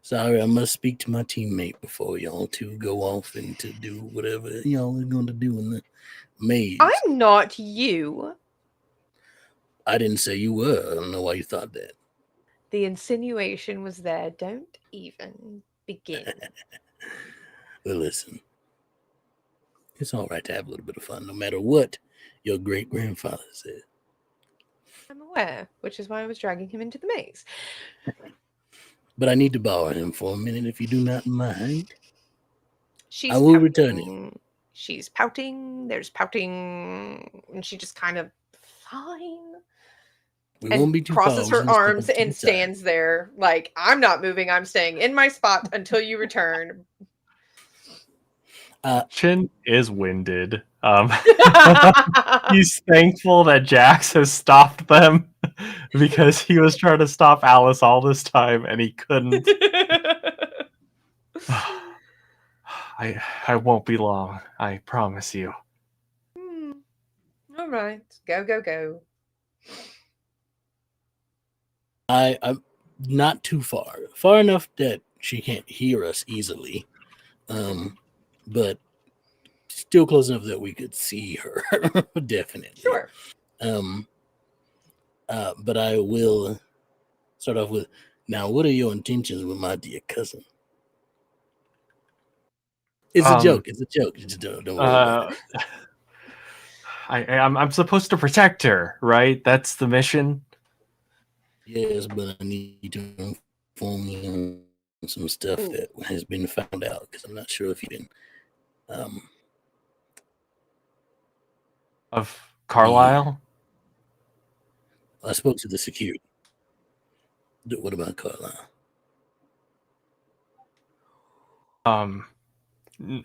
Sorry, I must speak to my teammate before y'all two go off and to do whatever y'all are going to do in the maze. I'm not you. I didn't say you were. I don't know why you thought that. The insinuation was there. Don't even begin. Well, listen. It's all right to have a little bit of fun, no matter what your great-grandfather said. I'm aware, which is why I was dragging him into the maze. But I need to borrow him for a minute, if you do not mind. She's I will pouting. return him. She's pouting. There's pouting, and she just kind of fine. We won't be too crosses far. her arms and stands there like, I'm not moving. I'm staying in my spot until you return. Chin is winded. He's thankful that Jax has stopped them because he was trying to stop Alice all this time and he couldn't. I won't be long. I promise you. All right. Go. I'm not too far enough that she can't hear us easily, but still close enough that we could see her. Definitely. Sure. But I will start off with, now, what are your intentions with my dear cousin? It's a joke. It's a joke. Just don't worry about it. I'm supposed to protect her, right? That's the mission. Yes, but I need to inform you on some stuff that has been found out, because I'm not sure if you've been of Carlisle. I spoke to the security. What about Carlisle?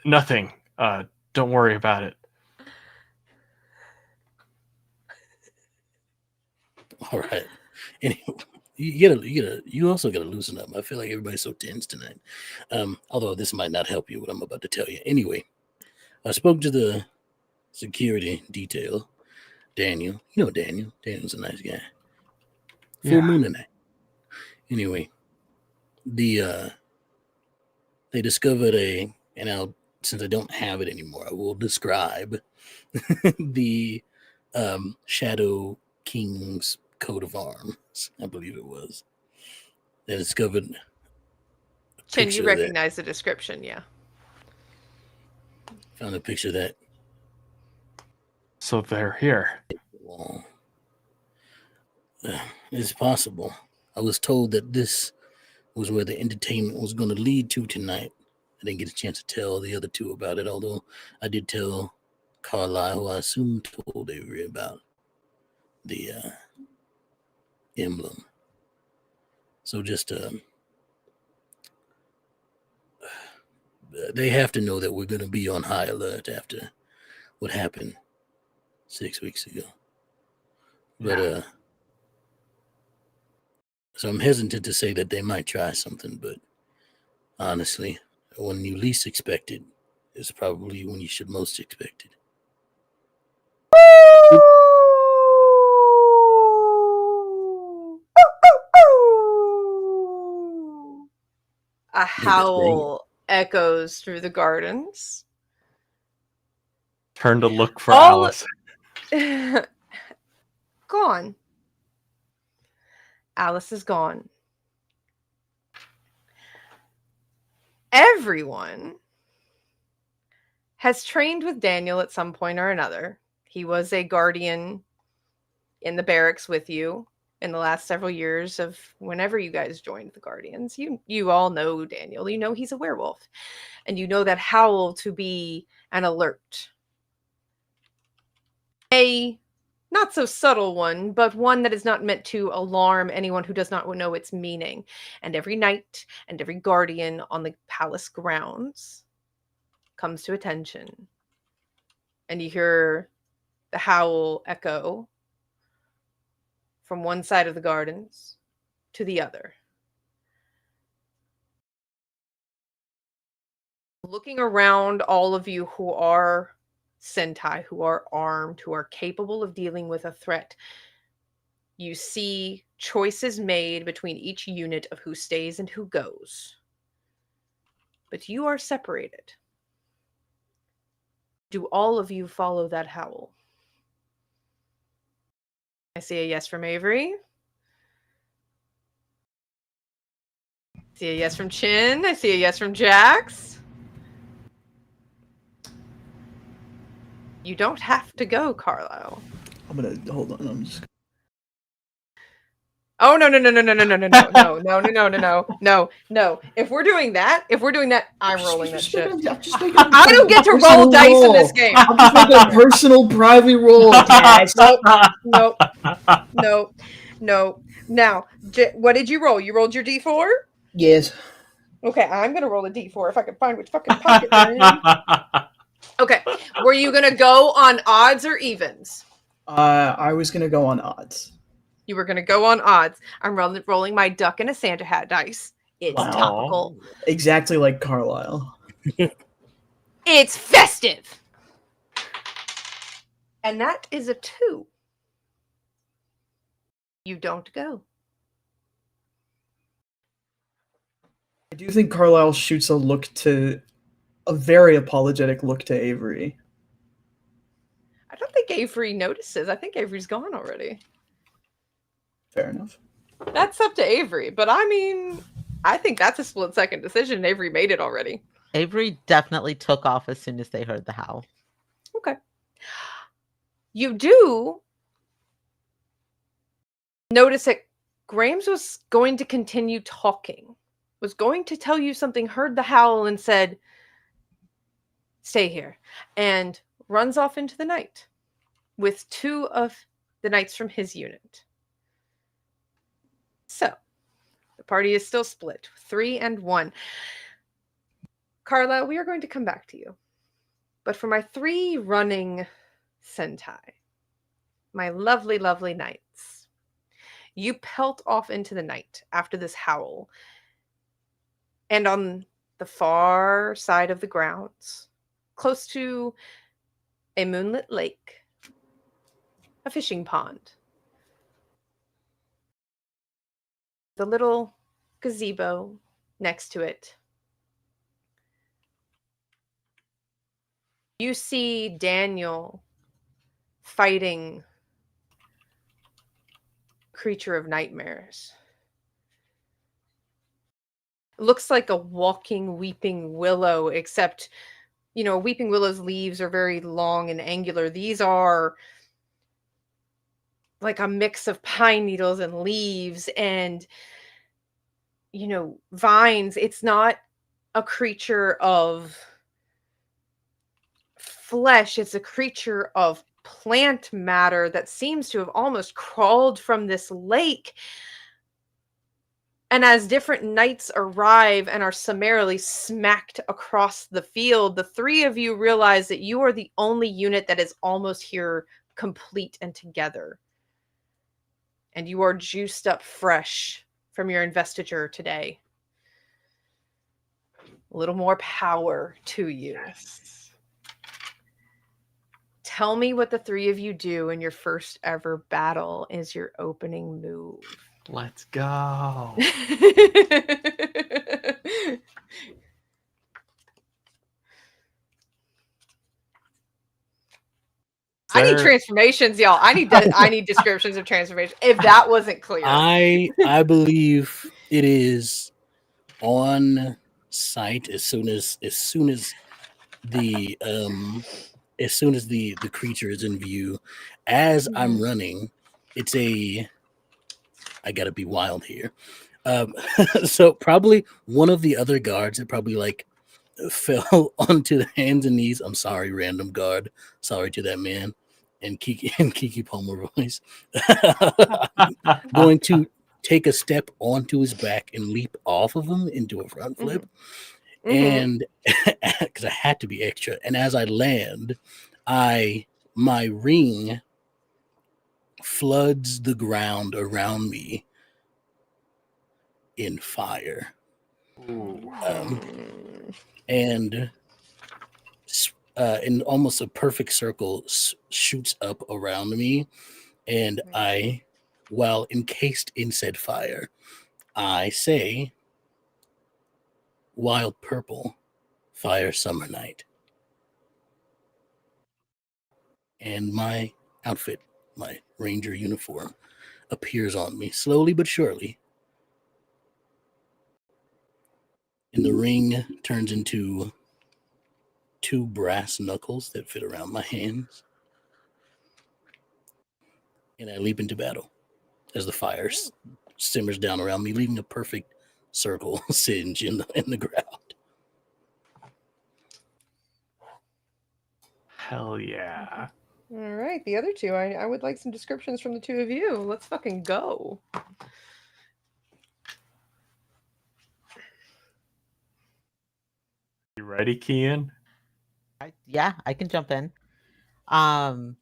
Nothing. Don't worry about it. All right. Anyway, you also gotta loosen up. I feel like everybody's so tense tonight. Although this might not help you, what I'm about to tell you. Anyway, I spoke to the security detail, Daniel. You know Daniel. Daniel's a nice guy. Full moon tonight. Anyway, they discovered and since I don't have it anymore, I will describe the Shadow King's coat of arms, I believe it was. They discovered. Chin, you recognize the description, yeah. Found a picture of that. So they're here. Well, it's possible. I was told that this was where the entertainment was going to lead to tonight. I didn't get a chance to tell the other two about it, although I did tell Carlisle, who I assume told Avery about the emblem. So just they have to know that we're going to be on high alert after what happened 6 weeks ago. But so I'm hesitant to say that they might try something, but honestly, when you least expect it is probably when you should most expect it. A howl echoes through the gardens. Turn to look for All- Alice. Gone. Alice is gone. Everyone has trained with Daniel at some point or another. He was a guardian in the barracks with you in the last several years of whenever you guys joined the Guardians. You all know Daniel. You know he's a werewolf. And you know that howl to be an alert. A not so subtle one, but one that is not meant to alarm anyone who does not know its meaning. And every knight and every guardian on the palace grounds comes to attention. And you hear the howl echo from one side of the gardens to the other. Looking around all of you who are Sentai, who are armed, who are capable of dealing with a threat, you see choices made between each unit of who stays and who goes. But you are separated. Do all of you follow that howl? I see a yes from Avery. I see a yes from Chin. I see a yes from Jax. You don't have to go, Carlisle. I'm gonna hold on. I'm just. Oh no. If we're doing that, I'm rolling that shit. I don't get to roll dice in this game. I'm just making a personal private roll, Jax. No. Now, what did you roll? You rolled your D4? Yes. Okay, I'm gonna roll a D4 if I can find which fucking pocket they're in. Okay, were you gonna go on odds or evens? I was gonna go on odds. You were gonna go on odds. I'm rolling my duck and a Santa hat dice. It's Wow. topical. Exactly like Carlisle. It's festive. And that is a 2. You don't go. I do think Carlisle shoots a very apologetic look to Avery. I don't think Avery notices. I think Avery's gone already. Fair enough. That's up to Avery, but I mean, I think that's a split-second decision. Avery made it already. Avery definitely took off as soon as they heard the howl. Okay. You do notice that Graves was going to continue talking, was going to tell you something, heard the howl and said, stay here, and runs off into the night with 2 of the knights from his unit. So, the party is still split, 3 and 1. Carla, we are going to come back to you. But for my 3 running Sentai, my lovely, lovely knights, you pelt off into the night after this howl. And on the far side of the grounds, close to a moonlit lake, a fishing pond, the little gazebo next to it, you see Daniel fighting creature of nightmares. It looks like a walking weeping willow, except, you know, weeping willow's leaves are very long and angular. These are like a mix of pine needles and leaves and, you know, vines. It's not a creature of flesh. It's a creature of plant matter that seems to have almost crawled from this lake. And as different knights arrive and are summarily smacked across the field, the three of you realize that you are the only unit that is almost here complete and together. And you are juiced up fresh from your investiture today. A little more power to you. Yes. Tell me what the three of you do in your first ever battle is your opening move. Let's go. I need transformations, y'all. I need descriptions of transformation. If that wasn't clear, I believe it is on site as soon as the creature is in view. As I'm running, it's I gotta be wild here. So probably one of the other guards that probably like fell onto the hands and knees. I'm sorry, random guard. Sorry to that man. And Kiki Palmer voice. Going to take a step onto his back and leap off of him into a front flip. And because I had to be extra. And as I land, my ring floods the ground around me in fire. And in almost a perfect circle shoots up around me, and I, while encased in said fire, I say, "Wild purple, fire summer night," and my outfit, my ranger uniform, appears on me slowly but surely, and the ring turns into 2 brass knuckles that fit around my hands. And I leap into battle as the fire simmers down around me, leaving a perfect circle singe in the ground. Hell yeah. All right, the other two. I would like some descriptions from the two of you. Let's fucking go. You ready, Kian? Yeah, I can jump in. I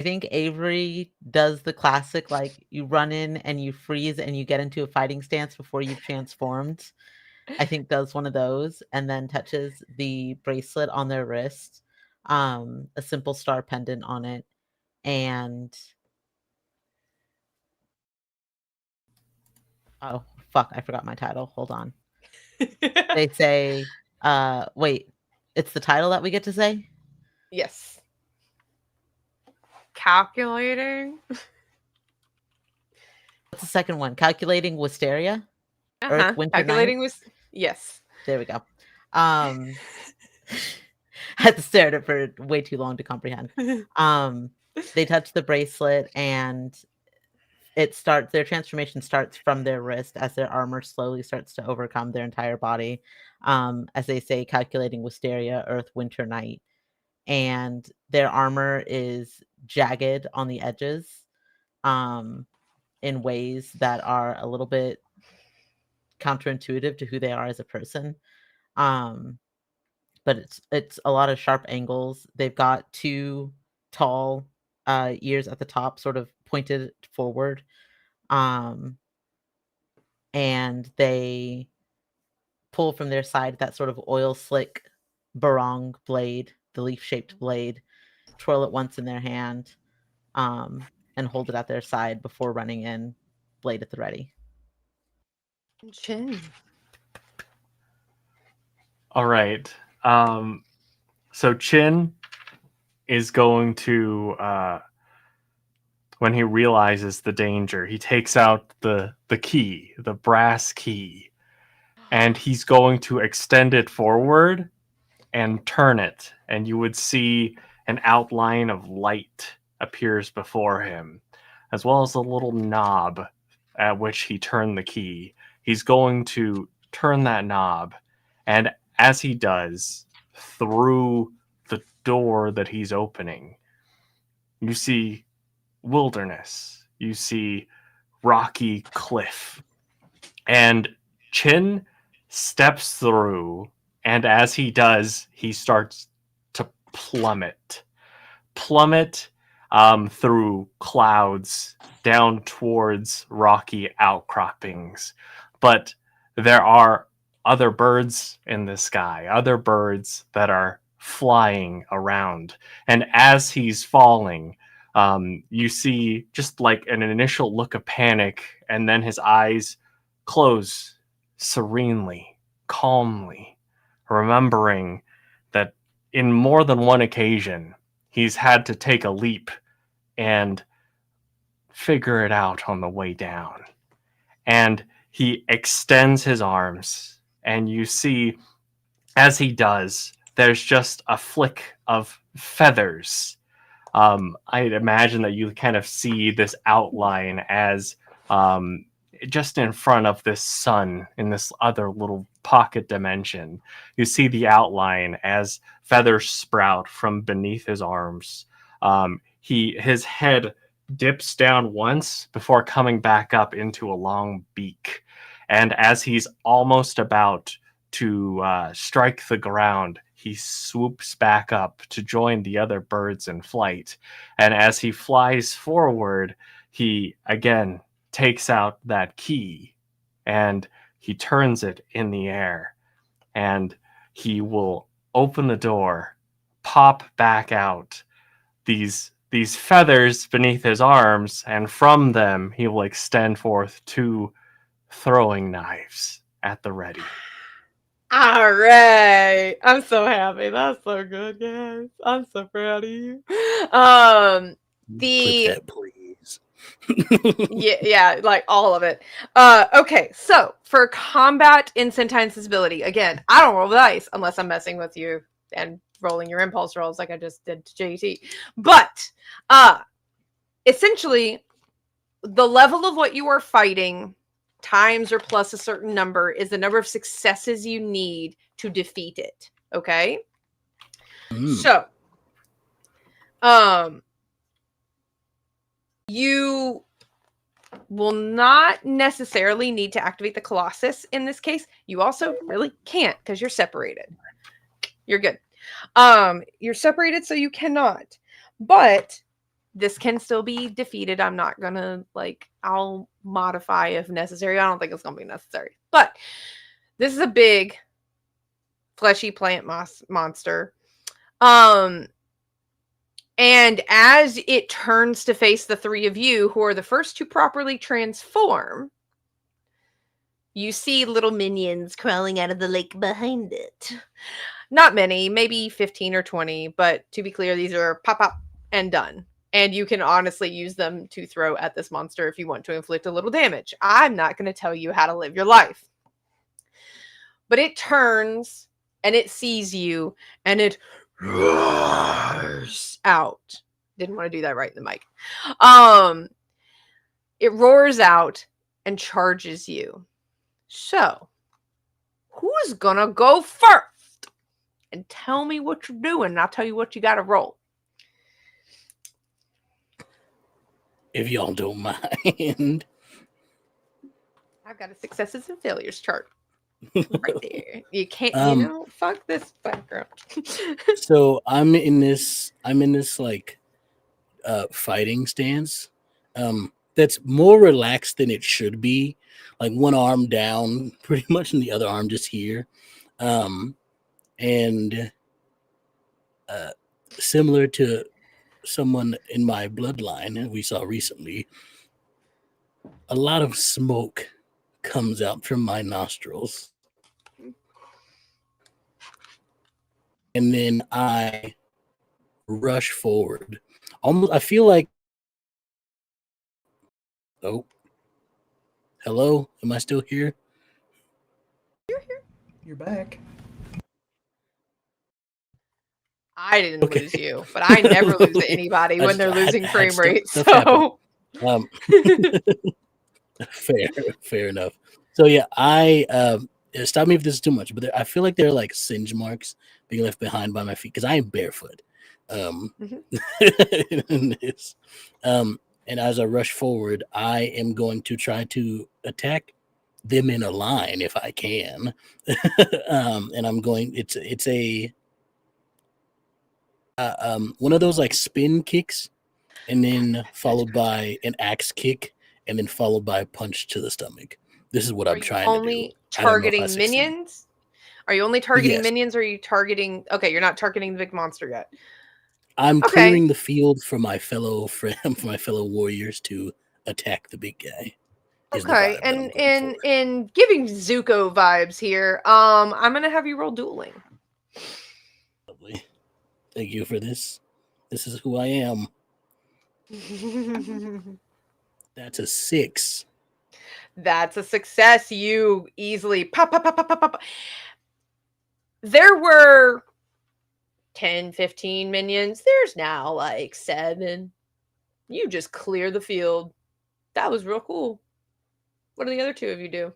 think Avery does the classic, like you run in and you freeze and you get into a fighting stance before you've transformed. I think does one of those and then touches the bracelet on their wrist, a simple star pendant on it, and oh fuck, I forgot my title. Hold on. They say, wait, it's the title that we get to say? Yes. Calculating. What's the second one? Calculating Wisteria? Earth, Winter, Calculating Night? was yes. There we go. I had to stare at it for way too long to comprehend. They touch the bracelet and their transformation starts from their wrist as their armor slowly starts to overcome their entire body. As they say, calculating Wisteria, Earth, Winter, Night. And their armor is jagged on the edges, in ways that are a little bit counterintuitive to who they are as a person. But it's a lot of sharp angles. They've got 2 tall ears at the top, sort of pointed forward. And they pull from their side that sort of oil slick barong blade, the leaf-shaped blade, twirl it once in their hand, and hold it at their side before running in, blade at the ready. Chin. All right. So Chin is going to, when he realizes the danger, he takes out the key, the brass key, and he's going to extend it forward and turn it, and you would see an outline of light appears before him, as well as a little knob at which he turned the key. He's going to turn that knob. And as he does, through the door that he's opening, you see wilderness. You see rocky cliff. And Chin steps through, and as he does, he starts to plummet through clouds down towards rocky outcroppings. But there are other birds in the sky, other birds that are flying around. And as he's falling, you see just like an initial look of panic, and then his eyes close serenely, calmly, remembering that in more than one occasion, he's had to take a leap and figure it out on the way down. And he extends his arms, and you see, as he does, there's just a flick of feathers. I'd imagine that you kind of see this outline as just in front of this sun in this other little pocket dimension. You see the outline as feathers sprout from beneath his arms. His head dips down once before coming back up into a long beak. And as he's almost about to strike the ground, he swoops back up to join the other birds in flight. And as he flies forward, he again takes out that key and he turns it in the air. And he will open the door, pop back out these feathers beneath his arms, and from them he will extend forth 2 throwing knives at the ready. All right. I'm so happy. That's so good, guys. I'm so proud of you. Clip that, please. yeah, like all of it. Okay, so for combat in Sentai and Sensibility, again, I don't roll the dice unless I'm messing with you and rolling your impulse rolls like I just did to JT. But essentially, the level of what you are fighting times or plus a certain number is the number of successes you need to defeat it. Okay? So, you will not necessarily need to activate the Colossus in this case. You also really can't because you're separated. You're good. You're separated, so you cannot. But this can still be defeated. I'm not gonna I'll modify if necessary. I don't think it's gonna be necessary. But this is a big fleshy plant monster. And as it turns to face the 3 of you, who are the first to properly transform, you see little minions crawling out of the lake behind it. Not many, maybe 15 or 20, but to be clear, these are pop, pop, and done. And you can honestly use them to throw at this monster if you want to inflict a little damage. I'm not going to tell you how to live your life. But it turns, and it sees you, and it roars out. Didn't want to do that right in the mic. It roars out and charges you. So, who's gonna go first? And tell me what you're doing, and I'll tell you what you gotta roll. If y'all don't mind. I've got a successes and failures chart. Right there. You can't, fuck this background. So I'm in this fighting stance. That's more relaxed than it should be. Like one arm down, pretty much, and the other arm just here. And similar to someone in my bloodline we saw recently, a lot of smoke comes out from my nostrils. And then I rush forward. Almost, I feel like, oh, hello? Am I still here? You're here. You're back. I didn't lose you, but I never lose to anybody when they're losing frame rate. So fair enough. So yeah, I stop me if this is too much, but I feel like there are like singe marks being left behind by my feet because I am barefoot. In this. And as I rush forward, I am going to try to attack them in a line if I can. And I'm going. It's a one of those like spin kicks, and then followed by an axe kick, and then followed by a punch to the stomach. This is what I'm trying to do. Only targeting minions? Are you only targeting minions, or are you targeting? Okay, you're not targeting the big monster yet. I'm clearing the field for my fellow warriors to attack the big guy. Okay, and in giving Zuko vibes here, I'm gonna have you roll dueling. Lovely. Thank you for this. This is who I am. That's a 6. That's a success. You easily pop. There were 10, 15 minions. There's now like 7. You just clear the field. That was real cool. What do the other 2 of you do?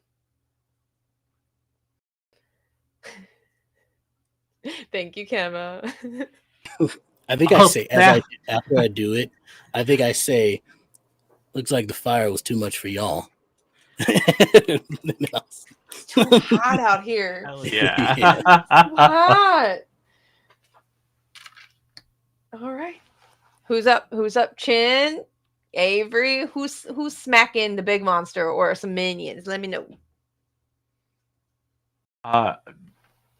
Thank you, Kama. I think I say after I do it, I think I say, looks like the fire was too much for y'all. It's too hot out here. Hell yeah. Too hot. All right. Who's up? Chin? Avery? Who's smacking the big monster or some minions? Let me know.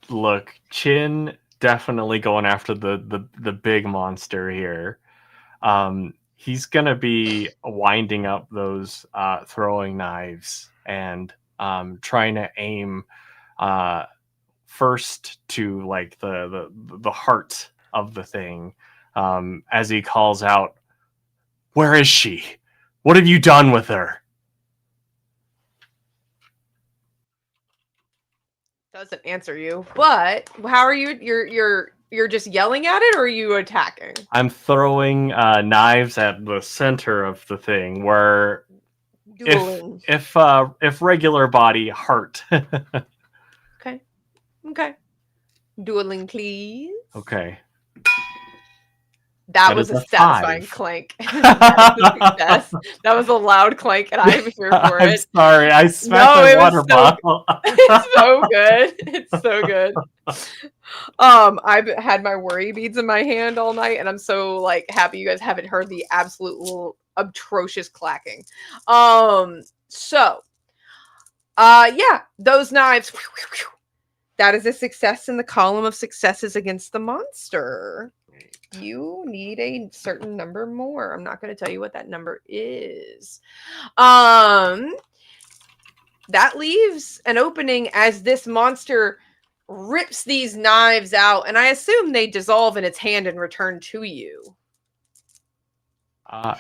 Look, Chin definitely going after the big monster here. He's gonna be winding up those throwing knives and trying to aim first to like the heart of the thing, as he calls out, "Where is she? What have you done with her?" Doesn't answer you, but how are you? You're just yelling at it, or are you attacking? I'm throwing knives at the center of the thing, where Dueling. if regular body heart. Okay. Dueling, please. Okay. That was a satisfying 5. clank. That was a success. That was a loud clank, and I'm here for it. I'm sorry, I smashed my water bottle. It's so good. It's so good. I've had my worry beads in my hand all night, and I'm so like happy you guys haven't heard the absolute little atrocious clacking. Yeah, those knives. That is a success in the column of successes against the monster. You need a certain number more. I'm not going to tell you what that number is. That leaves an opening as this monster rips these knives out, and I assume they dissolve in its hand and return to you.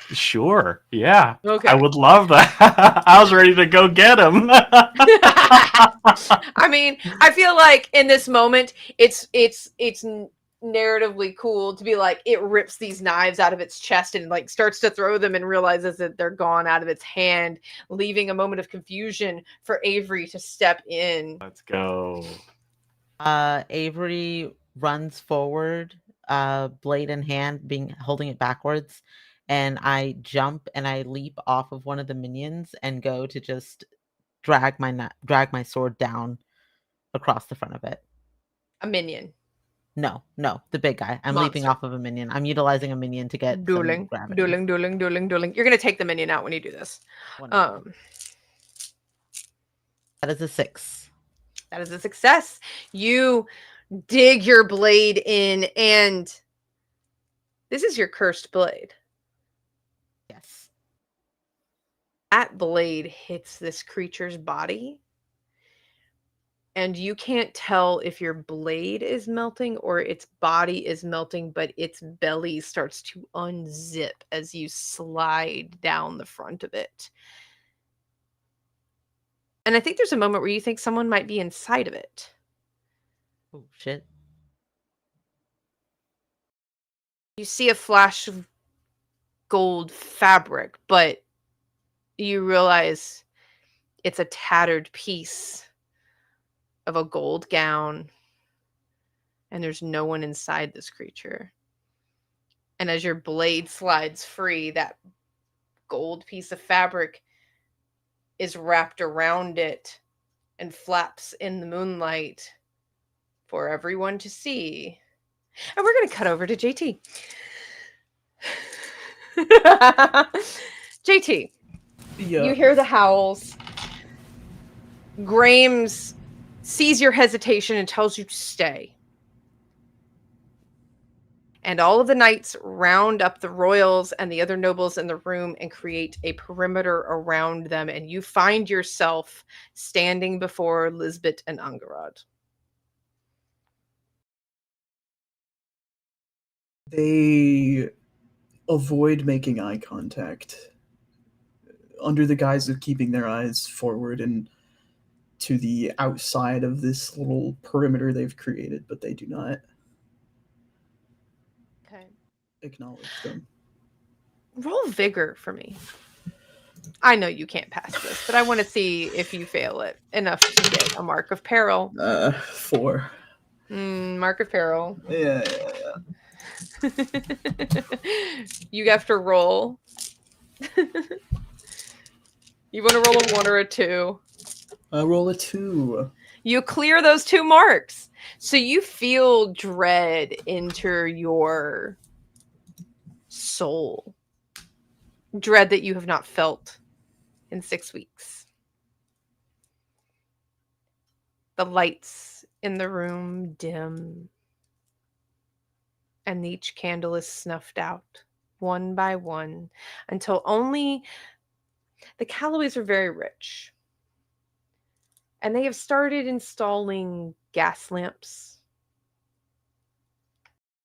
Sure. Yeah. Okay. I would love that. I was ready to go get him. I mean, I feel like in this moment, it's narratively cool to be like, it rips these knives out of its chest and like starts to throw them and realizes that they're gone out of its hand, leaving a moment of confusion for Avery to step in. Let's go. Avery runs forward, blade in hand, holding it backwards, and I jump and I leap off of one of the minions and go to just drag my sword down across the front of it. A minion. No, the big guy. I'm leaping off of a minion. I'm utilizing a minion to get dueling. You're gonna take the minion out when you do this. That is a 6. That is a success. You dig your blade in, and this is your cursed blade. Yes. That blade hits this creature's body, and you can't tell if your blade is melting or its body is melting, but its belly starts to unzip as you slide down the front of it. And I think there's a moment where you think someone might be inside of it. Oh, shit. You see a flash of gold fabric, but you realize it's a tattered piece of a gold gown, and there's no one inside this creature. And as your blade slides free, that gold piece of fabric is wrapped around it and flaps in the moonlight for everyone to see. And we're going to cut over to JT. JT, Yeah. you hear the howls. Grames sees your hesitation and tells you to stay. And all of the knights round up the royals and the other nobles in the room and create a perimeter around them. And you find yourself standing before Lwyd and Angarad. They avoid making eye contact under the guise of keeping their eyes forward and to the outside of this little perimeter they've created, but they do not acknowledge them. Roll vigor for me. I know you can't pass this, but I want to see if you fail it enough to get a mark of peril. 4. Mark of peril. Yeah. You have to roll. You want to roll a 1 or a 2? I roll a 2. You clear those 2 marks. So you feel dread enter your soul. Dread that you have not felt in 6 weeks. The lights in the room dim, and each candle is snuffed out, one by one, until only the Calloways are very rich. And they have started installing gas lamps,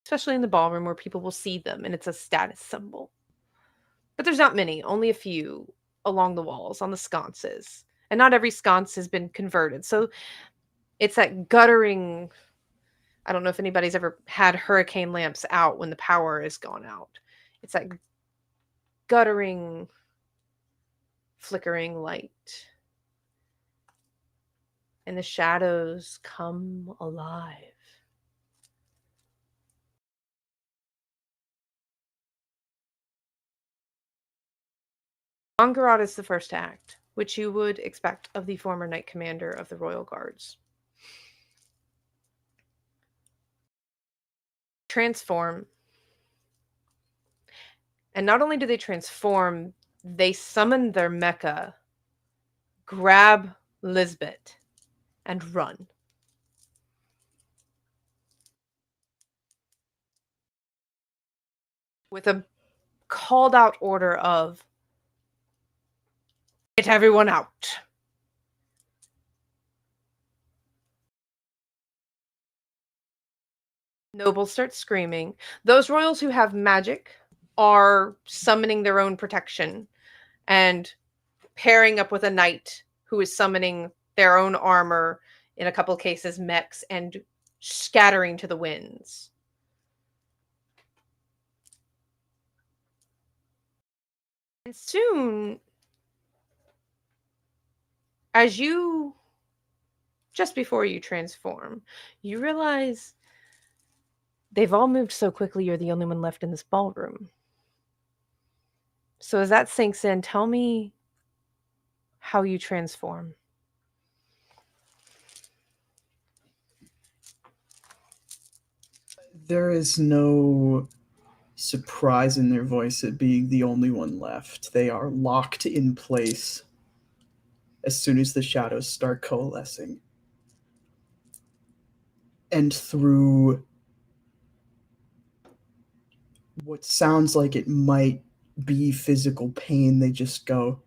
especially in the ballroom where people will see them, and it's a status symbol. But there's not many, only a few along the walls, on the sconces. And not every sconce has been converted. So it's that guttering. I don't know if anybody's ever had hurricane lamps out when the power has gone out. It's that guttering, flickering light. And the shadows come alive. Angarad is the first to act, which you would expect of the former Knight Commander of the Royal Guards. Transform. And not only do they transform, they summon their mecha, grab Lwyd, and run. With a called out order of, get everyone out. Nobles start screaming. Those royals who have magic are summoning their own protection and pairing up with a knight who is summoning their own armor, in a couple of cases mechs, and scattering to the winds. And soon, as you, just before you transform, you realize they've all moved so quickly you're the only one left in this ballroom. So as that sinks in, tell me how you transform. There is no surprise in their voice at being the only one left. They are locked in place as soon as the shadows start coalescing. And through what sounds like it might be physical pain, they just go,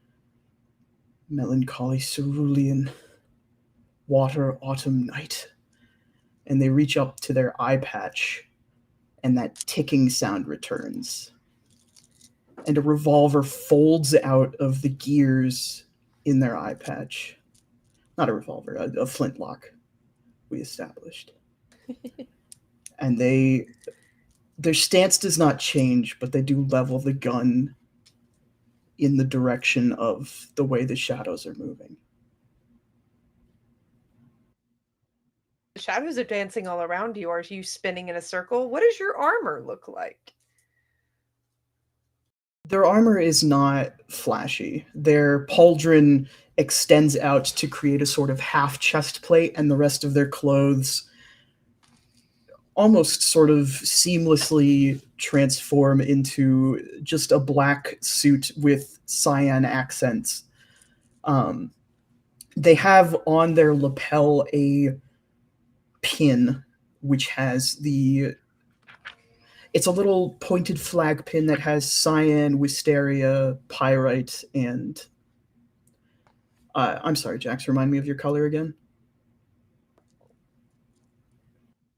melancholy cerulean, water autumn night. And they reach up to their eye patch, and that ticking sound returns. And a revolver folds out of the gears in their eye patch. Not a revolver, a flintlock, we established. And their stance does not change, but they do level the gun in the direction of the way the shadows are moving. shadows are dancing all around you. Are you spinning in a circle? What does your armor look like? Their armor is not flashy. Their pauldron extends out to create a sort of half chest plate, and the rest of their clothes almost sort of seamlessly transform into just a black suit with cyan accents. They have on their lapel a pin which has it's a little pointed flag pin that has cyan, wisteria, pyrite, and I'm sorry, Jax, remind me of your color again.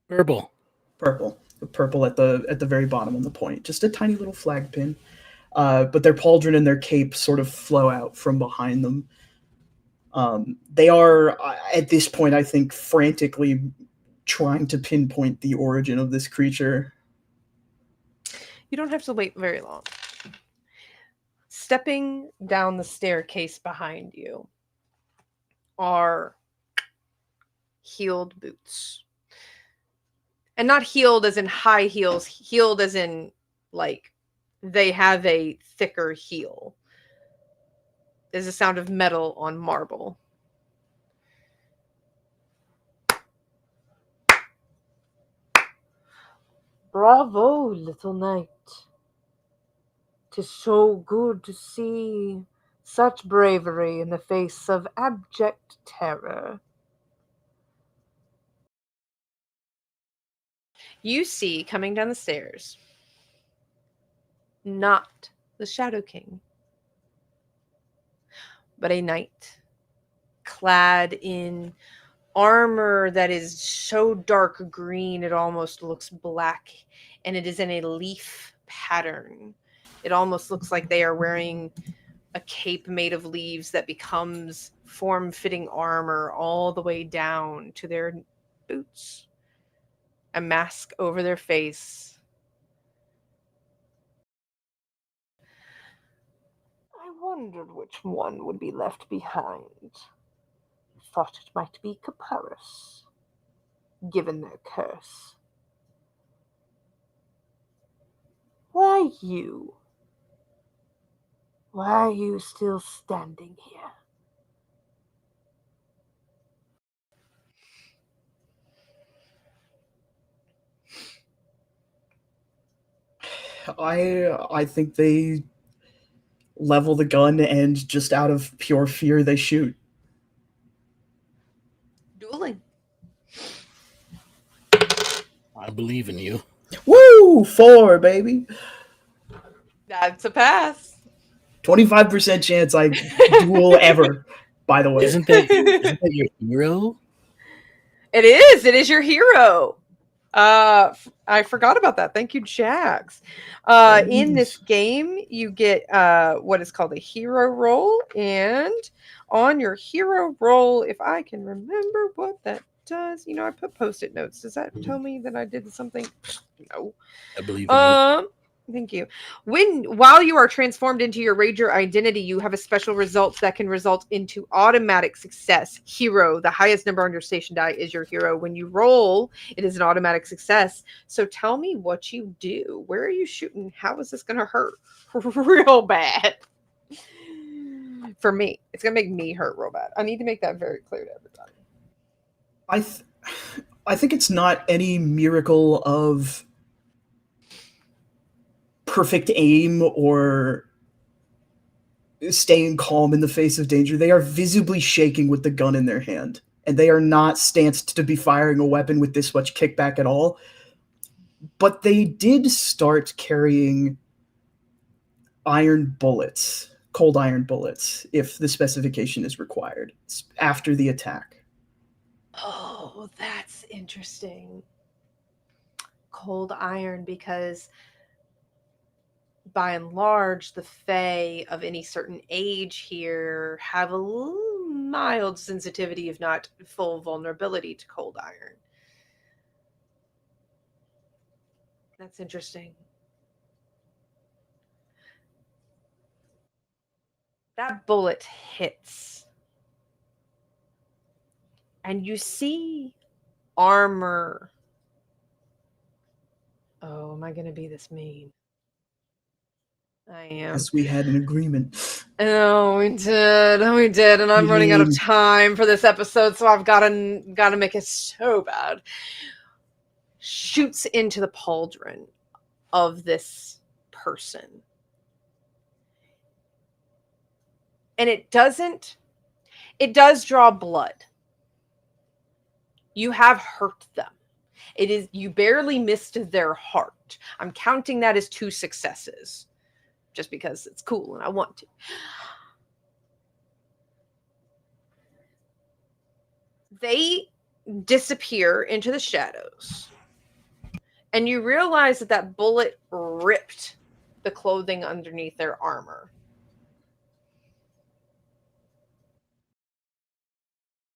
Purple. Purple. The purple at the very bottom on the point. Just a tiny little flag pin. But their pauldron and their cape sort of flow out from behind them. They are, at this point, I think, frantically trying to pinpoint the origin of this creature. You don't have to wait very long. Stepping down the staircase behind you are heeled boots. And not heeled as in high heels, heeled as in, like, they have a thicker heel. There's a sound of metal on marble. Bravo, little knight. 'Tis so good to see such bravery in the face of abject terror. You see, coming down the stairs, not the Shadow King, but a knight clad in armor that is so dark green it almost looks black, and it is in a leaf pattern. It almost looks like they are wearing a cape made of leaves that becomes form-fitting armor all the way down to their boots. A mask over their face. I wondered which one would be left behind. Thought it might be Caparus, given their curse. Why you? Why are you still standing here? I think they level the gun and just out of pure fear they shoot. Dueling. I believe in you. Woo! 4, baby. That's a pass. 25% chance I duel ever, by the way. Isn't that your hero? It is. It is your hero. I forgot about that. Thank you, Jax. In this game, you get what is called a hero roll, and on your hero roll, if I can remember what that does, I put post-it notes. Does that tell me that I did something? No. I believe in you. Thank you. While you are transformed into your Rager identity, you have a special result that can result into automatic success. Hero, the highest number on your station die is your hero. When you roll, it is an automatic success. So tell me what you do. Where are you shooting? How is this going to hurt? Real bad. For me, it's going to make me hurt real bad. I need to make that very clear to everybody. I think it's not any miracle of perfect aim or staying calm in the face of danger. They are visibly shaking with the gun in their hand, and they are not stanced to be firing a weapon with this much kickback at all. But they did start carrying iron bullets, cold iron bullets, if the specification is required, after the attack. Oh, that's interesting. Cold iron, because by and large, the Fae of any certain age here have a mild sensitivity, if not full vulnerability, to cold iron. That's interesting. That bullet hits. And you see armor. Oh, am I going to be this mean? I am. Yes, we had an agreement. Oh, we did. Oh, we did. And I'm running out of time for this episode, so I've got to make it so bad. Shoots into the pauldron of this person. And it does draw blood. You have hurt them. You barely missed their heart. I'm counting that as 2 successes. Just because it's cool and I want to. They disappear into the shadows. And you realize that bullet ripped the clothing underneath their armor.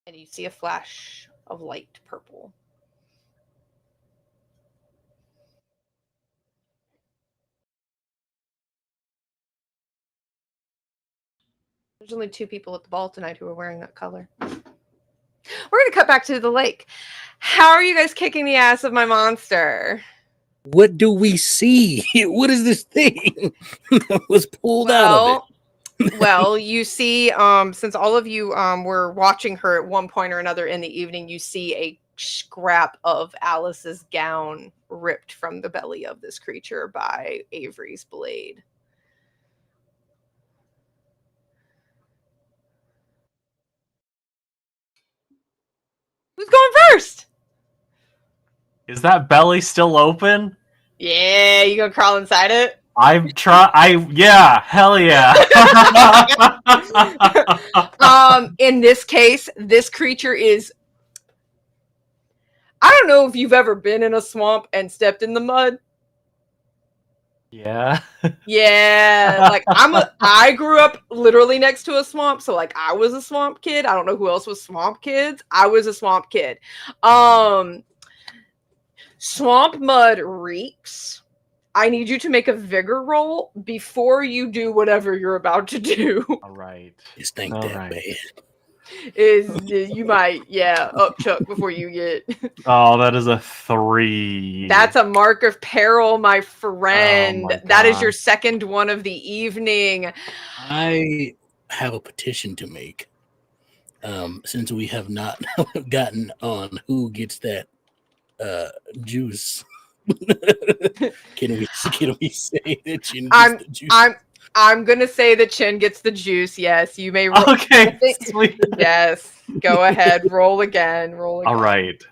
And you see a flash of light purple. There's only 2 people at the ball tonight who are wearing that color. We're going to cut back to the lake. How are you guys kicking the ass of my monster? What do we see? What is this thing that was pulled out of it? Well, you see, since all of you were watching her at one point or another in the evening, you see a scrap of Alice's gown ripped from the belly of this creature by Avery's blade. Who's going first? Is that belly still open? Yeah, you gonna crawl inside it? Yeah, hell yeah. In this case, this creature is, I don't know if you've ever been in a swamp and stepped in the mud. Yeah. Yeah, like I grew up literally next to a swamp, so like I was a swamp kid. I don't know who else was swamp kids. I was a swamp kid. Swamp mud reeks. I need you to make a vigor roll before you do whatever you're about to do. All right. You stink that bad. You might, upchuck before you get. Oh, that is a 3. That's a mark of peril, my friend. Oh my that is your God. second one of the evening. I have a petition to make. Since we have not gotten on who gets that juice. Can we say that Chin gets the juice? I'm gonna say that Chin gets the juice. Yes, you may roll. Okay, sweet. Yes, go ahead. Roll again. All right.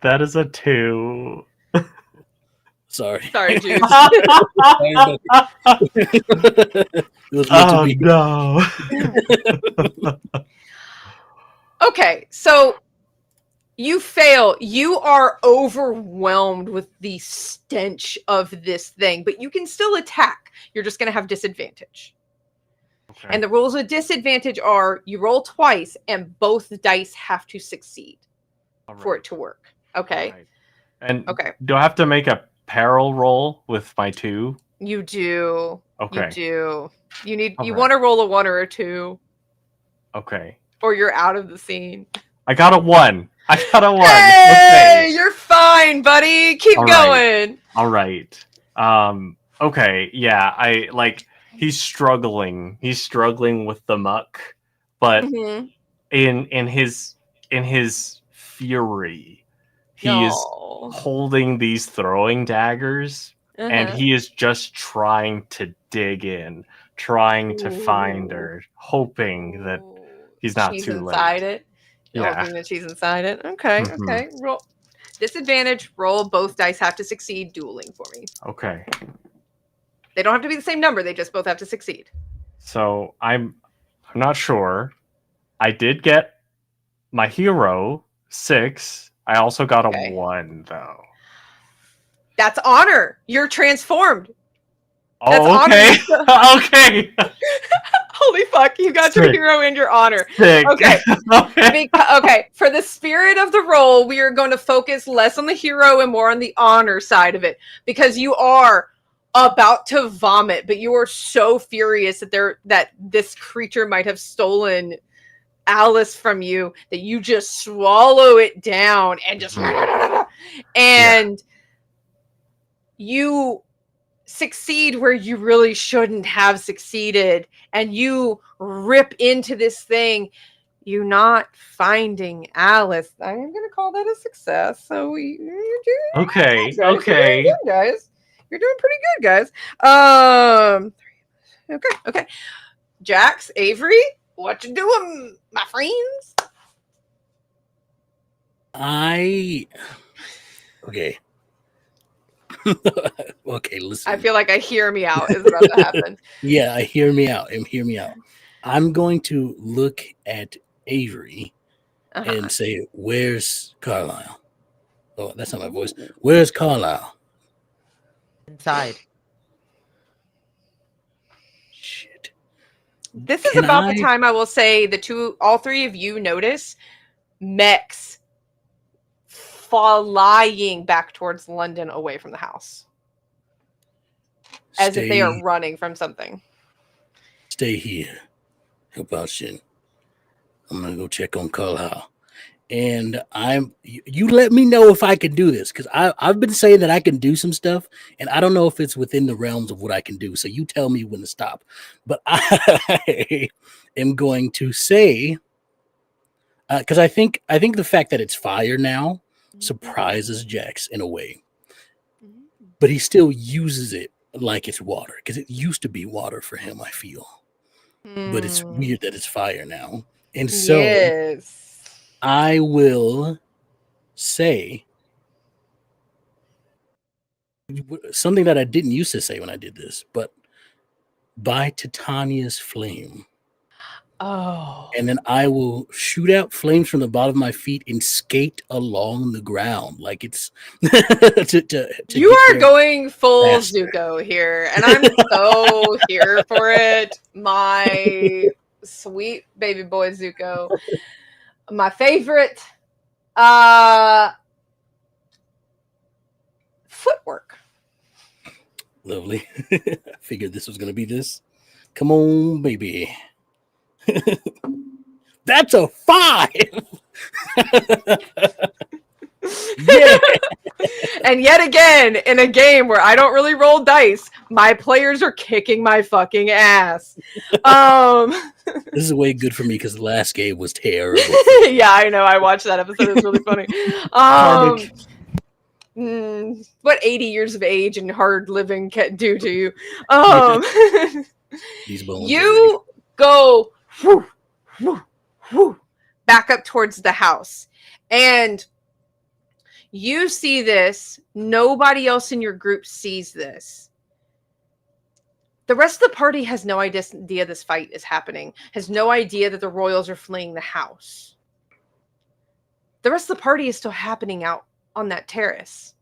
That is a 2. Sorry, Juice. Oh no. Okay, so you fail. You are overwhelmed with the stench of this thing, but you can still attack. You're just going to have disadvantage. Okay. And the rules of disadvantage are you roll twice and both dice have to succeed for it to work. Okay. Right. And do I have to make a peril roll with my 2? You do. Okay. You do. You want to roll a 1 or a 2. Okay. Or you're out of the scene. I got a 1. Hey, you're fine, buddy. Keep going. All right. Okay. Yeah. He's struggling. He's struggling with the muck, but in his fury, he is holding these throwing daggers, and he is just trying to dig in, trying to find her, hoping that he's not she's too inside late. It. Hoping that she's inside it. Okay. Okay. Roll disadvantage. Roll. Both dice have to succeed. Dueling for me. Okay. They don't have to be the same number. They just both have to succeed. So I'm not sure. I did get my hero 6. I also got a 1 though. That's honor. You're transformed. Oh, okay. Okay. Holy fuck, you got your hero and your honor. Sick. Okay. Okay. For the spirit of the role, we are going to focus less on the hero and more on the honor side of it. Because you are about to vomit, but you are so furious that this creature might have stolen Alice from you that you just swallow it down and just and you succeed where you really shouldn't have succeeded, and you rip into this thing. You not finding Alice, I'm gonna call that a success. So you're doing Okay. good, guys. You're doing good, guys. You're doing pretty good, guys. Okay. Jax, Avery, what you doing, my friends? Okay. Okay, listen. I feel like I hear me out is about to happen. Yeah, hear me out. Hear me out. I'm going to look at Avery and say, "Where's Carlisle?" Oh, that's not my voice. Where's Carlisle? Inside. Shit. This is about the time I will say all three of you notice mechs flying back towards London away from the house. As if they are running from something. Stay here. Help out Shin. I'm gonna go check on Carlisle. And you let me know if I can do this, because I've been saying that I can do some stuff, and I don't know if it's within the realms of what I can do. So you tell me when to stop. But I am going to say, because I think the fact that it's fire now surprises Jax in a way, but he still uses it like it's water, because it used to be water for him, I feel. But it's weird that it's fire now. And so I will say something that I didn't used to say when I did this, but by Titania's flame. Oh. And then I will shoot out flames from the bottom of my feet and skate along the ground like it's you are going full faster. Zuko here, and I'm so here for it. My sweet baby boy Zuko. My favorite footwork. Lovely. I figured this was gonna be this. Come on, baby. That's a 5. Yeah. And yet again, in a game where I don't really roll dice, my players are kicking my fucking ass. This is way good for me because the last game was terrible. Yeah, I know. I watched that episode. It was really funny. What 80 years of age and hard living can do to you. These bones you go whoo, whoo, whoo, back up towards the house. And you see this. Nobody else in your group sees this. The rest of the party has no idea this fight is happening, has no idea that the royals are fleeing the house. The rest of the party is still happening out on that terrace.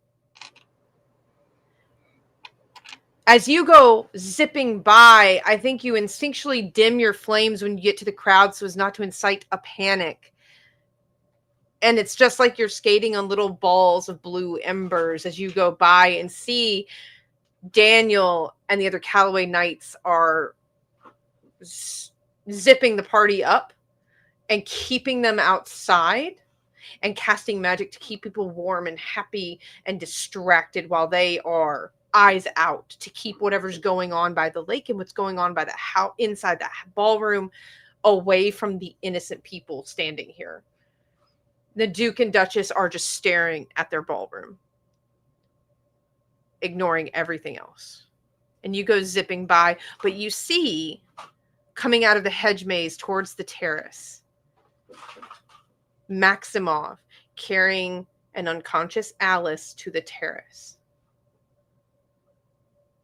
As you go zipping by, I think you instinctually dim your flames when you get to the crowd so as not to incite a panic. And it's just like you're skating on little balls of blue embers as you go by and see Daniel and the other Callaway Knights are zipping the party up and keeping them outside and casting magic to keep people warm and happy and distracted while they are eyes out to keep whatever's going on by the lake and what's going on by the house inside that ballroom away from the innocent people standing here. The Duke and Duchess are just staring at their ballroom, ignoring everything else. And you go zipping by, but you see coming out of the hedge maze towards the terrace, Maximov carrying an unconscious Alice to the terrace.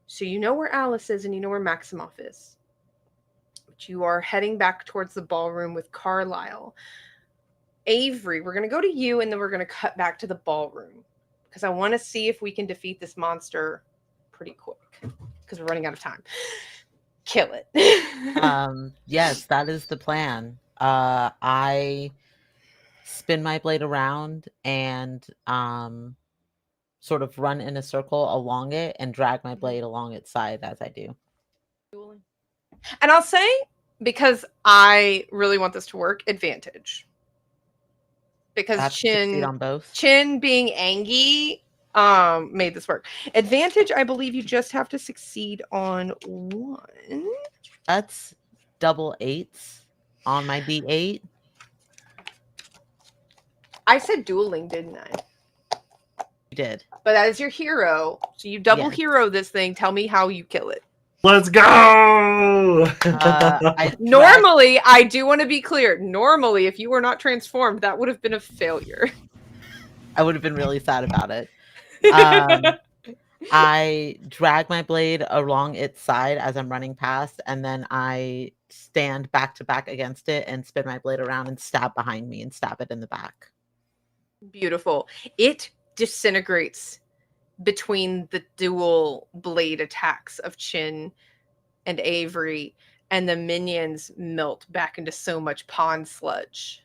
So you know where Alice is and you know where Maximov is. But you are heading back towards the ballroom with Carlisle. Avery, we're going to go to you and then we're going to cut back to the ballroom because I want to see if we can defeat this monster pretty quick because we're running out of time. Kill it. Yes, that is the plan. I spin my blade around and sort of run in a circle along it and drag my blade along its side as I do. And I'll say because I really want this to work, advantage. Because I have to succeed on both. Chin being Angie made this work. Advantage, I believe you just have to succeed on one. That's double 8s on my D8. I said dueling, didn't I? You did. But that is your hero. So you double Yes. hero this thing. Tell me how you kill it. Let's go. Normally, I do want to be clear. Normally, if you were not transformed, that would have been a failure. I would have been really sad about it. I drag my blade along its side as I'm running past, and then I stand back to back against it and spin my blade around and stab behind me and stab it in the back. Beautiful. It disintegrates between the dual blade attacks of Chin and Avery, and the minions melt back into so much pond sludge.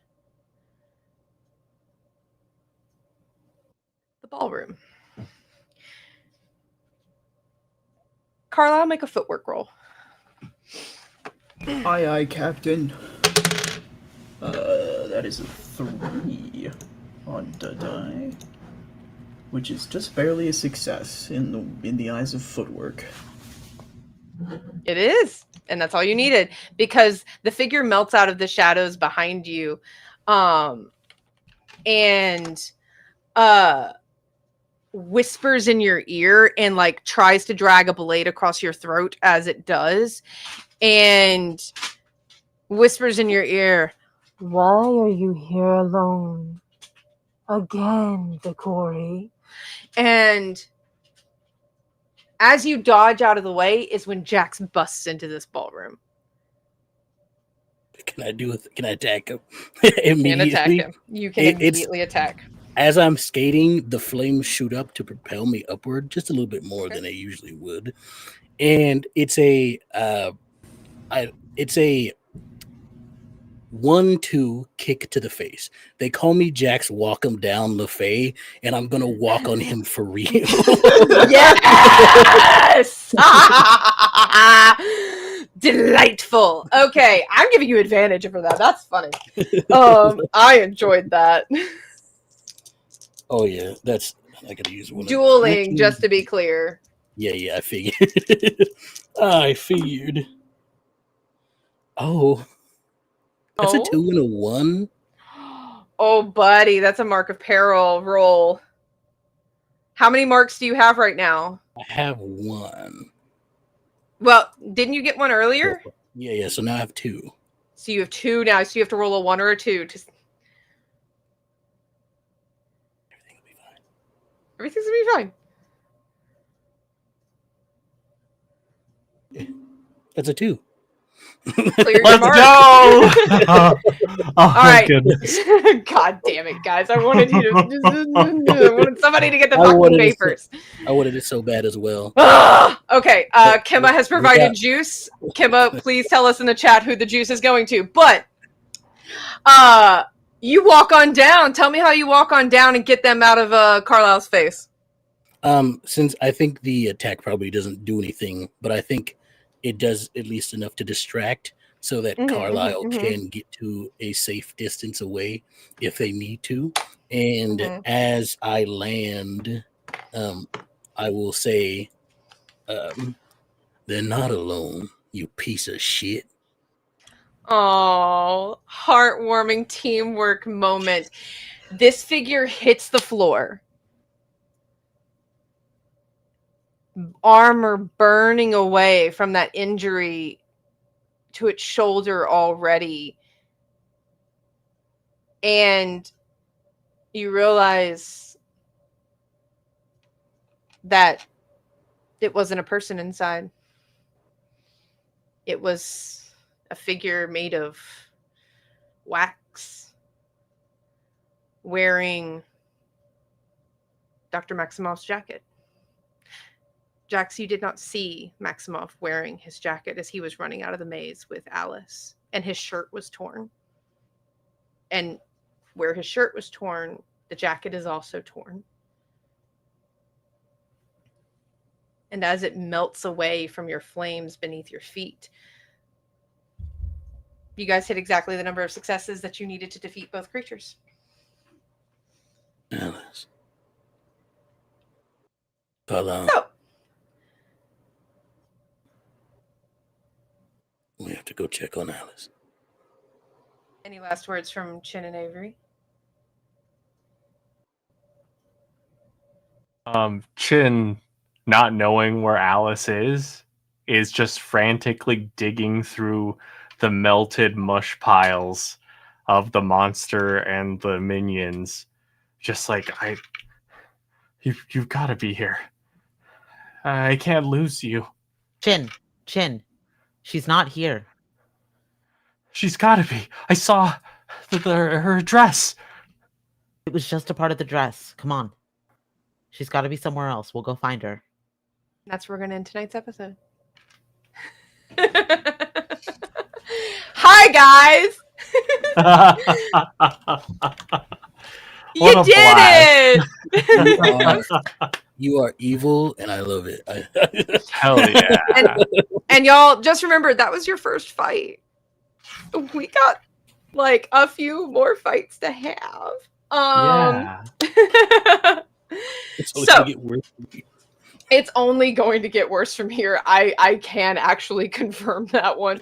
The ballroom. Carlisle, make a footwork roll. Aye, aye, Captain. That is a 3 on the die, which is just barely a success in the eyes of footwork. It is, and that's all you needed, because the figure melts out of the shadows behind you, and whispers in your ear and like tries to drag a blade across your throat as it does, and whispers in your ear, "Why are you here alone? Again, Decory?" And as you dodge out of the way is when Jax busts into this ballroom. Can I attack him You can immediately? attack him. You can immediately attack. As I'm skating, the flames shoot up to propel me upward just a little bit more than they usually would, and it's a 1-2 kick to the face. They call me Jax Walk 'em down LaFay, and I'm gonna walk on him for real. Yes! Delightful. Okay, I'm giving you advantage for that. That's funny. I enjoyed that. Oh yeah, that's I gotta use one. Dueling, just to be clear. Yeah, I figured. I figured. Oh. That's a 2 and a 1. Oh, buddy, that's a mark of peril roll. How many marks do you have right now? I have 1. Well, didn't you get one earlier? Yeah. So now I have 2. So you have 2 now. So you have to roll a 1 or a 2. Everything will be fine. Everything's gonna be fine. Yeah. That's a 2. Let's go! Oh, all right. Goodness. God damn it, guys! I wanted you to. I wanted somebody to get the fucking papers. I wanted it so bad as well. Okay. Kimma has provided juice. Kimma, please tell us in the chat who the juice is going to. But you walk on down. Tell me how you walk on down and get them out of Carlisle's face. Since I think the attack probably doesn't do anything, but I think it does at least enough to distract so that Carlisle can get to a safe distance away if they need to. And as I land, I will say, they're not alone, you piece of shit. Oh, heartwarming teamwork moment. This figure hits the floor. Armor burning away from that injury to its shoulder already. And you realize that it wasn't a person inside. It was a figure made of wax, wearing Dr. Maximov's jacket. Jax, you did not see Maximov wearing his jacket as he was running out of the maze with Alice, and his shirt was torn. And where his shirt was torn, the jacket is also torn. And as it melts away from your flames beneath your feet, You guys hit exactly the number of successes that you needed to defeat both creatures. Alice. So, We have to go check on Alice. any last words from Chin and Avery? Chin, not knowing where Alice is just frantically digging through the melted mush piles of the monster and the minions. Just like, you've got to be here. I can't lose you. Chin, she's not here. She's got to be. I saw her dress. It was just a part of the dress. Come on. She's got to be somewhere else. We'll go find her. That's where we're going to end tonight's episode. Hi, guys! What You a did blast. it! You are evil, and I love it. Hell yeah. And y'all, just remember, that was your first fight. We got, like, a few more fights to have. Yeah. It's only So, gonna get worse. it's only going to get worse from here. I can actually confirm that one.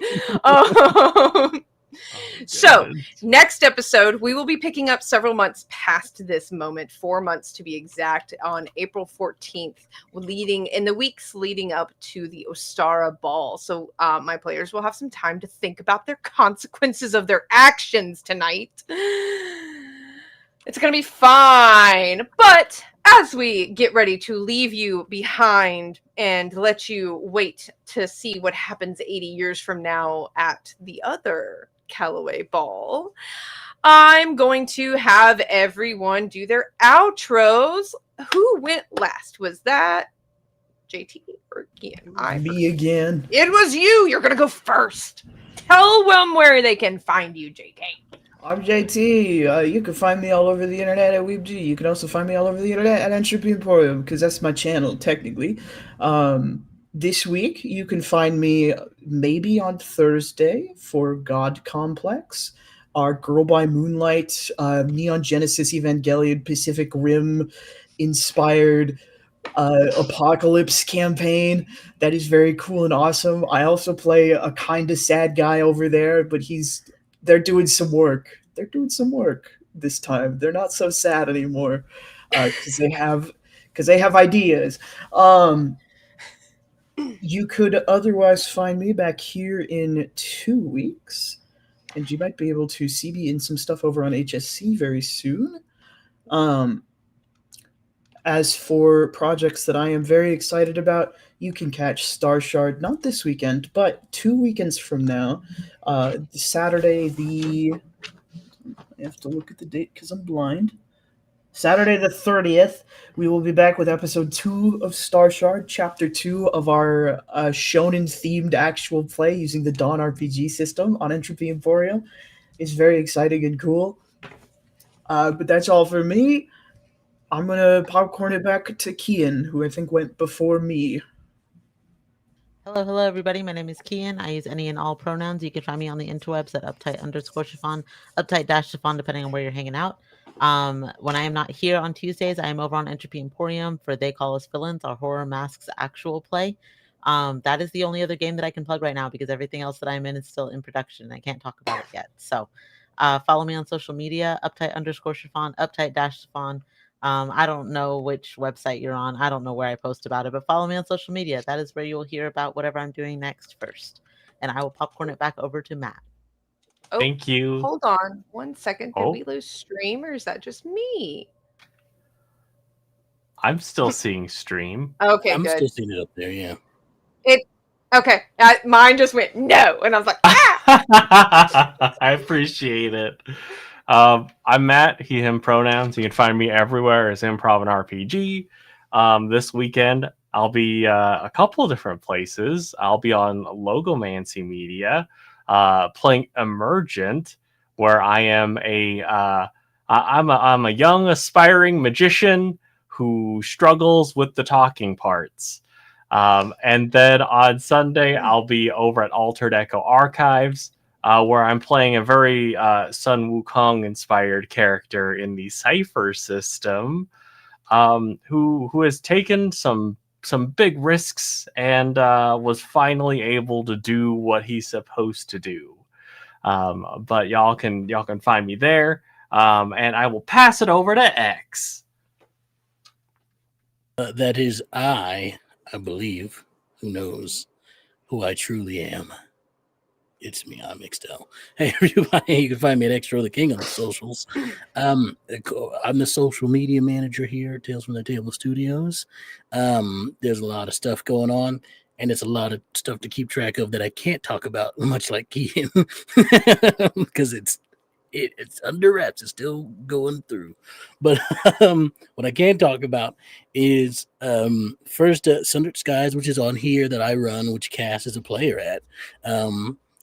So, next episode, we will be picking up several months past this moment, 4 months to be exact, on April 14th, in the weeks leading up to the Ostara Ball. So, my players will have some time to think about their consequences of their actions tonight. It's going to be fine. But as we get ready to leave you behind and let you wait to see what happens 80 years from now at the other Callaway Ball, I'm going to have everyone do their outros. Who went last? Was that JT or Ian? Me again. It was you. You're going to go first. Tell them where they can find you, JK. I'm JT. You can find me all over the internet at WeebG. You can also find me all over the internet at Entropy Emporium, because that's my channel, technically. This week, you can find me maybe on Thursday for God Complex, our Girl by Moonlight, Neon Genesis Evangelion Pacific Rim inspired apocalypse campaign that is very cool and awesome. I also play a kind of sad guy over there, but they're doing some work. They're doing some work this time. They're not so sad anymore because they have ideas. You could otherwise find me back here in 2 weeks, and you might be able to see me in some stuff over on HSC very soon. As for projects that I am very excited about, you can catch Star Shard not this weekend, but 2 weekends from now. Saturday I have to look at the date because I'm blind. Saturday the 30th, we will be back with episode 2 of Star Shard, chapter 2 of our shonen-themed actual play using the Dawn RPG system on Entropy Emporium. It's very exciting and cool. But that's all for me. I'm going to popcorn it back to Kian, who I think went before me. Hello, everybody. My name is Kian. I use any and all pronouns. You can find me on the interwebs at uptight_chiffon, uptight-chiffon, depending on where you're hanging out. When I am not here on Tuesdays, I am over on Entropy Emporium for They Call Us Villains, our Horror Masks actual play. That is the only other game that I can plug right now because everything else that I'm in is still in production. I can't talk about it yet. So follow me on social media, uptight_chiffon, uptight-chiffon. I don't know which website you're on. I don't know where I post about it, but follow me on social media. That is where you'll hear about whatever I'm doing next first. And I will popcorn it back over to Matt. Oh, thank you. Hold on 1 second. Did Oh. we lose stream or is that just me? I'm still seeing stream. Okay, I'm good. still seeing it up there, yeah. Okay, mine just went no, and I was like, ah! I appreciate it. I'm Matt, he, him pronouns. You can find me everywhere as Improv and RPG. This weekend, I'll be a couple of different places. I'll be on Logomancy Media, playing Emergent, where I am I'm a young aspiring magician who struggles with the talking parts. And then on Sunday, I'll be over at Altered Echo Archives, where I'm playing a very Sun Wukong inspired character in the Cipher system, who has taken some big risks and was finally able to do what he's supposed to do. But y'all can find me there, and I will pass it over to X. That is I believe. Who knows who I truly am? It's me, I'm Mixtel. Hey, everybody, you can find me at Extra the King on the socials. I'm the social media manager here at Tales from the Table Studios. There's a lot of stuff going on, and it's a lot of stuff to keep track of that I can't talk about, much like Kean, because it's under wraps. It's still going through. But what I can talk about is first Sundered Skies, which is on here that I run, which Cass is a player at.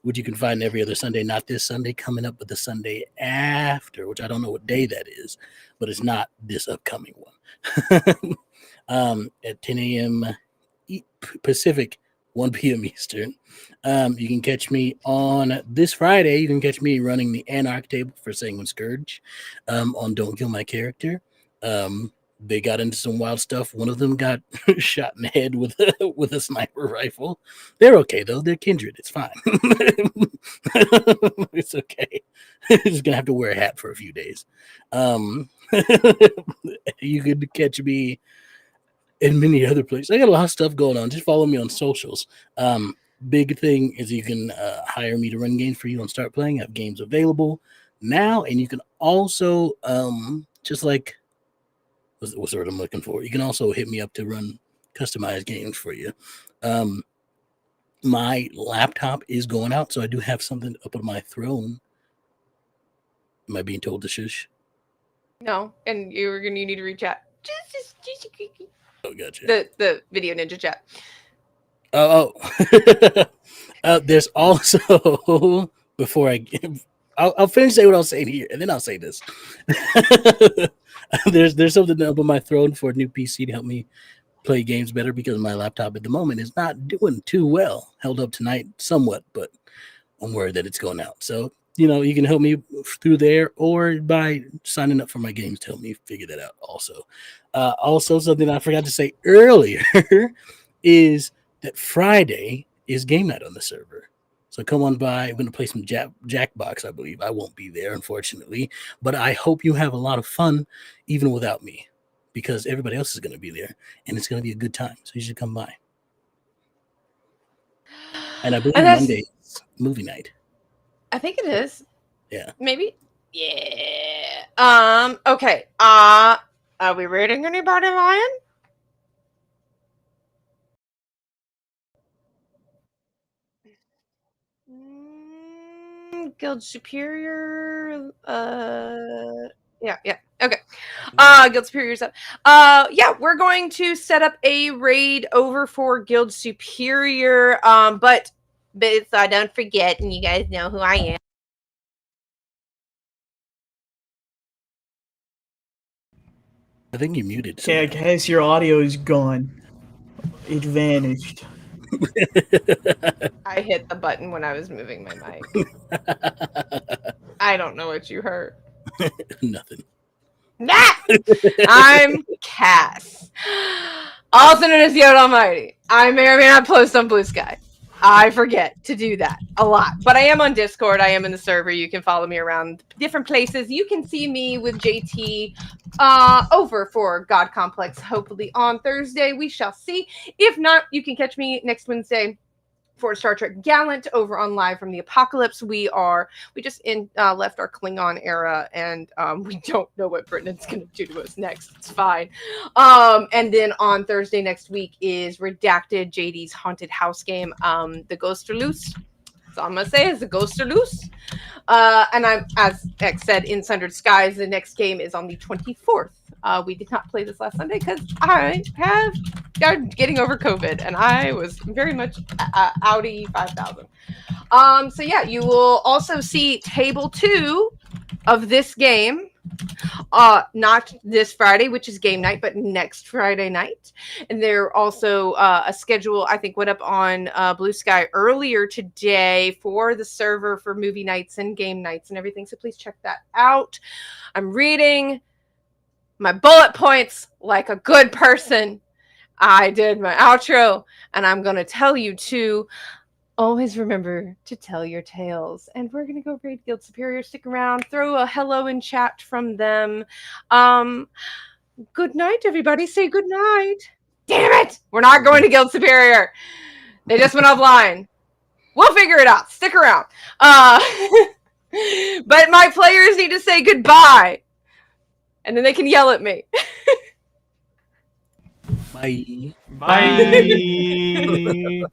Which you can find every other Sunday, not this Sunday coming up, but the Sunday after, which I don't know what day that is, but it's not this upcoming one. At 10 a.m. Pacific, 1 p.m. Eastern. You can catch me on this Friday. You can catch me running the Anarch table for Sanguine Scourge on Don't Kill My Character. They got into some wild stuff. One of them got shot in the head with a sniper rifle. They're okay, though. They're kindred. It's fine. It's okay. Just going to have to wear a hat for a few days. You could catch me in many other places. I got a lot of stuff going on. Just follow me on socials. Big thing is you can hire me to run games for you and start playing. I have games available now. And you can also, just like, what's the word I'm looking for? You can also hit me up to run customized games for you. My laptop is going out, so I do have something up on my throne. Am I being told to shush? No, and you need to reach out. Oh, gotcha. The video ninja chat. Oh. There's also, before I give, I'll finish saying what I was saying here, and then I'll say this. There's something up on my throne for a new PC to help me play games better, because my laptop at the moment is not doing too well. Held up tonight somewhat, but I'm worried that it's going out. So, you can help me through there, or by signing up for my games to help me figure that out also. Also, something I forgot to say earlier is that Friday is game night on the server. So come on by. I'm going to play some Jackbox, I believe. I won't be there, unfortunately. But I hope you have a lot of fun, even without me, because everybody else is going to be there, and it's going to be a good time. So you should come by. And I believe Monday is movie night. I think it is. Yeah. Maybe? Yeah. Okay. Are we rating anybody, Ryan? Guild Superior. Yeah. Okay. Guild Superior's up. Yeah, we're going to set up a raid over for Guild Superior. But so I don't forget, and you guys know who I am. I think you muted. Yeah, guys, your audio is gone. It vanished. I hit the button when I was moving my mic. I don't know what you heard. Nothing. Nah! I'm Cass, also known as Yoda Almighty. I may or may not post on Blue Sky. I forget to do that a lot, but I am on Discord. I am in the server. You can follow me around different places. You can see me with JT over for God Complex, hopefully on Thursday. We shall see. If not, you can catch me next Wednesday for Star Trek Gallant over on Live from the Apocalypse. We just left our Klingon era, and we don't know what Britain's going to do to us next. It's fine. And then on Thursday next week is Redacted, JD's haunted house game. The Ghosts Are Loose. That's all I'm going to say is the Ghosts Are Loose. And I'm, as X said, in Sundered Skies, the next game is on the 24th. We did not play this last Sunday because I have started getting over COVID, and I was very much Audi 5000. So yeah, you will also see Table 2 of this game. Not this Friday, which is game night, but next Friday night. And there also a schedule, I think, went up on Blue Sky earlier today for the server for movie nights and game nights and everything. So please check that out. I'm reading my bullet points like a good person. I did my outro, and I'm going to tell you to always remember to tell your tales. And we're going to go raid Guild Superior. Stick around. Throw a hello in chat from them. Good night, everybody. Say good night. Damn it! We're not going to Guild Superior. They just went offline. We'll figure it out. Stick around. But my players need to say goodbye. And then they can yell at me. Bye. Bye.